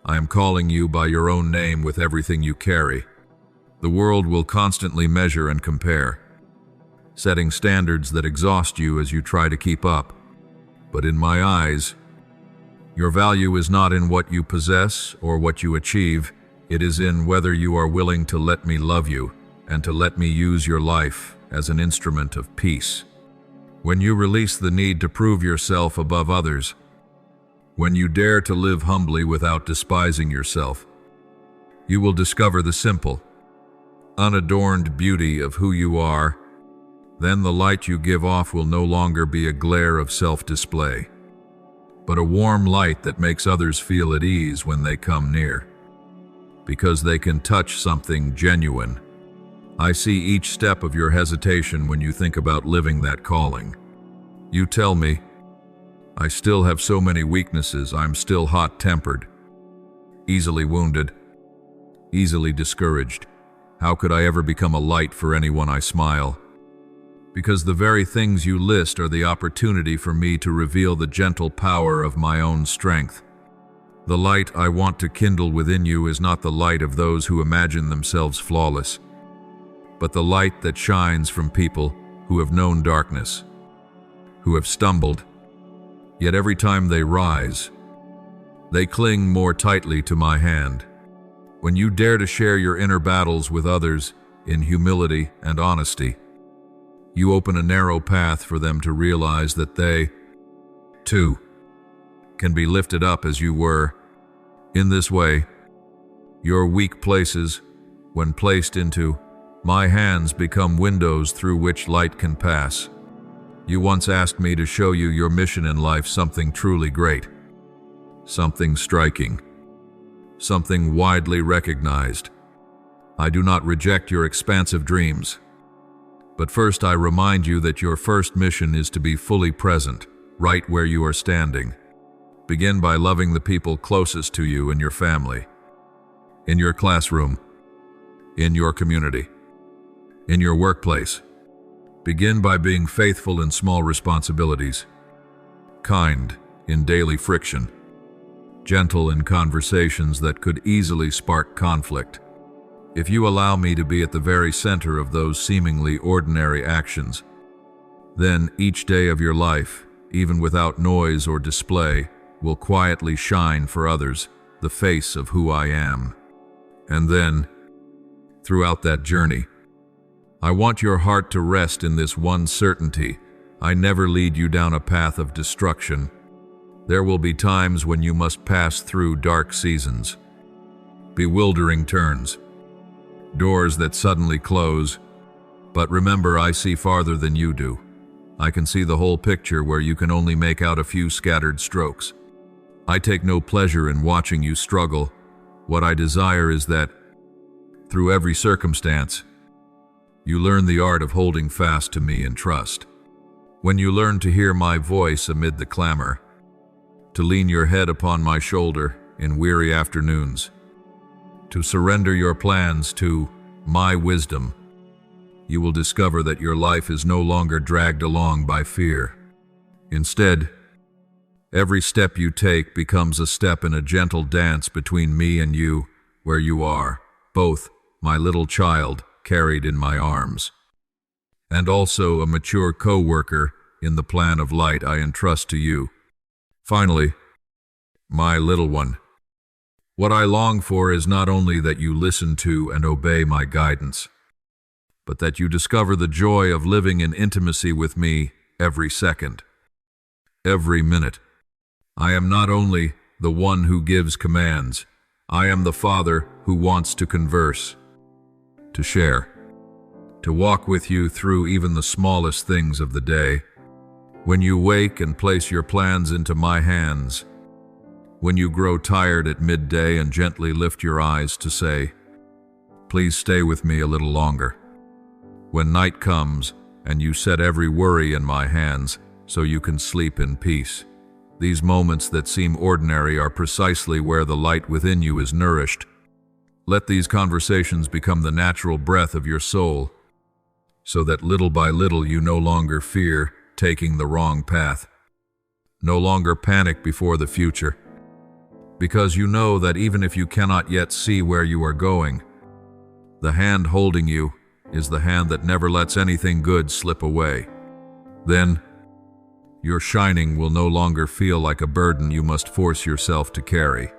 I am calling you by your own name with everything you carry. The world will constantly measure and compare, setting standards that exhaust you as you try to keep up. But in my eyes, your value is not in what you possess or what you achieve. It is in whether you are willing to let me love you and to let me use your life as an instrument of peace. When you release the need to prove yourself above others, when you dare to live humbly without despising yourself, you will discover the simple, unadorned beauty of who you are. Then the light you give off will no longer be a glare of self-display, but a warm light that makes others feel at ease when they come near, because they can touch something genuine. I see each step of your hesitation when you think about living that calling. You tell me, I still have so many weaknesses. I'm still hot-tempered, easily wounded, easily discouraged. How could I ever become a light for anyone I smile? Because the very things you list are the opportunity for me to reveal the gentle power of my own strength. The light I want to kindle within you is not the light of those who imagine themselves flawless, but the light that shines from people who have known darkness, who have stumbled, yet every time they rise, they cling more tightly to my hand. When you dare to share your inner battles with others in humility and honesty, you open a narrow path for them to realize that they, too, can be lifted up as you were. In this way, your weak places, when placed into my hands, become windows through which light can pass. You once asked me to show you your mission in life, something truly great, something striking, something widely recognized. I do not reject your expansive dreams, but first I remind you that your first mission is to be fully present, right where you are standing. Begin by loving the people closest to you in your family, in your classroom, in your community, in your workplace. Begin by being faithful in small responsibilities, kind in daily friction, gentle in conversations that could easily spark conflict. If you allow me to be at the very center of those seemingly ordinary actions, then each day of your life, even without noise or display, will quietly shine for others the face of who I am. And then, throughout that journey, I want your heart to rest in this one certainty: I never lead you down a path of destruction. There will be times when you must pass through dark seasons, bewildering turns, doors that suddenly close. But remember, I see farther than you do. I can see the whole picture where you can only make out a few scattered strokes. I take no pleasure in watching you struggle. What I desire is that, through every circumstance, you learn the art of holding fast to me in trust. When you learn to hear my voice amid the clamor, to lean your head upon my shoulder in weary afternoons, to surrender your plans to my wisdom, you will discover that your life is no longer dragged along by fear. Instead, every step you take becomes a step in a gentle dance between me and you, where you are, both my little child carried in my arms, and also a mature co-worker in the plan of light I entrust to you. Finally, my little one, what I long for is not only that you listen to and obey my guidance, but that you discover the joy of living in intimacy with me every second, every minute. I am not only the one who gives commands, I am the Father who wants to converse, to share, to walk with you through even the smallest things of the day. When you wake and place your plans into my hands, When you grow tired at midday and gently lift your eyes to say, "Please stay with me a little longer." When night comes and you set every worry in my hands so you can sleep in peace. These moments that seem ordinary are precisely where the light within you is nourished. Let these conversations become the natural breath of your soul, so that little by little you no longer fear taking the wrong path, no longer panic before the future, because you know that even if you cannot yet see where you are going, the hand holding you is the hand that never lets anything good slip away. Then, your shining will no longer feel like a burden you must force yourself to carry,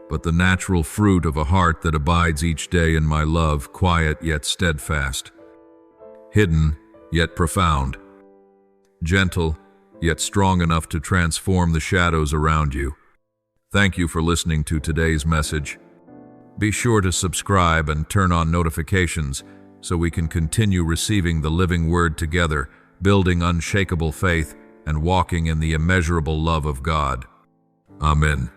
but the natural fruit of a heart that abides each day in my love, quiet yet steadfast, hidden yet profound, gentle yet strong enough to transform the shadows around you. Thank you for listening to today's message. Be sure to subscribe and turn on notifications so we can continue receiving the living word together, building unshakable faith and walking in the immeasurable love of God. Amen.